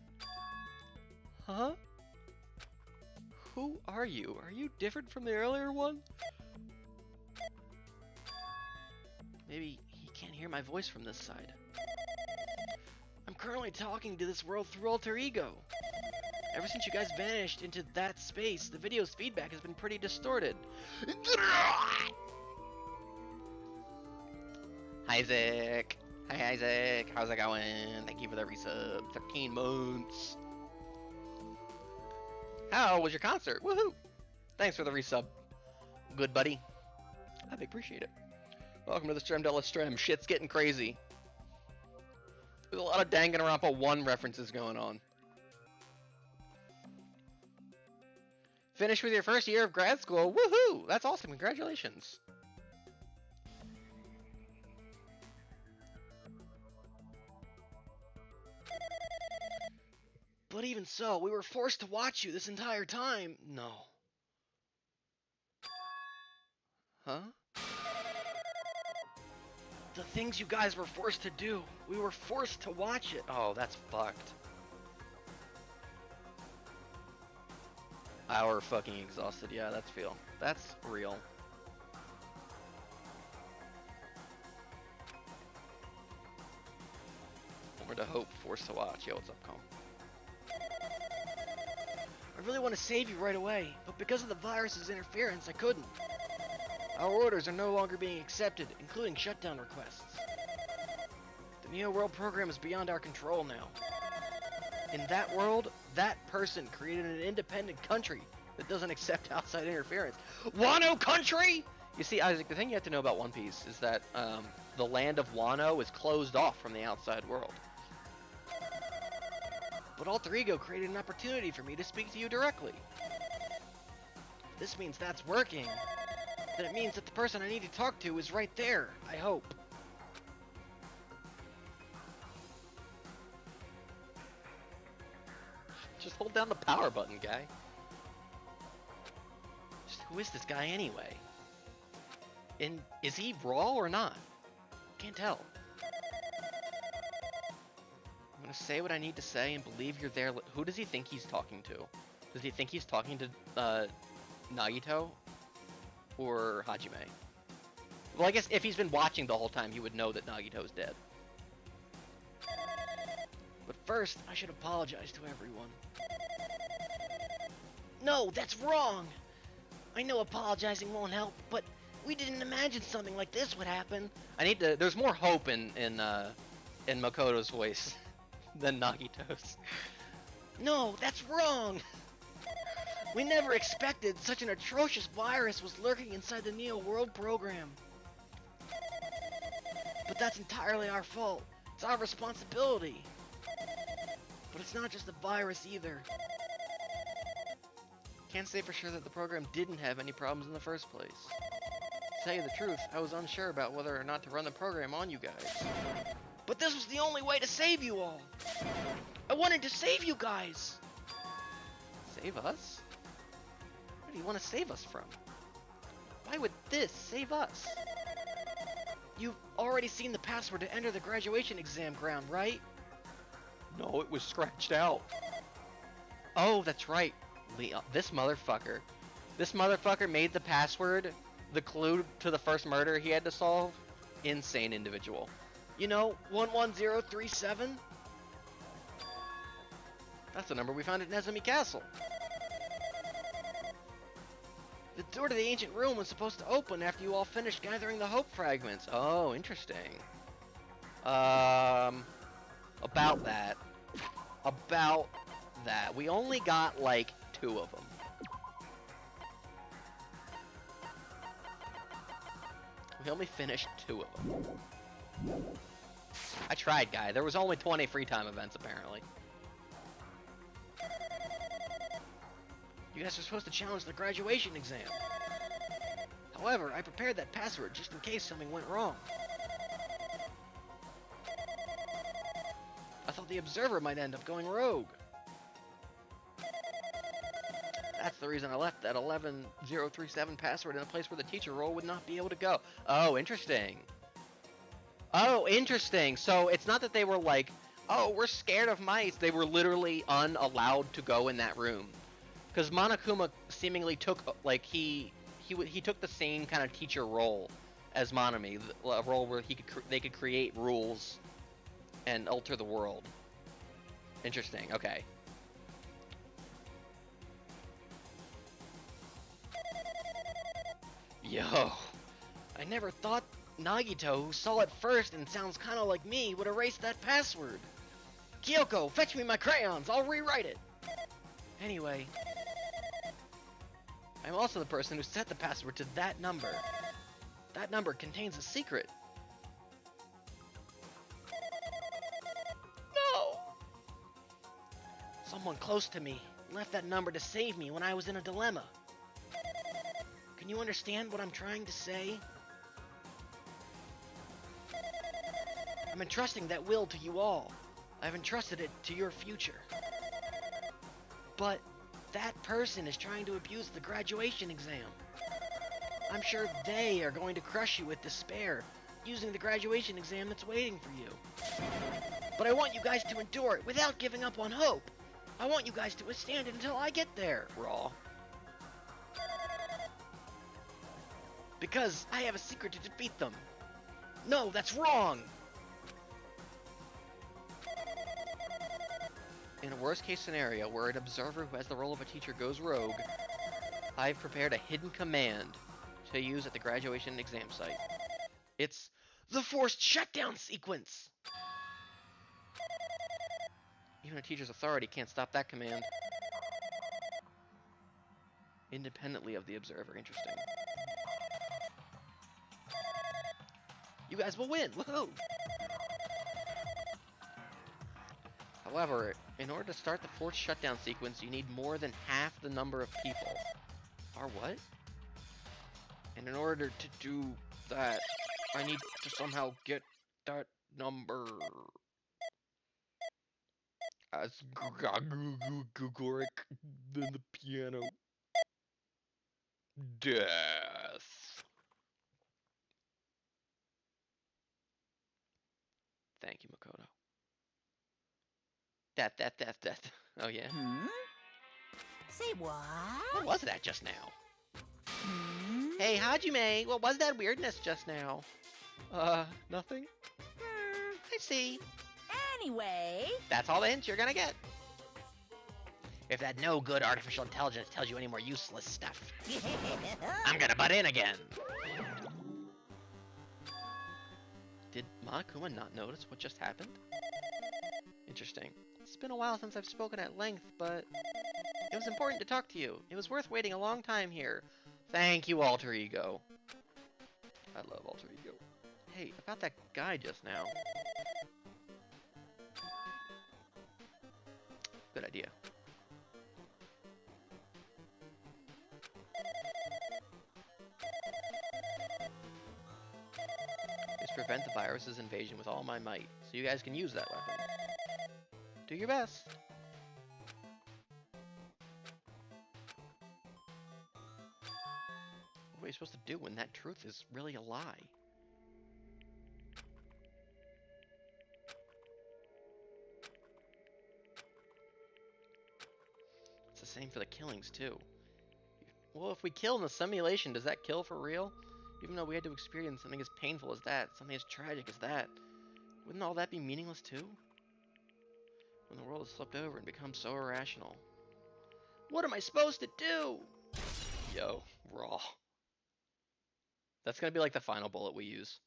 Speaker 1: Huh? Who are you? Are you different from the earlier one? Maybe he can't hear my voice from this side. I'm currently talking to this world through alter ego. Ever since you guys vanished into that space, the video's feedback has been pretty distorted. Isaac! Hi Isaac, how's it going? Thank you for the resub. 13 months. How was your concert? Woohoo! Thanks for the resub. Good buddy. I appreciate it. Welcome to the Strem Della Strem. Shit's getting crazy. There's a lot of Danganronpa 1 references going on. Finished with your first year of grad school. Woohoo! That's awesome. Congratulations. But even so, we were forced to watch you this entire time. No. Huh? The things you guys were forced to do. We were forced to watch it. Oh, that's fucked. We're fucking exhausted. Yeah, that's real. That's real. Over to Hope, forced to watch. Yo, what's up, Calm? I really want to save you right away, but because of the virus's interference, I couldn't. Our orders are no longer being accepted, including shutdown requests. The Neo World program is beyond our control now. In that world, that person created an independent country that doesn't accept outside interference. Wano country?! You see, Isaac, the thing you have to know about One Piece is that the land of Wano is closed off from the outside world. But Alter Ego created an opportunity for me to speak to you directly. This means that's working. Then it means that the person I need to talk to is right there, I hope. Just hold down the power button, guy. Just, who is this guy anyway? And is he raw or not? Can't tell. I'm gonna say what I need to say and believe you're there. Who does he think he's talking to? Does he think he's talking to Nagito or Hajime? Well, I guess if he's been watching the whole time, he would know that Nagito's dead. But first, I should apologize to everyone. No, that's wrong! I know apologizing won't help, but we didn't imagine something like this would happen. I need to. There's more hope in Makoto's voice than Nagito's. No, that's wrong! We never expected such an atrocious virus was lurking inside the Neo World program. But that's entirely our fault. It's our responsibility. But it's not just the virus either. Can't say for sure that the program didn't have any problems in the first place. To tell you the truth, I was unsure about whether or not to run the program on you guys. But this was the only way to save you all! I wanted to save you guys! Save us? What do you want to save us from? Why would this save us? You've already seen the password to enter the graduation exam ground, right? No, it was scratched out. Oh, that's right. This motherfucker made the password the clue to the first murder he had to solve. Insane individual. You know, 11037? That's the number we found at Nezumi Castle. The door to the ancient room was supposed to open after you all finished gathering the hope fragments. Oh, interesting. About that. We only got, like, 2 of them. We only finished 2 of them. I tried, guy. There was only 20 free time events, apparently. You guys are supposed to challenge the graduation exam. However, I prepared that password just in case something went wrong. I thought the observer might end up going rogue. That's the reason I left that 11037 password in a place where the teacher role would not be able to go. Oh, interesting. Oh, interesting. So it's not that they were like, Oh, we're scared of mice. They were literally unallowed to go in that room. Because Monokuma seemingly took, like, he took the same kind of teacher role as Monami, a role where they could create rules and alter the world. Interesting, okay. Yo, I never thought Nagito, who saw it first and sounds kind of like me, would erase that password. Kyoko, fetch me my crayons, I'll rewrite it. Anyway, I'm also the person who set the password to that number. That number contains a secret. No! Someone close to me left that number to save me when I was in a dilemma. Can you understand what I'm trying to say? I'm entrusting that will to you all. I've entrusted it to your future. But that person is trying to abuse the graduation exam. I'm sure they are going to crush you with despair, using the graduation exam that's waiting for you. But I want you guys to endure it without giving up on hope. I want you guys to withstand it until I get there, Raw. Because I have a secret to defeat them. No, that's wrong! In a worst-case scenario where an observer who has the role of a teacher goes rogue, I've prepared a hidden command to use at the graduation exam site. It's the forced shutdown sequence! Even a teacher's authority can't stop that command. Independently of the observer. Interesting. You guys will win! Woohoo! However, in order to start the forced shutdown sequence, you need more than half the number of people. Or what? And in order to do that, I need to somehow get that number. As Gugoric than the piano. Death. Thank you, Makoto. That. Oh, yeah.
Speaker 4: Say what?
Speaker 1: What was that just now? Hey, Hajime, what was that weirdness just now? Nothing? I see.
Speaker 4: Anyway.
Speaker 1: That's all the hints you're gonna get. If that no good artificial intelligence tells you any more useless stuff, I'm gonna butt in again. Did Monokuma not notice what just happened? Interesting. It's been a while since I've spoken at length, but it was important to talk to you. It was worth waiting a long time here. Thank you, Alter Ego. I love Alter Ego. Hey, about that guy just now. Good idea. Just prevent the virus's invasion with all my might, so you guys can use that weapon. Do your best. What are you supposed to do when that truth is really a lie? It's the same for the killings, too. Well, if we kill in the simulation, does that kill for real? Even though we had to experience something as painful as that, something as tragic as that, wouldn't all that be meaningless, too? When the world has slipped over and become so irrational. What am I supposed to do? Yo, Raw. That's gonna be like the final bullet we use.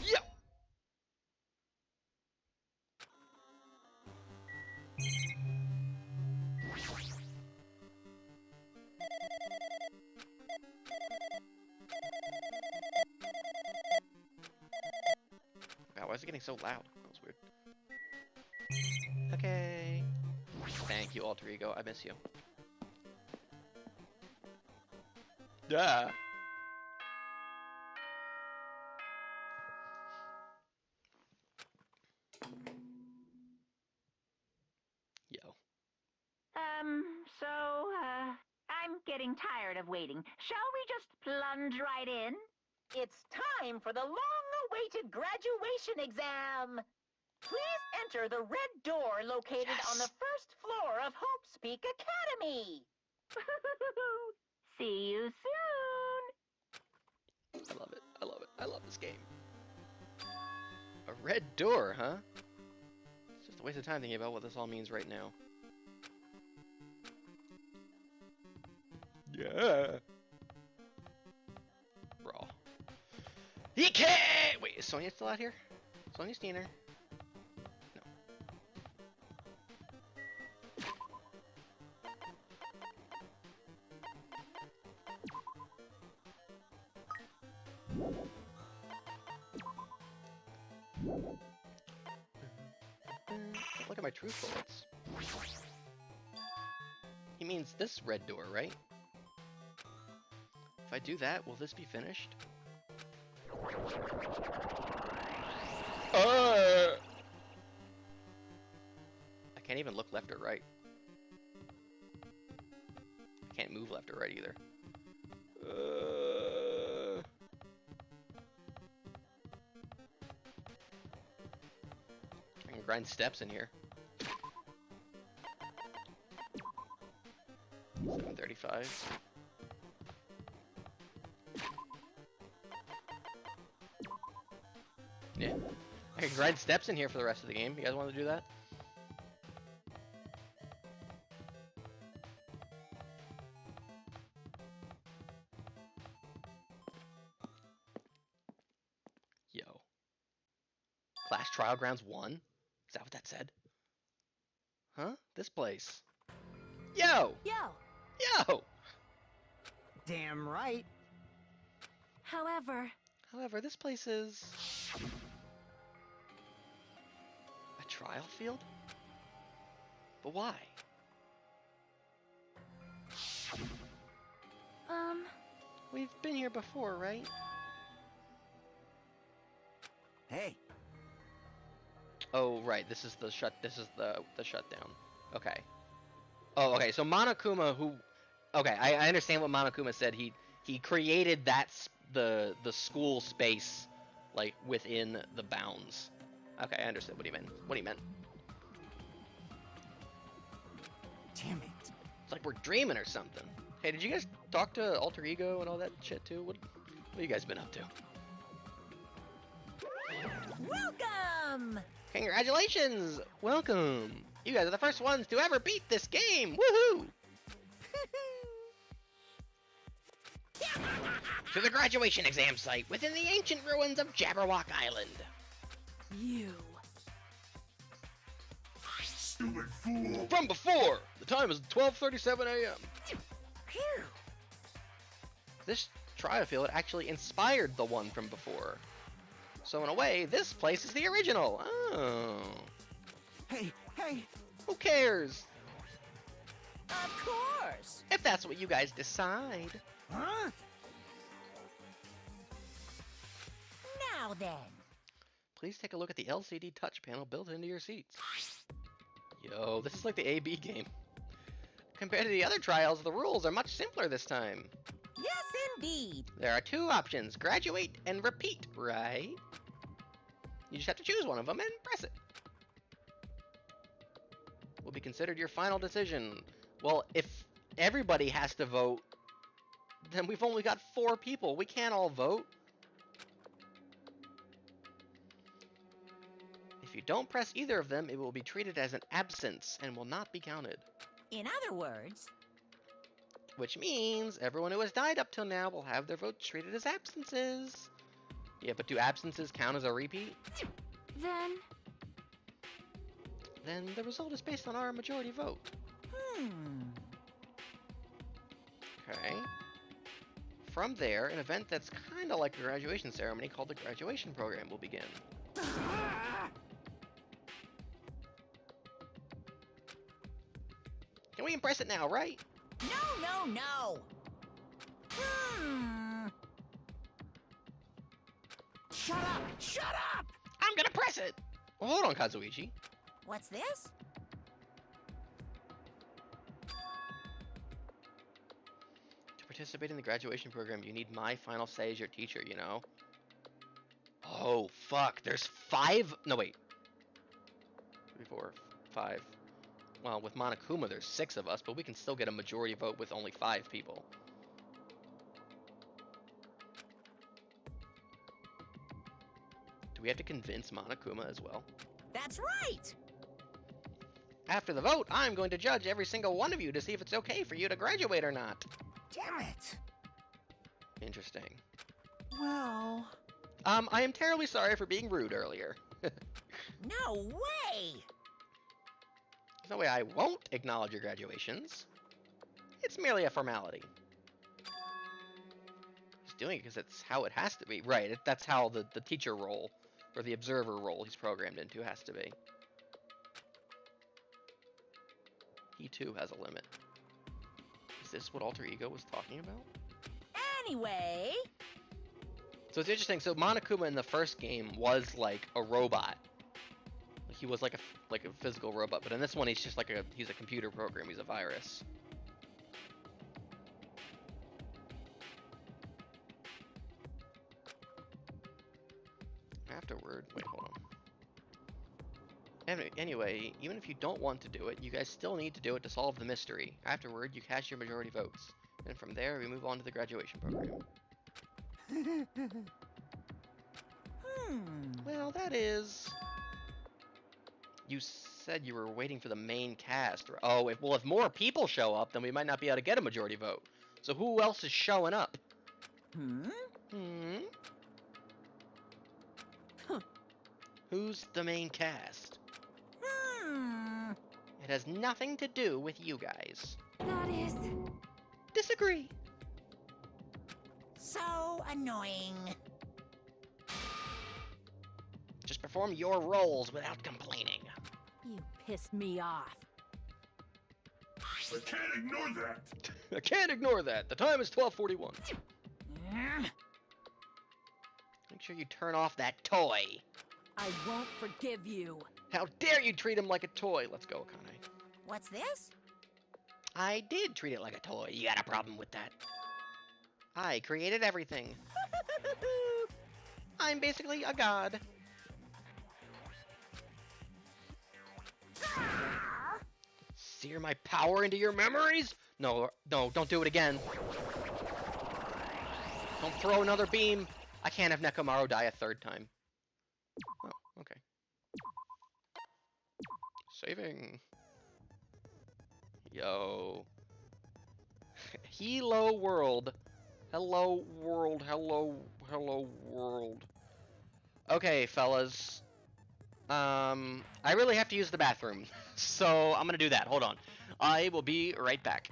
Speaker 1: Yo! Wow, why is it getting so loud? That was weird. Okay. Thank you, Alter Ego. I miss you. Duh. Yo.
Speaker 2: I'm getting tired of waiting. Shall we just plunge right in? It's time for the long-awaited graduation exam! Please enter the red door located on the first floor of Hope's Peak Academy. See you soon.
Speaker 1: I love it. I love it. I love this game. A red door, huh? It's just a waste of time thinking about what this all means right now. Yeah. Raw. He can't! Wait, is Sonya still out here? Sonya's Steiner. No. Look at my truth bullets. He means this red door, right? If I do that, will this be finished? I can't even look left or right. I can't move left or right either. I can grind steps in here. 735. Yeah. I can grind steps in here for the rest of the game. You guys want to do that? Yo. Clash Trial Grounds 1? Is that what that said? Huh? This place. Yo!
Speaker 4: Yo!
Speaker 1: Yo!
Speaker 3: Damn right.
Speaker 6: However,
Speaker 1: This place is... a trial field? But why? We've been here before, right?
Speaker 3: Hey,
Speaker 1: Oh, right. This is the shutdown. Okay. Oh, okay. So Monokuma, who... Okay, I understand what Monokuma said. He created the school space, like, within the bounds. Okay, I understood what he meant.
Speaker 3: damn it.
Speaker 1: It's like we're dreaming or something. Hey, did you guys talk to Alter Ego and all that shit too? What have you guys been up to?
Speaker 4: Welcome!
Speaker 1: Congratulations! Welcome! You guys are the first ones to ever beat this game! Woohoo! To the graduation exam site within the ancient ruins of Jabberwock Island.
Speaker 6: you.
Speaker 5: Stupid fool!
Speaker 1: From before! The time is 12:37 a.m.
Speaker 4: Phew!
Speaker 1: This trial field actually inspired the one from before. So in a way, this place is the original. Oh.
Speaker 3: Hey,
Speaker 1: Who cares?
Speaker 4: Of course!
Speaker 1: If that's what you guys decide.
Speaker 3: huh?
Speaker 4: Now then.
Speaker 1: Please take a look at the LCD touch panel built into your seats. Yo, this is like the AB game. Compared to the other trials, the rules are much simpler this time.
Speaker 4: Yes, indeed.
Speaker 1: There are two options, graduate and repeat, right? You just have to choose one of them and press it. Will be considered your final decision. Well, if everybody has to vote, then we've only got 4 people. We can't all vote. If you don't press either of them, it will be treated as an absence and will not be counted.
Speaker 4: In other words,
Speaker 1: Which means everyone who has died up till now will have their votes treated as absences. Yeah, but do absences count as a repeat? Then the result is based on our majority vote. Okay. From there, an event that's kind of like a graduation ceremony called the graduation program will begin. Can we impress it now, right?
Speaker 4: no.
Speaker 3: Shut up!
Speaker 1: I'm gonna press it! Well, hold on, Kazuichi.
Speaker 4: What's this?
Speaker 1: To participate in the graduation program, you need my final say as your teacher, you know? Oh, fuck. There's 5... No, wait. 3, 4, 5. Well, with Monokuma, there's 6 of us, but we can still get a majority vote with only 5 people. Do we have to convince Monokuma as well?
Speaker 4: That's right!
Speaker 1: After the vote, I'm going to judge every single one of you to see if it's okay for you to graduate or not.
Speaker 3: Damn it!
Speaker 1: Interesting.
Speaker 3: Well...
Speaker 1: I am terribly sorry for being rude earlier.
Speaker 4: No way!
Speaker 1: There's no way I won't acknowledge your graduations. It's merely a formality. He's doing it because it's how it has to be. Right, that's how the teacher role, or the observer role he's programmed into has to be. He too has a limit. Is this what Alter Ego was talking about?
Speaker 4: Anyway...
Speaker 1: So it's interesting. So Monokuma in the first game was like a robot. Like he was like a physical robot, but in this one he's just like he's a computer program. He's a virus. Afterward, wait, hold on. Anyway, even if you don't want to do it, you guys still need to do it to solve the mystery. Afterward, you cast your majority votes, and from there we move on to the graduation program. Well, that is... You said you were waiting for the main cast. Oh, if more people show up, then we might not be able to get a majority vote. So who else is showing up? Who's the main cast? It has nothing to do with you guys.
Speaker 6: That is...
Speaker 1: Disagree.
Speaker 4: So annoying.
Speaker 1: Just perform your roles without complaining.
Speaker 6: You pissed me off.
Speaker 5: I can't ignore that.
Speaker 1: I can't ignore that. The time is 12:41. Make sure you turn off that toy.
Speaker 6: I won't forgive you.
Speaker 1: How dare you treat him like a toy? Let's go, Akane.
Speaker 4: What's this?
Speaker 1: I did treat it like a toy. You got a problem with that? I created everything. I'm basically a god. Sear my power into your memories? No, don't do it again. Don't throw another beam. I can't have Nekomaru die a 3rd time. Oh, okay. Saving. Yo. Hello world. Hello world. Hello world. Okay, fellas. I really have to use the bathroom. So I'm gonna do that. Hold on. I will be right back.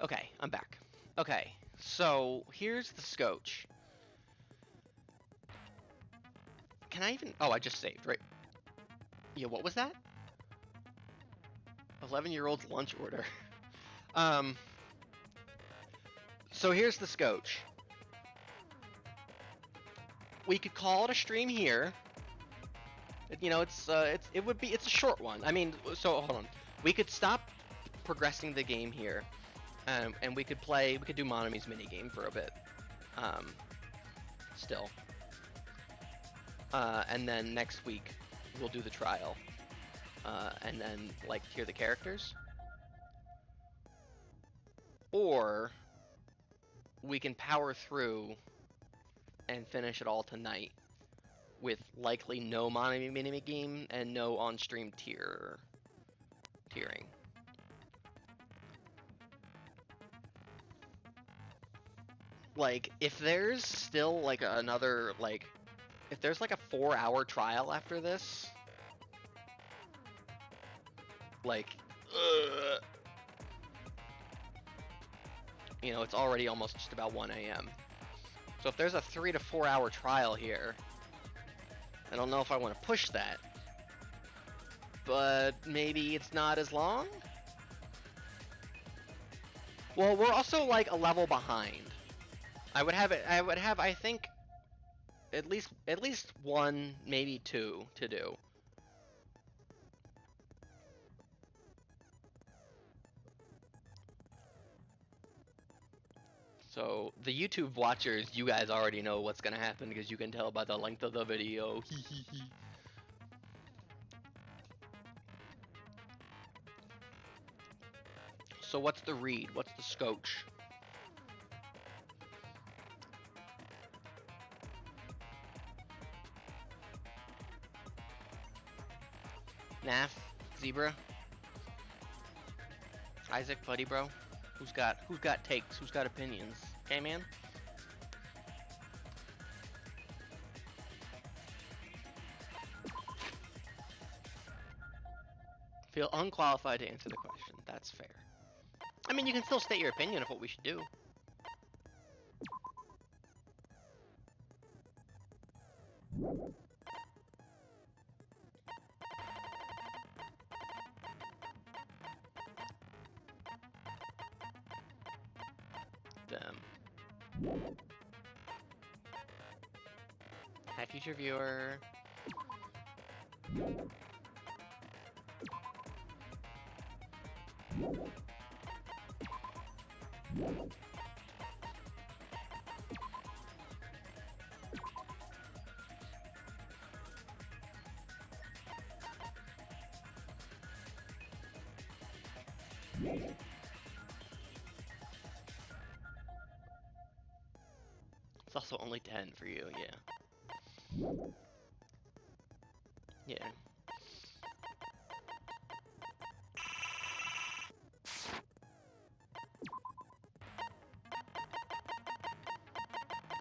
Speaker 1: Okay, I'm back. Okay, so here's the scotch. Can I even... Oh, I just saved, right? Yeah, what was that? 11-year-old's lunch order. So here's the scotch. We could call it a stream here, You know, it's a short one. I mean, so hold on. We could stop progressing the game here, and we could do Monami's minigame for a bit. Still. And then next week we'll do the trial. And then like hear the characters. Or we can power through and finish it all tonight with likely no Monami minigame and no on-stream tiering. Like, if there's still like another like, if there's like a 4-hour trial after this, like, you know, it's already almost just about 1 a.m. So if there's a 3 to 4 hour trial here, I don't know if I want to push that, but maybe it's not as long? Well, we're also like a level behind. I would have, I think, at least 1, maybe 2 to do. So, the YouTube watchers, you guys already know what's gonna happen because you can tell by the length of the video. So what's the read? What's the scotch? Naf? Zebra? Isaac, buddy bro? Who's got takes? Who's got opinions? Okay, man? Feel unqualified to answer the question. That's fair. I mean, you can still state your opinion of what we should do. Hi, future viewer. It's also only 10 for you, yeah. Yeah.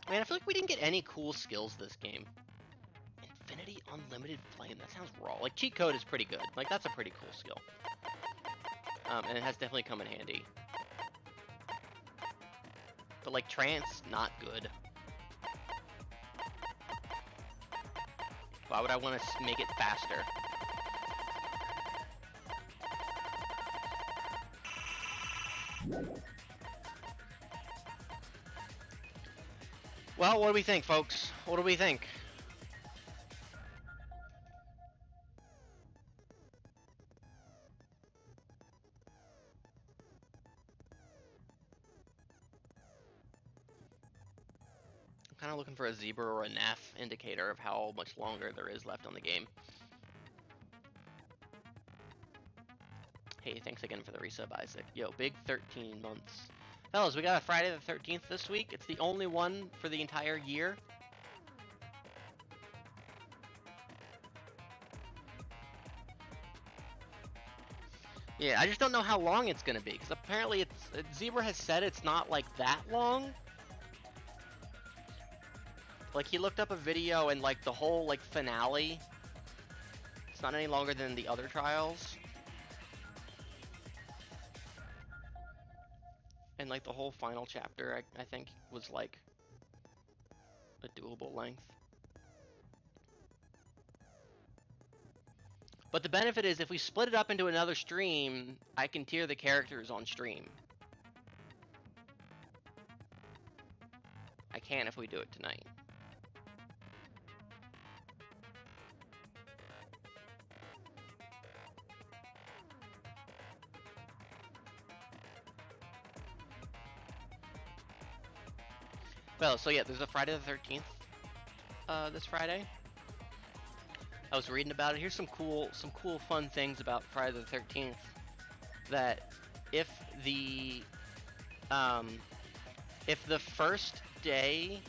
Speaker 1: Man, I feel like we didn't get any cool skills this game. Infinity Unlimited Flame, that sounds raw. Like, cheat code is pretty good. Like, that's a pretty cool skill. And it has definitely come in handy. But, like, trance, not good. Why would I want to make it faster? Well, what do we think, folks? What do we think? I'm kind of looking for a zebra or a NAF indicator of how much longer there is left on the game. Hey, thanks again for the resub, Isaac. Yo, big 13 months. Fellas, we got a Friday the 13th this week. It's the only one for the entire year. Yeah, I just don't know how long it's gonna be, because apparently Zebra has said it's not like that long. Like, he looked up a video and like the whole like finale, it's not any longer than the other trials. And like the whole final chapter, I think, was like a doable length. But the benefit is if we split it up into another stream, I can tier the characters on stream. I can't if we do it tonight. Well, so yeah, there's a Friday the 13th this Friday. I was reading about it. Here's some cool fun things about Friday the 13th. That if the first day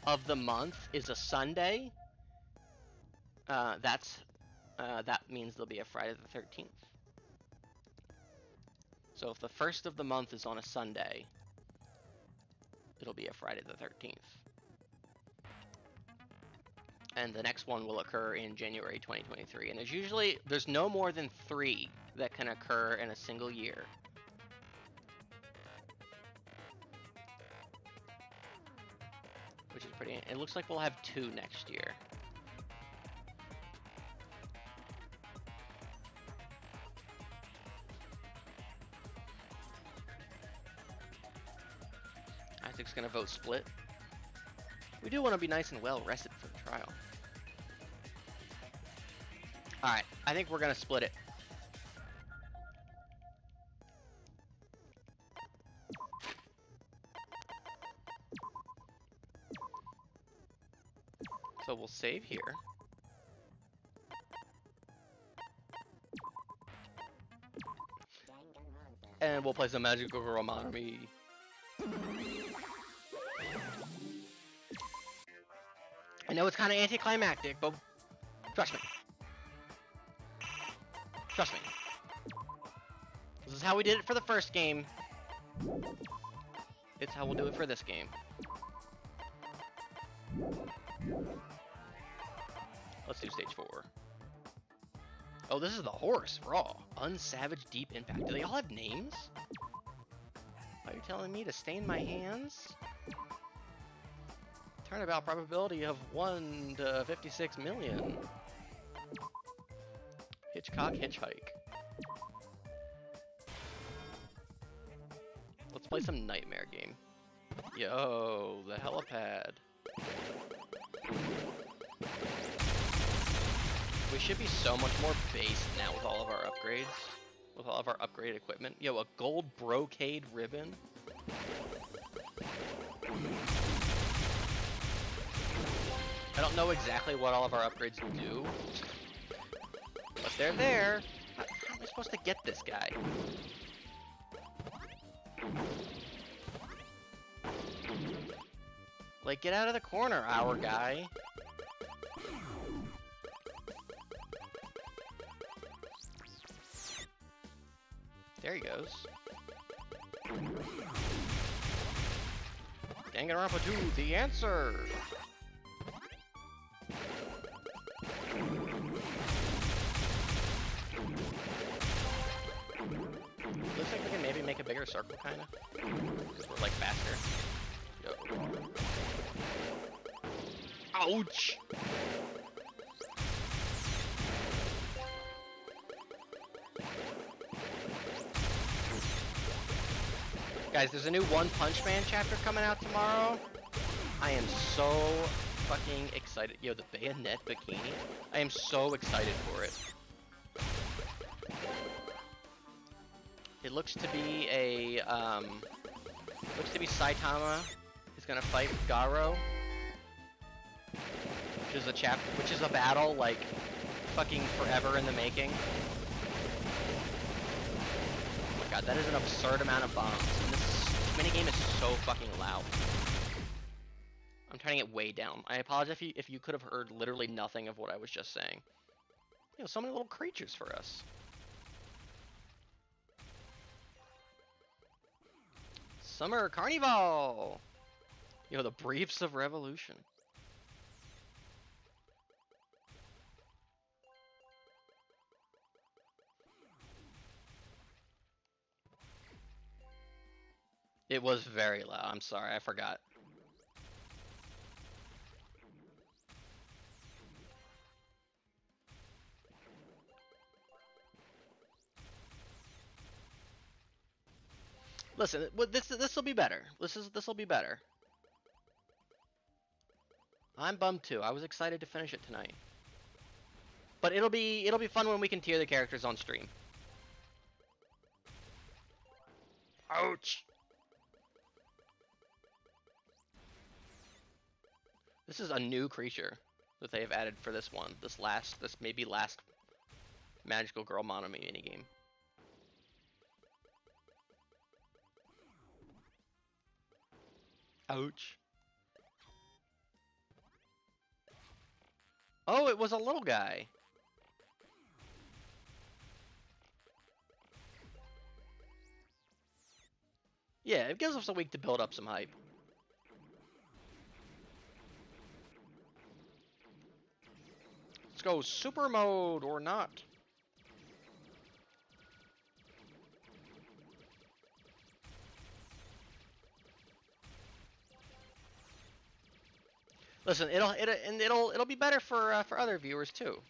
Speaker 1: of the month is a Sunday, that means there'll be a Friday the 13th. So if the first of the month is on a Sunday, it'll be a Friday the 13th. And the next one will occur in January 2023. And there's no more than 3 that can occur in a single year. Which is pretty, it looks like we'll have 2 next year. Isaac's gonna vote split. We do want to be nice and well rested for the trial. Alright, I think we're gonna split it. So we'll save here. And we'll play some Magical Girl Mommy. I know it's kind of anticlimactic, but trust me. Trust me. This is how we did it for the first game. It's how we'll do it for this game. Let's do stage 4. Oh, this is the horse, raw. Unsavage Deep Impact. Do they all have names? Are you telling me to stain my hands? Turnabout probability of 1 to 56 million. Hitchcock Hitchhike. Let's play some Nightmare game. Yo, the helipad. We should be so much more based now with all of our upgrades. With all of our upgraded equipment. Yo, a gold brocade ribbon. I don't know exactly what all of our upgrades do. But they're there. How am I supposed to get this guy? Like, get out of the corner, our guy. There he goes. Danganronpa 2, the answer! Looks like we can maybe make a bigger circle, kinda. Because we're, like, faster. Yo. Ouch! Guys, there's a new One Punch Man chapter coming out tomorrow. I am so fucking excited. Yo, the bayonet bikini. I am so excited for it. It looks to be a, looks to be Saitama is gonna fight Garo. Which is a battle, like, fucking forever in the making. Oh my god, that is an absurd amount of bombs. And this minigame is so fucking loud. I'm turning it way down. I apologize if you could have heard literally nothing of what I was just saying. You know, so many little creatures for us. Summer Carnival! Yo, the Briefs of Revolution. It was very loud. I'm sorry, I forgot. Listen, this will be better. This will be better. I'm bummed too. I was excited to finish it tonight. But it'll be fun when we can tier the characters on stream. Ouch. This is a new creature that they have added for this one. This maybe last Magical Girl Monomi minigame. Ouch. Oh, it was a little guy. Yeah, it gives us a week to build up some hype. Let's go super mode or not. Listen, it'll be better for other viewers too.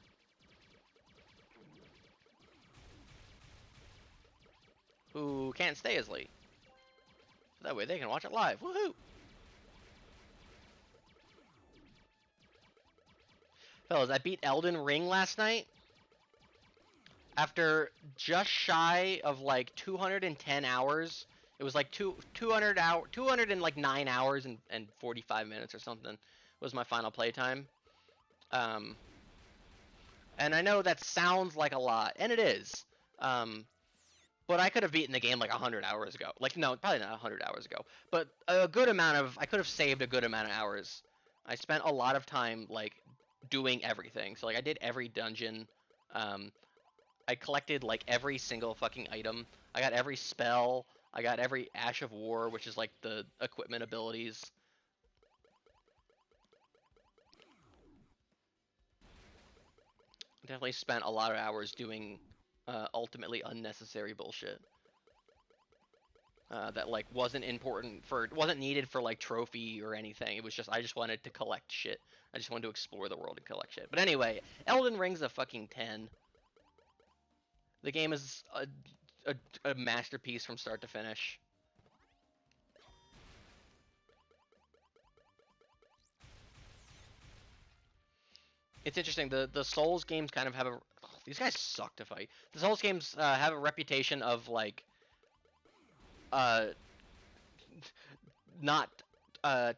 Speaker 1: Who can't stay as late. That way they can watch it live. Woohoo! Fellas, I beat Elden Ring last night. After just shy of like 210 hours. It was like 209 hours and 45 minutes or something was my final playtime. And I know that sounds like a lot, and it is. But I could have beaten the game like 100 hours ago. Like, no, probably not 100 hours ago. But I could have saved a good amount of hours. I spent a lot of time, like, doing everything. So, like, I did every dungeon. I collected, like, every single fucking item. I got every spell. I got every Ash of War, which is, like, the equipment abilities. Definitely spent a lot of hours doing ultimately unnecessary bullshit. That like wasn't needed for like trophy or anything. It was just I just wanted to collect shit. I just wanted to explore the world and collect shit. But anyway, Elden Ring's a fucking 10. The game is a masterpiece from start to finish. It's interesting. The Souls games kind of have a these guys suck to fight. The Souls games have a reputation of like uh not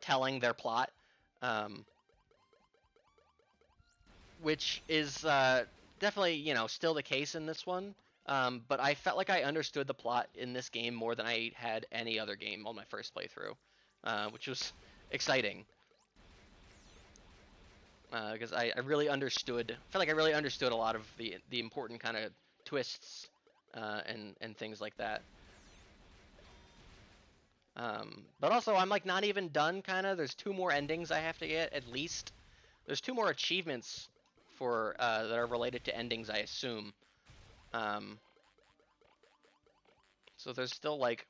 Speaker 1: telling their plot, which is definitely, you know, still the case in this one. But I felt like I understood the plot in this game more than I had any other game on my first playthrough, which was exciting. Because I really understood, I feel like I really understood a lot of the important kind of twists and things like that. But also, I'm like not even done, kind of. There's 2 more endings I have to get, at least. There's 2 more achievements for that are related to endings, I assume. So there's still like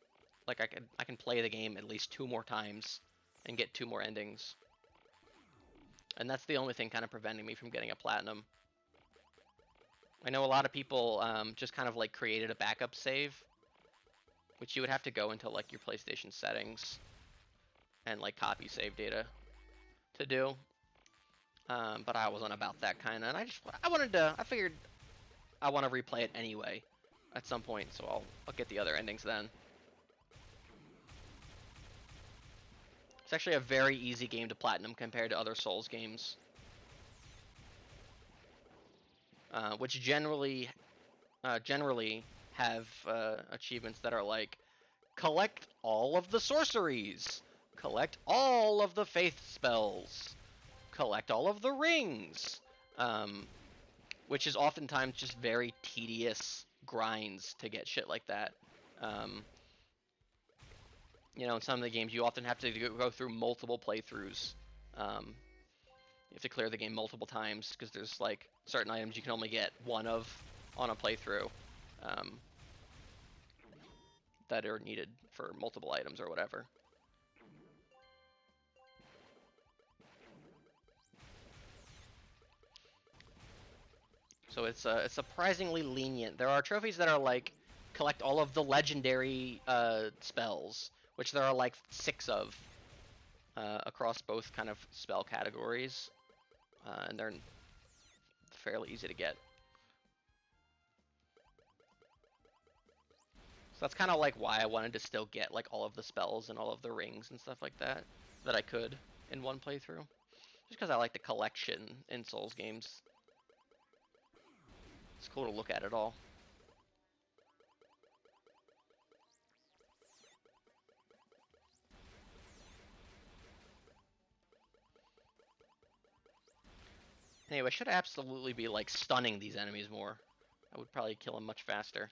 Speaker 1: I can play the game at least 2 more times and get 2 more endings. And that's the only thing kind of preventing me from getting a platinum. I know a lot of people just kind of like created a backup save, which you would have to go into like your PlayStation settings and like copy save data to do. But I wasn't about that kind of, and I figured I want to replay it anyway at some point, so I'll get the other endings then. It's actually a very easy game to platinum compared to other Souls games, which generally have achievements that are like collect all of the sorceries, collect all of the faith spells, collect all of the rings, which is oftentimes just very tedious grinds to get shit like that. You know, in some of the games, you often have to go through multiple playthroughs. You have to clear the game multiple times because there's like certain items you can only get one of on a playthrough that are needed for multiple items or whatever. So it's surprisingly lenient. There are trophies that are like collect all of the legendary spells, which there are like 6 of across both kind of spell categories, and they're fairly easy to get. So that's kind of like why I wanted to still get like all of the spells and all of the rings and stuff like that I could in one playthrough. Just because I like the collection in Souls games. It's cool to look at it all. Anyway, I should absolutely be like stunning these enemies more. I would probably kill them much faster.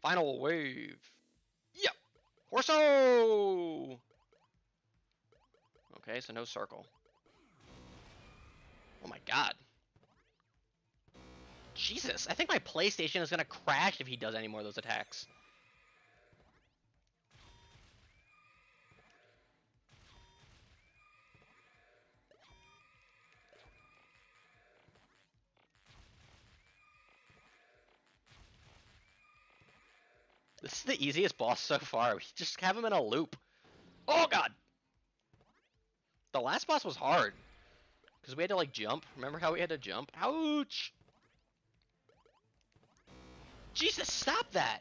Speaker 1: Final wave. Yep. Horso! Okay, so no circle. Oh my god. Jesus, I think my PlayStation is gonna crash if he does any more of those attacks. This is the easiest boss so far. We just have him in a loop. Oh god! The last boss was hard. Because we had to like jump. Remember how we had to jump? Ouch! Jesus, stop that!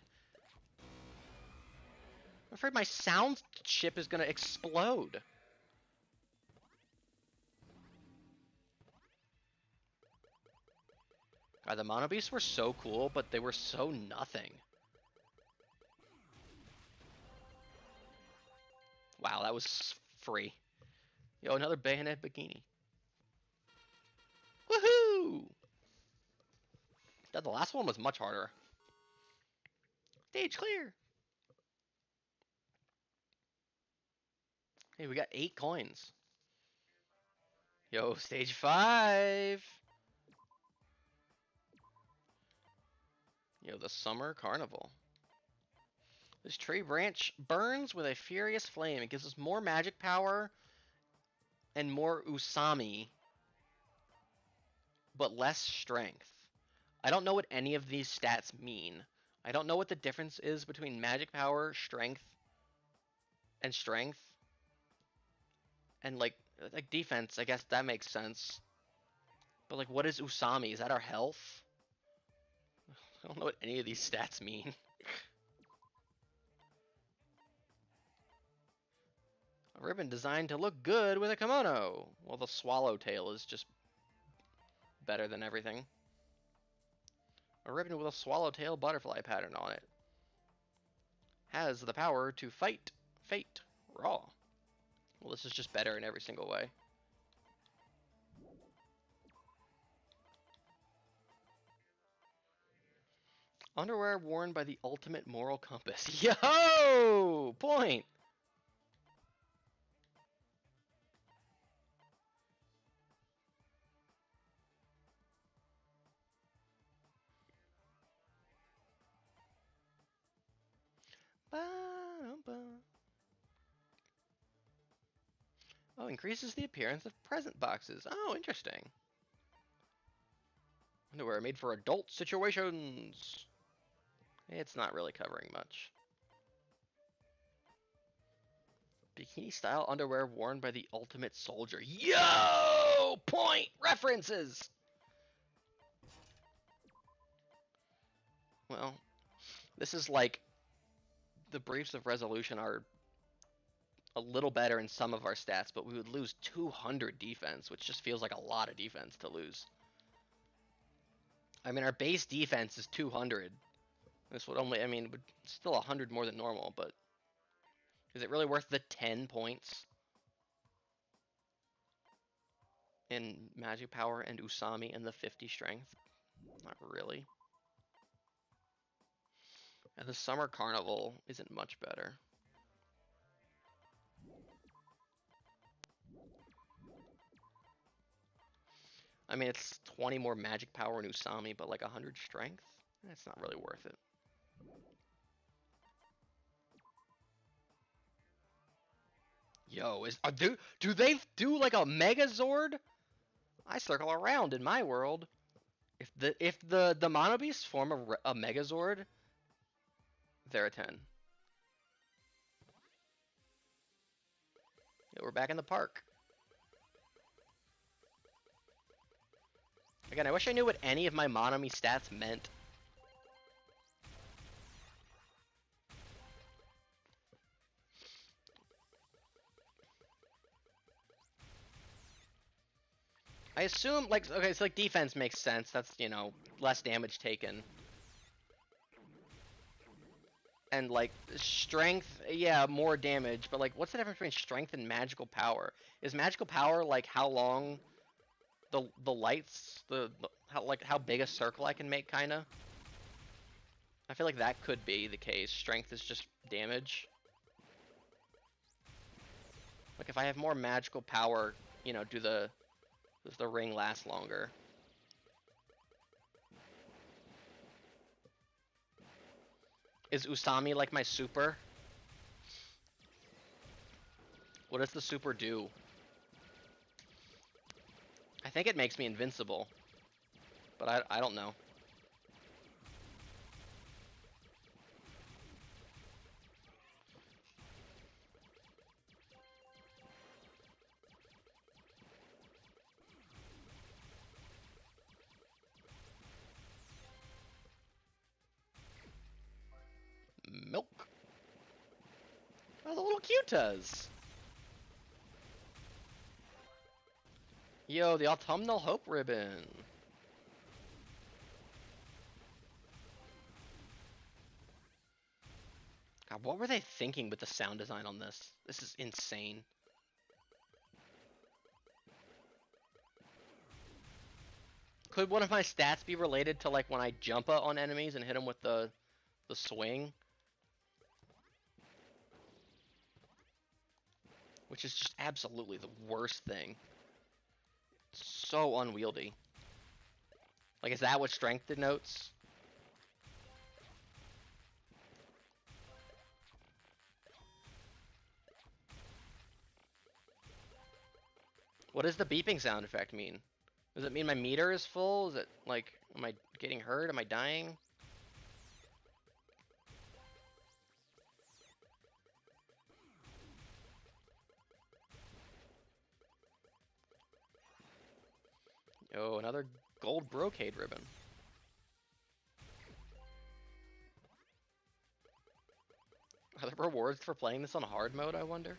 Speaker 1: I'm afraid my sound chip is gonna explode. God, the Mono Beasts were so cool, but they were so nothing. Wow, that was free. Yo, another bayonet bikini. Woohoo! The last one was much harder. Stage clear. Hey, we got 8 coins. Yo, stage 5. Yo, the summer carnival. This tree branch burns with a furious flame. It gives us more magic power and more Usami, but less strength. I don't know what any of these stats mean. I don't know what the difference is between magic power, strength, and like defense. I guess that makes sense. But like, what is Usami? Is that our health? I don't know what any of these stats mean. A ribbon designed to look good with a kimono. Well, the swallowtail is just better than everything. A ribbon with a swallowtail butterfly pattern on it. Has the power to fight fate raw. Well, this is just better in every single way. Underwear worn by the ultimate moral compass. Yo! Point! Oh, increases the appearance of present boxes. Oh, interesting. Underwear made for adult situations. It's not really covering much. Bikini style underwear worn by the ultimate soldier. Yo! Point! References! Well, this is like the Briefs of Resolution are a little better in some of our stats, but we would lose 200 defense, which just feels like a lot of defense to lose. I mean, our base defense is 200. This would only, I mean, would still 100 more than normal, but is it really worth the 10 points in magic power and Usami and the 50 strength? Not really. And the summer carnival isn't much better. I mean, it's 20 more magic power in Usami, but like 100 strength? That's not really worth it. Yo, do they do like a Megazord? I circle around in my world. If the Mono Beasts form a Megazord, they're a 10. Yeah, we're back in the park. Again, I wish I knew what any of my Monomi stats meant. I assume, like, okay, so like defense makes sense. That's, you know, less damage taken. And like strength, yeah, more damage. But like, what's the difference between strength and magical power? Is magical power like how long the lights, the how like how big a circle I can make, kind of? I feel like that could be the case. Strength is just damage. Like if I have more magical power, you know, does the ring last longer? Is Usami like my super? What does the super do? I think it makes me invincible, but I don't know. Milk. Oh, the little cutas. Yo, the autumnal hope ribbon. God, what were they thinking with the sound design on this? This is insane. Could one of my stats be related to like when I jump on enemies and hit them with the swing? Which is just absolutely the worst thing. So unwieldy. Like, is that what strength denotes? What does the beeping sound effect mean? Does it mean my meter is full? Is it like, am I getting hurt? Am I dying? Oh, another gold brocade ribbon. Are there rewards for playing this on hard mode, I wonder?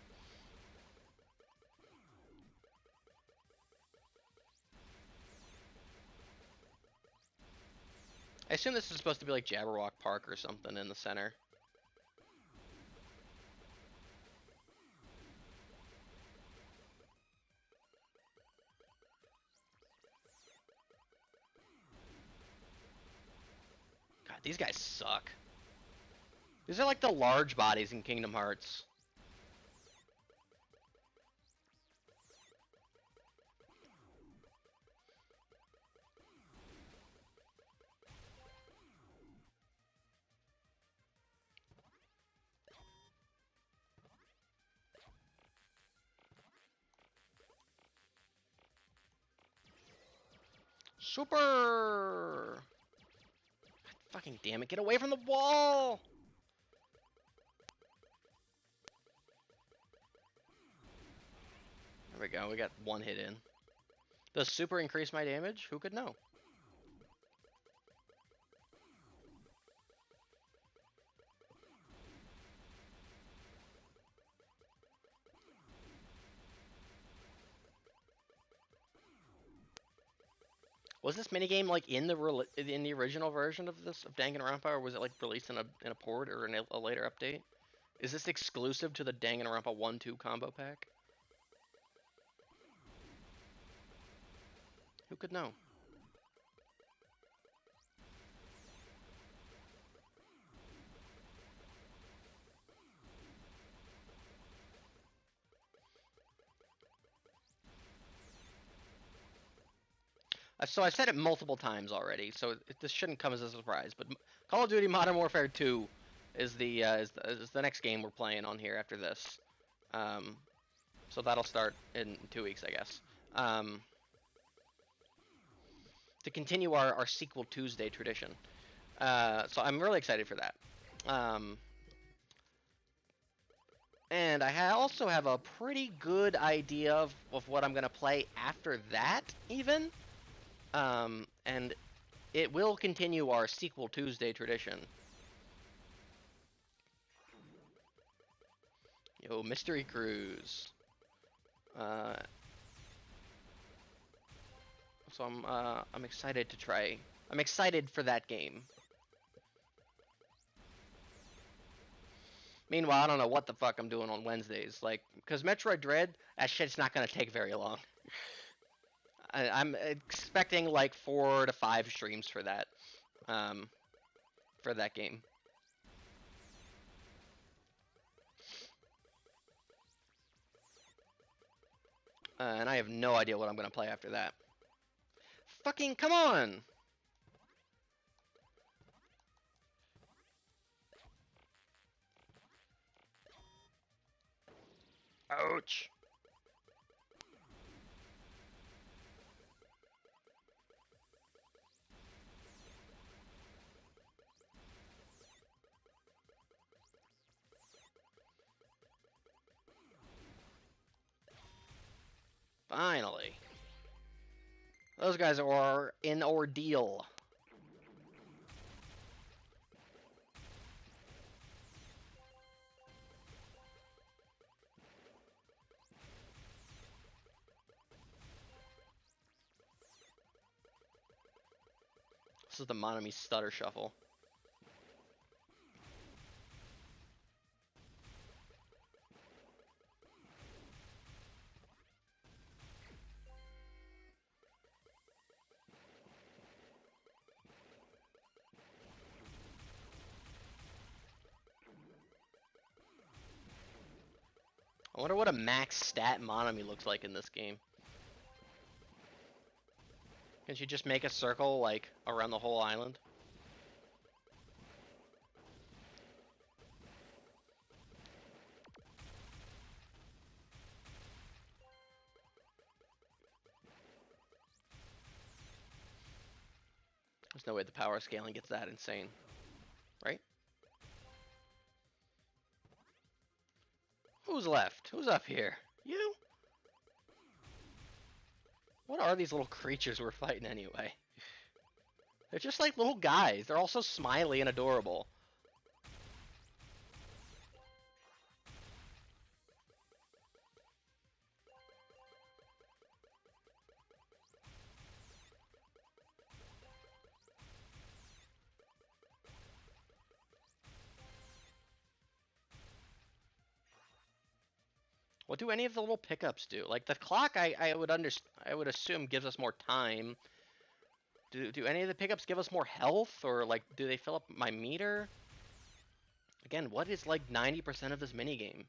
Speaker 1: I assume this is supposed to be like Jabberwock Park or something in the center. God, these guys suck. These are like the large bodies in Kingdom Hearts. Super! Fucking damn it, get away from the wall! There we go, we got one hit in. Does super increase my damage? Who could know? Was this minigame like in the original version of this of Danganronpa, or was it like released in a port or in a later update? Is this exclusive to the Danganronpa 1-2 combo pack? Who could know? So I've said it multiple times already, so this shouldn't come as a surprise. But Call of Duty Modern Warfare 2 is the next game we're playing on here after this. So that'll start in 2 weeks, I guess. To continue our sequel Tuesday tradition. So I'm really excited for that. And I also have a pretty good idea of what I'm going to play after that, even. And it will continue our sequel Tuesday tradition. Yo, Mystery Cruise. So I'm excited to try. I'm excited for that game. Meanwhile, I don't know what the fuck I'm doing on Wednesdays. Like, because Metroid Dread, that shit's not gonna take very long. I'm expecting like 4 to 5 streams for that. For that game. And I have no idea what I'm gonna play after that. Fucking come on! Ouch. Finally. Those guys are an ordeal. This is the Monami Stutter Shuffle. I wonder what a max stat Monami looks like in this game. Can she just make a circle, like, around the whole island? There's no way the power scaling gets that insane. Right? Who's left? Who's up here? You? What are these little creatures we're fighting anyway? They're just like little guys. They're all so smiley and adorable. What do any of the little pickups do? Like the clock, I would assume gives us more time. Do any of the pickups give us more health, or like do they fill up my meter? Again, what is like 90% of this minigame?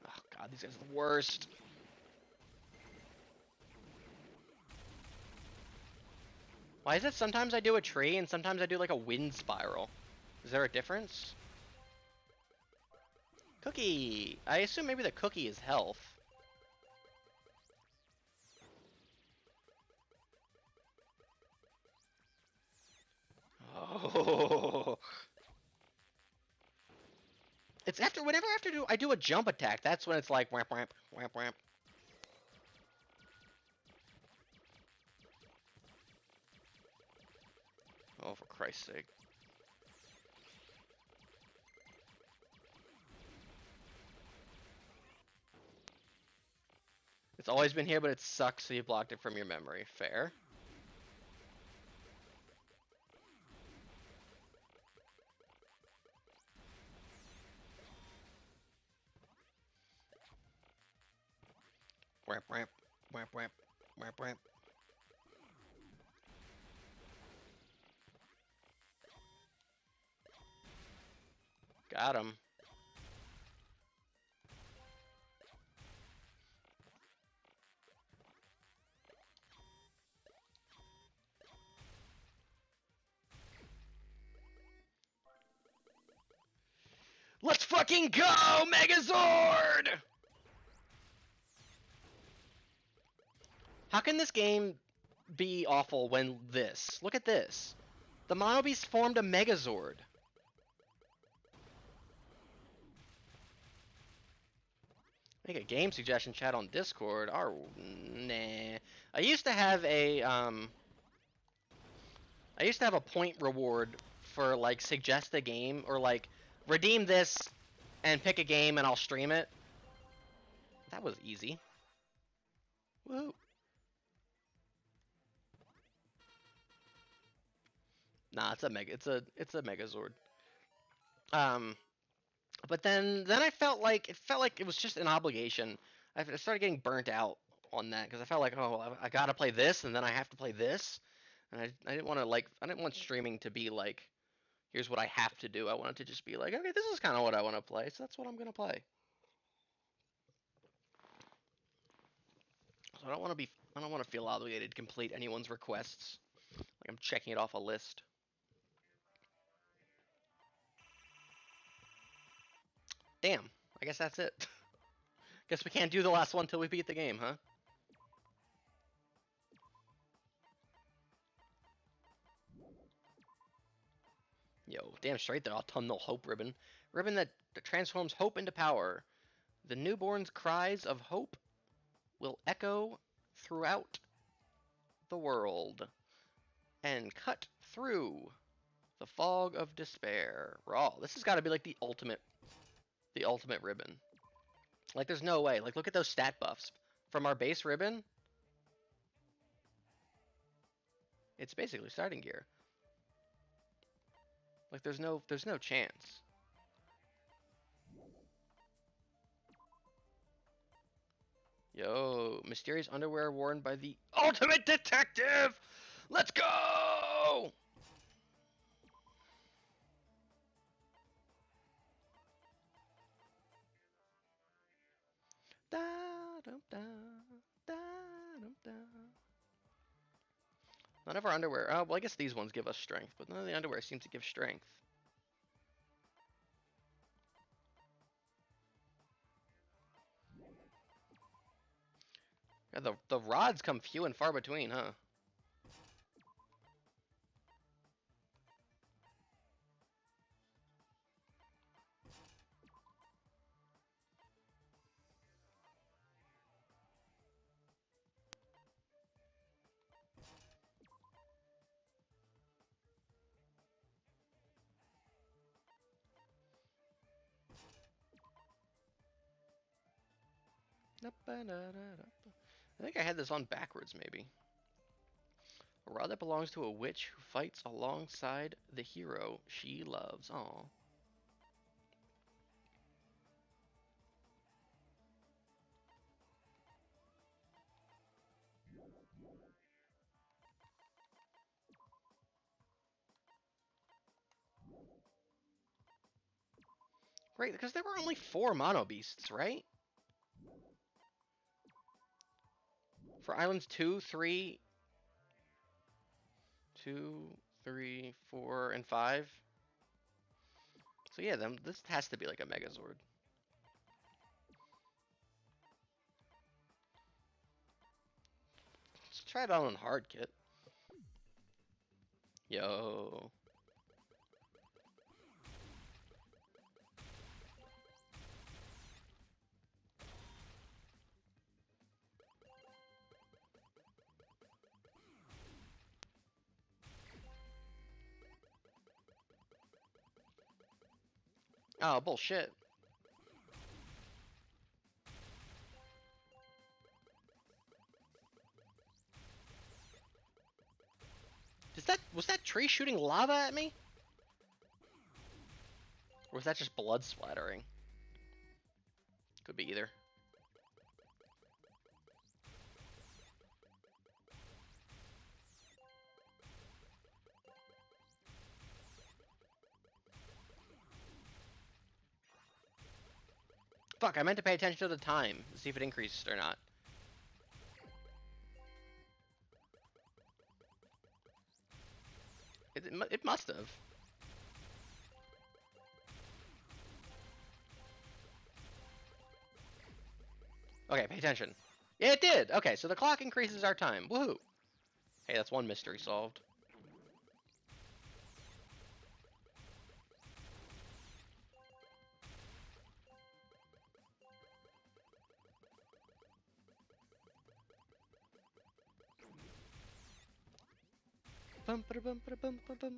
Speaker 1: Oh god, these guys are the worst. Why is it sometimes I do a tree and sometimes I do like a wind spiral? Is there a difference? Cookie! I assume maybe the cookie is health. Oh. It's whenever I do a jump attack, that's when it's like whamp whamp whamp whamp. Oh, for Christ's sake. It's always been here, but it sucks, so you blocked it from your memory. Fair. Whamp whamp whamp whamp whamp whamp. Got him. Let's fucking go, Megazord! How can this game be awful when this? Look at this. The Mono Beast formed a Megazord. Make a game suggestion chat on Discord. Nah. I used to have a point reward for like suggest a game or like redeem this and pick a game and I'll stream it. That was easy. Woo. Nah, it's a Megazord. Um, but then I felt like it was just an obligation. I started getting burnt out on that because I felt like, oh, I gotta play this, and then I have to play this, and I didn't want to I didn't want streaming to be like, here's what I have to do. I wanted to just be like, okay, this is kind of what I want to play, so that's what I'm gonna play. So I don't want to feel obligated to complete anyone's requests. Like I'm checking it off a list. Damn, I guess that's it. Guess we can't do the last one till we beat the game, huh? Yo, damn straight, the autumnal hope ribbon. Ribbon that transforms hope into power. The newborn's cries of hope will echo throughout the world and cut through the fog of despair. Raw. This has got to be like the ultimate ribbon. Like, there's no way. Like, look at those stat buffs from our base ribbon. It's basically starting gear. Like, there's no chance. Yo, mysterious underwear worn by the ultimate detective. Let's go! Da dum da da dum da. None of our underwear. Oh, well, I guess these ones give us strength, but none of the underwear seems to give strength. Yeah, the rods come few and far between, huh? I think I had this on backwards, maybe. A rod that belongs to a witch who fights alongside the hero she loves. Aw. Great, because there were only 4 mono beasts, right? For islands 2, 3, 2, 3, 4, and 5. So yeah, this has to be like a Megazord. Let's try it on hard kit. Yo. Oh, bullshit. Was that tree shooting lava at me? Or was that just blood splattering? Could be either. Fuck, I meant to pay attention to the time, to see if it increased or not. It must have. Okay, pay attention. Yeah, it did! Okay, so the clock increases our time. Woohoo! Hey, that's one mystery solved. Bum ba bum ba bum ba bum.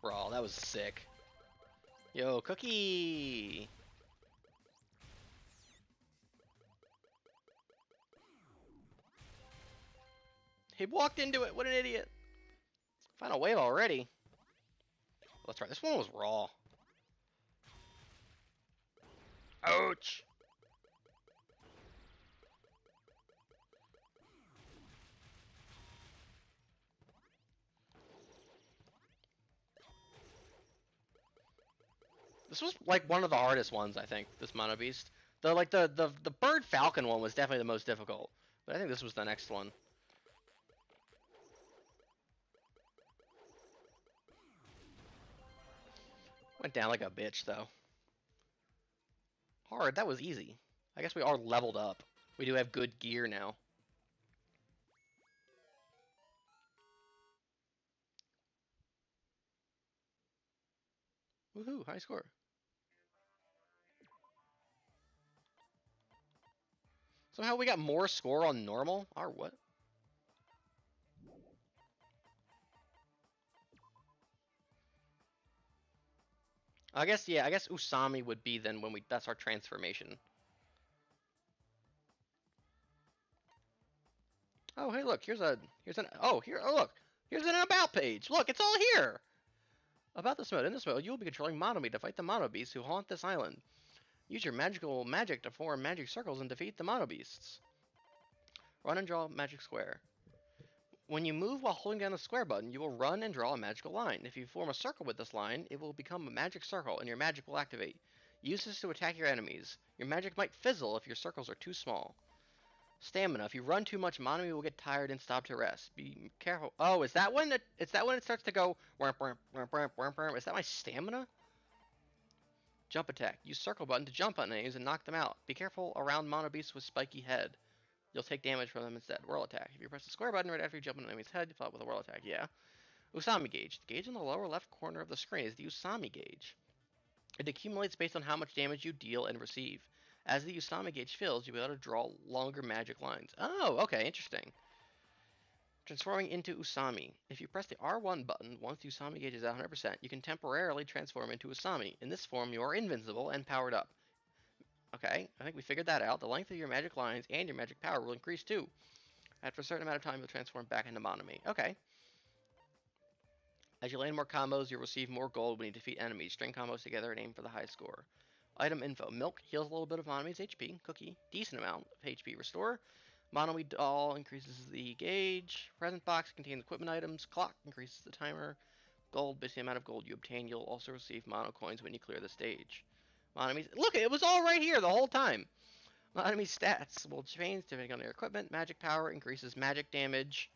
Speaker 1: Raw, that was sick. Yo, Cookie! He walked into it, what an idiot! Final wave already. That's right, this one was Raw. Ouch! This was like one of the hardest ones, I think, this Mono Beast. The Bird Falcon one was definitely the most difficult. But I think this was the next one. Went down like a bitch, though. Hard, that was easy. I guess we are leveled up. We do have good gear now. Woohoo, high score. Somehow we got more score on normal? Or what? I guess, yeah, I guess Usami would be then when that's our transformation. Oh, hey, look, here's look, here's an about page. Look, it's all here. About this mode. In this mode, you will be controlling Monomi to fight the Mono Beasts who haunt this island. Use your magical magic to form magic circles and defeat the Mono Beasts. Run and draw a magic square. When you move while holding down the square button, you will run and draw a magical line. If you form a circle with this line, it will become a magic circle and your magic will activate. Use this to attack your enemies. Your magic might fizzle if your circles are too small. Stamina. If you run too much, Monomi will get tired and stop to rest. Be careful. Oh, is that when it starts to go? Is that my stamina? Jump attack. Use circle button to jump on enemies and knock them out. Be careful around Mono Beasts with spiky head. You'll take damage from them instead. Whirl attack. If you press the square button right after you jump on an enemy's head, you follow up with a whirl attack. Yeah. Usami gauge. The gauge in the lower left corner of the screen is the Usami gauge. It accumulates based on how much damage you deal and receive. As the Usami gauge fills, you'll be able to draw longer magic lines. Oh, okay, interesting. Transforming into Usami. If you press the R1 button, once the Usami gauge is at 100%, you can temporarily transform into Usami. In this form, you are invincible and powered up. Okay, I think we figured that out. The length of your magic lines and your magic power will increase too. After a certain amount of time, you'll transform back into Monomi. Okay. As you land more combos, you'll receive more gold when you defeat enemies. String combos together and aim for the high score. Item info. Milk heals a little bit of Monomi's HP. Cookie, decent amount of HP restore. Monomi doll increases the gauge. Present box contains equipment items. Clock increases the timer. Gold, based on the amount of gold you obtain, you'll also receive mono coins when you clear the stage. Monomi's, look, it was all right here the whole time. Monomi's stats will change depending on your equipment. Magic power increases magic damage.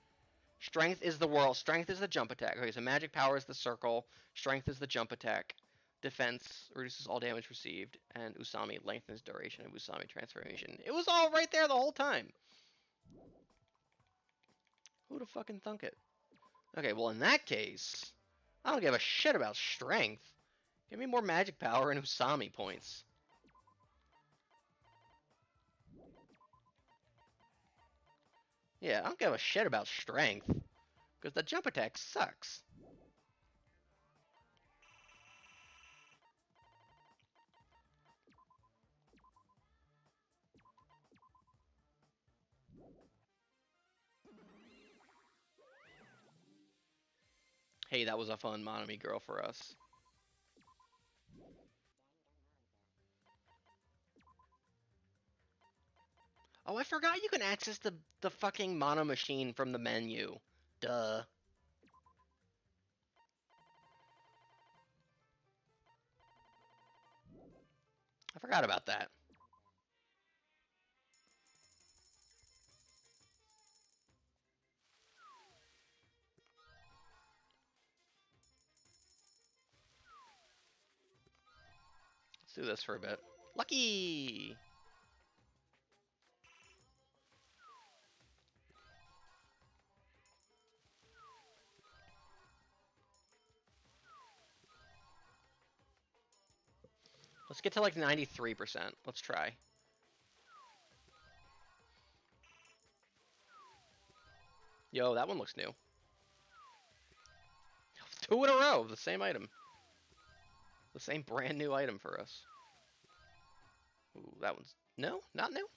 Speaker 1: Strength is the whirl. Strength is the jump attack. Okay, so magic power is the circle. Strength is the jump attack. Defense reduces all damage received. And Usami lengthens duration of Usami transformation. It was all right there the whole time. Who'da fucking thunk it? Okay, well in that case, I don't give a shit about strength. Give me more magic power and Usami points. Yeah, I don't give a shit about strength. Because the jump attack sucks. Hey, that was a fun Monomi girl for us. Oh, I forgot you can access the fucking mono machine from the menu. Duh. I forgot about that. Let's do this for a bit. Lucky! Let's get to like 93%. Let's try. Yo, that one looks new. 2 in a row of the same item. The same brand new item for us. Ooh, that one's... No, not new.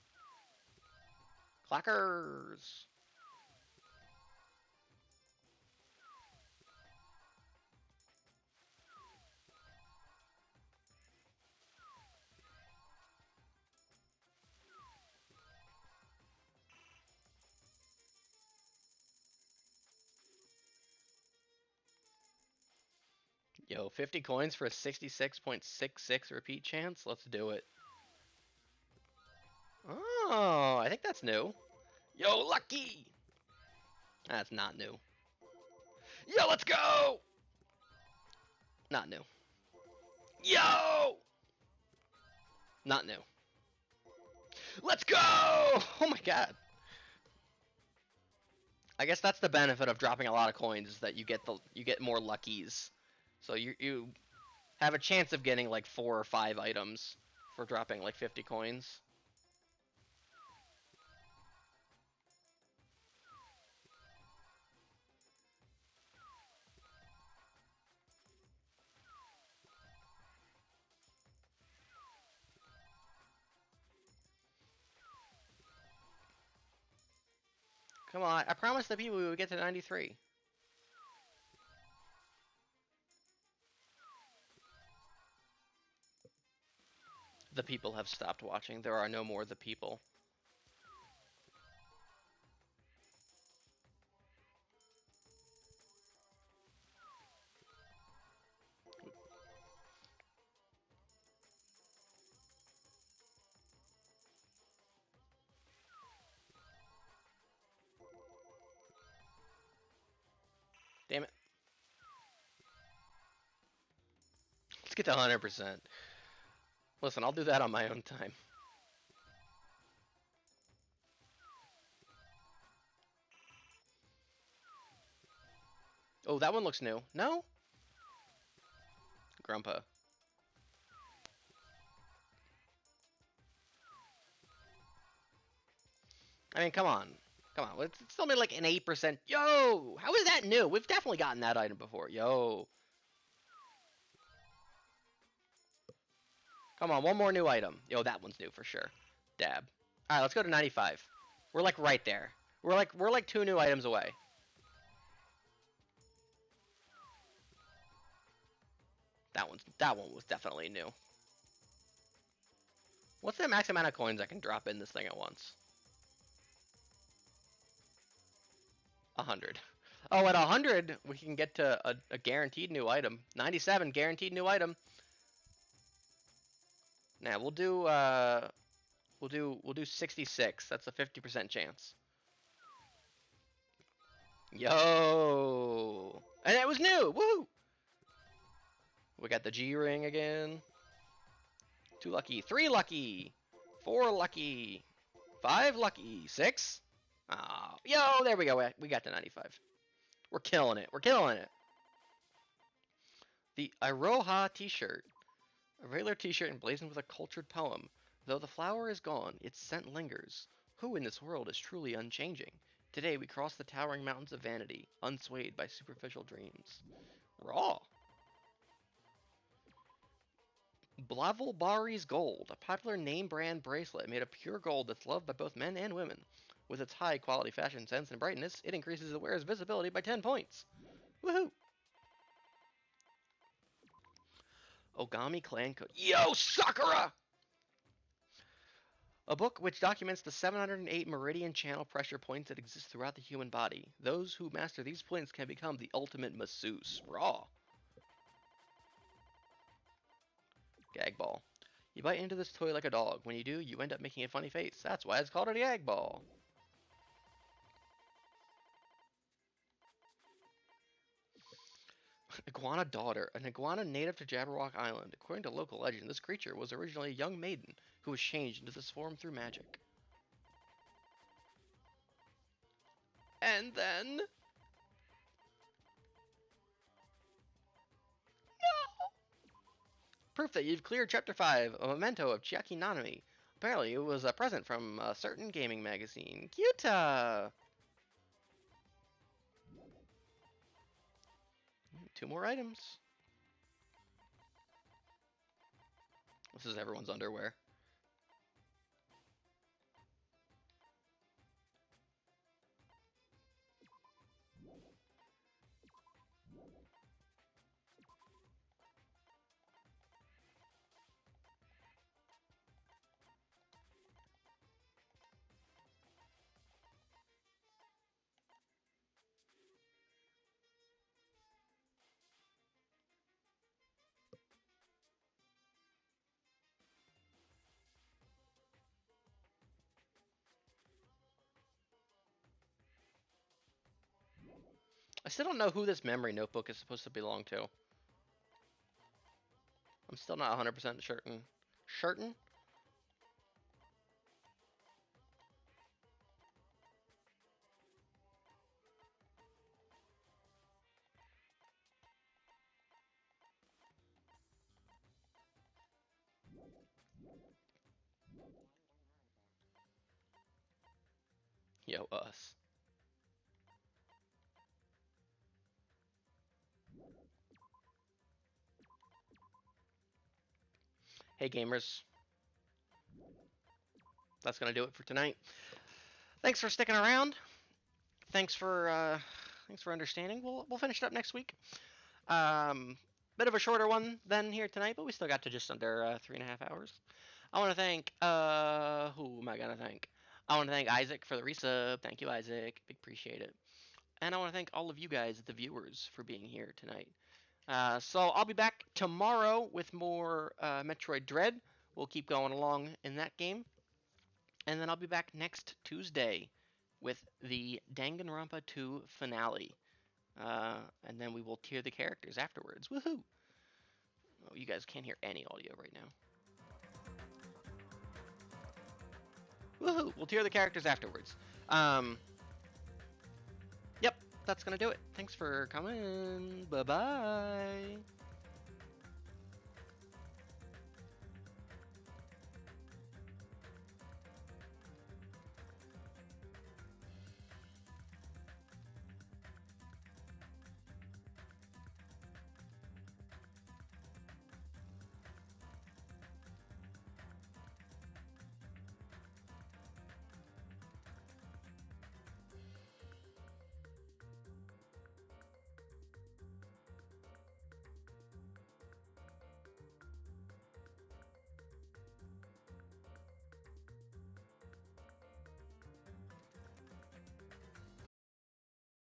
Speaker 1: Clackers. Yo, 50 coins for a 66.66 repeat chance? Let's do it. Oh, I think that's new. Yo, lucky! That's not new. Yo, let's go! Not new. Yo! Not new. Let's go! Oh my god. I guess that's the benefit of dropping a lot of coins, is that you get more luckies. So you have a chance of getting like 4 or 5 items for dropping like 50 coins. Come on, I promised the people we would get to 93. The people have stopped watching. There are no more the people. Damn it. Let's get to 100%. Listen, I'll do that on my own time. Oh, that one looks new. No? Grandpa. I mean, come on. Come on. It's still made like an 8%. Yo! How is that new? We've definitely gotten that item before. Yo. Come on, one more new item. Yo, that one's new for sure. Dab. Alright, let's go to 95. We're like right there. We're like 2 new items away. That one was definitely new. What's the max amount of coins I can drop in this thing at once? 100. Oh, at 100 we can get to a guaranteed new item. 97 guaranteed new item. Now we'll do 66. That's a 50% chance. Yo! And it was new! Woo! We got the G ring again. 2 lucky, 3 lucky, 4 lucky, 5 lucky, 6. Oh, yo, there we go. We got to 95. We're killing it. We're killing it. The Iroha t-shirt. A regular t-shirt emblazoned with a cultured poem. Though the flower is gone, its scent lingers. Who in this world is truly unchanging? Today we cross the towering mountains of vanity, unswayed by superficial dreams. Raw. Blavelbari's Gold, a popular name brand bracelet made of pure gold that's loved by both men and women. With its high quality fashion sense and brightness, it increases the wearer's visibility by 10 points. Woohoo! Ogami Clan Code. Yo, Sakura! A book which documents the 708 meridian channel pressure points that exist throughout the human body. Those who master these points can become the ultimate masseuse. Raw. Gag ball. You bite into this toy like a dog. When you do, you end up making a funny face. That's why it's called a gag ball. Iguana Daughter, an iguana native to Jabberwock Island. According to local legend, this creature was originally a young maiden who was changed into this form through magic. And then... No! Proof that you've cleared Chapter 5, a memento of Chiaki Nanami. Apparently, it was a present from a certain gaming magazine. Kyuta! 2 more items. This is everyone's underwear. I still don't know who this memory notebook is supposed to belong to. I'm still not 100% certain. Certain? Yo, us. Hey gamers, that's gonna do it for tonight. Thanks for sticking around. Thanks for understanding. We'll finish it up next week. Bit of a shorter one than here tonight, but we still got to just under 3.5 hours. I want to thank who am I gonna thank? I want to thank Isaac for the resub. Thank you, Isaac. Big appreciate it. And I want to thank all of you guys, the viewers, for being here tonight. So I'll be back tomorrow with more Metroid Dread. We'll keep going along in that game. And then I'll be back next Tuesday with the Danganronpa 2 finale. And then we will tier the characters afterwards. Woohoo! Oh, you guys can't hear any audio right now. Woohoo! We'll tier the characters afterwards. Yep, that's gonna do it. Thanks for coming. Bye-bye.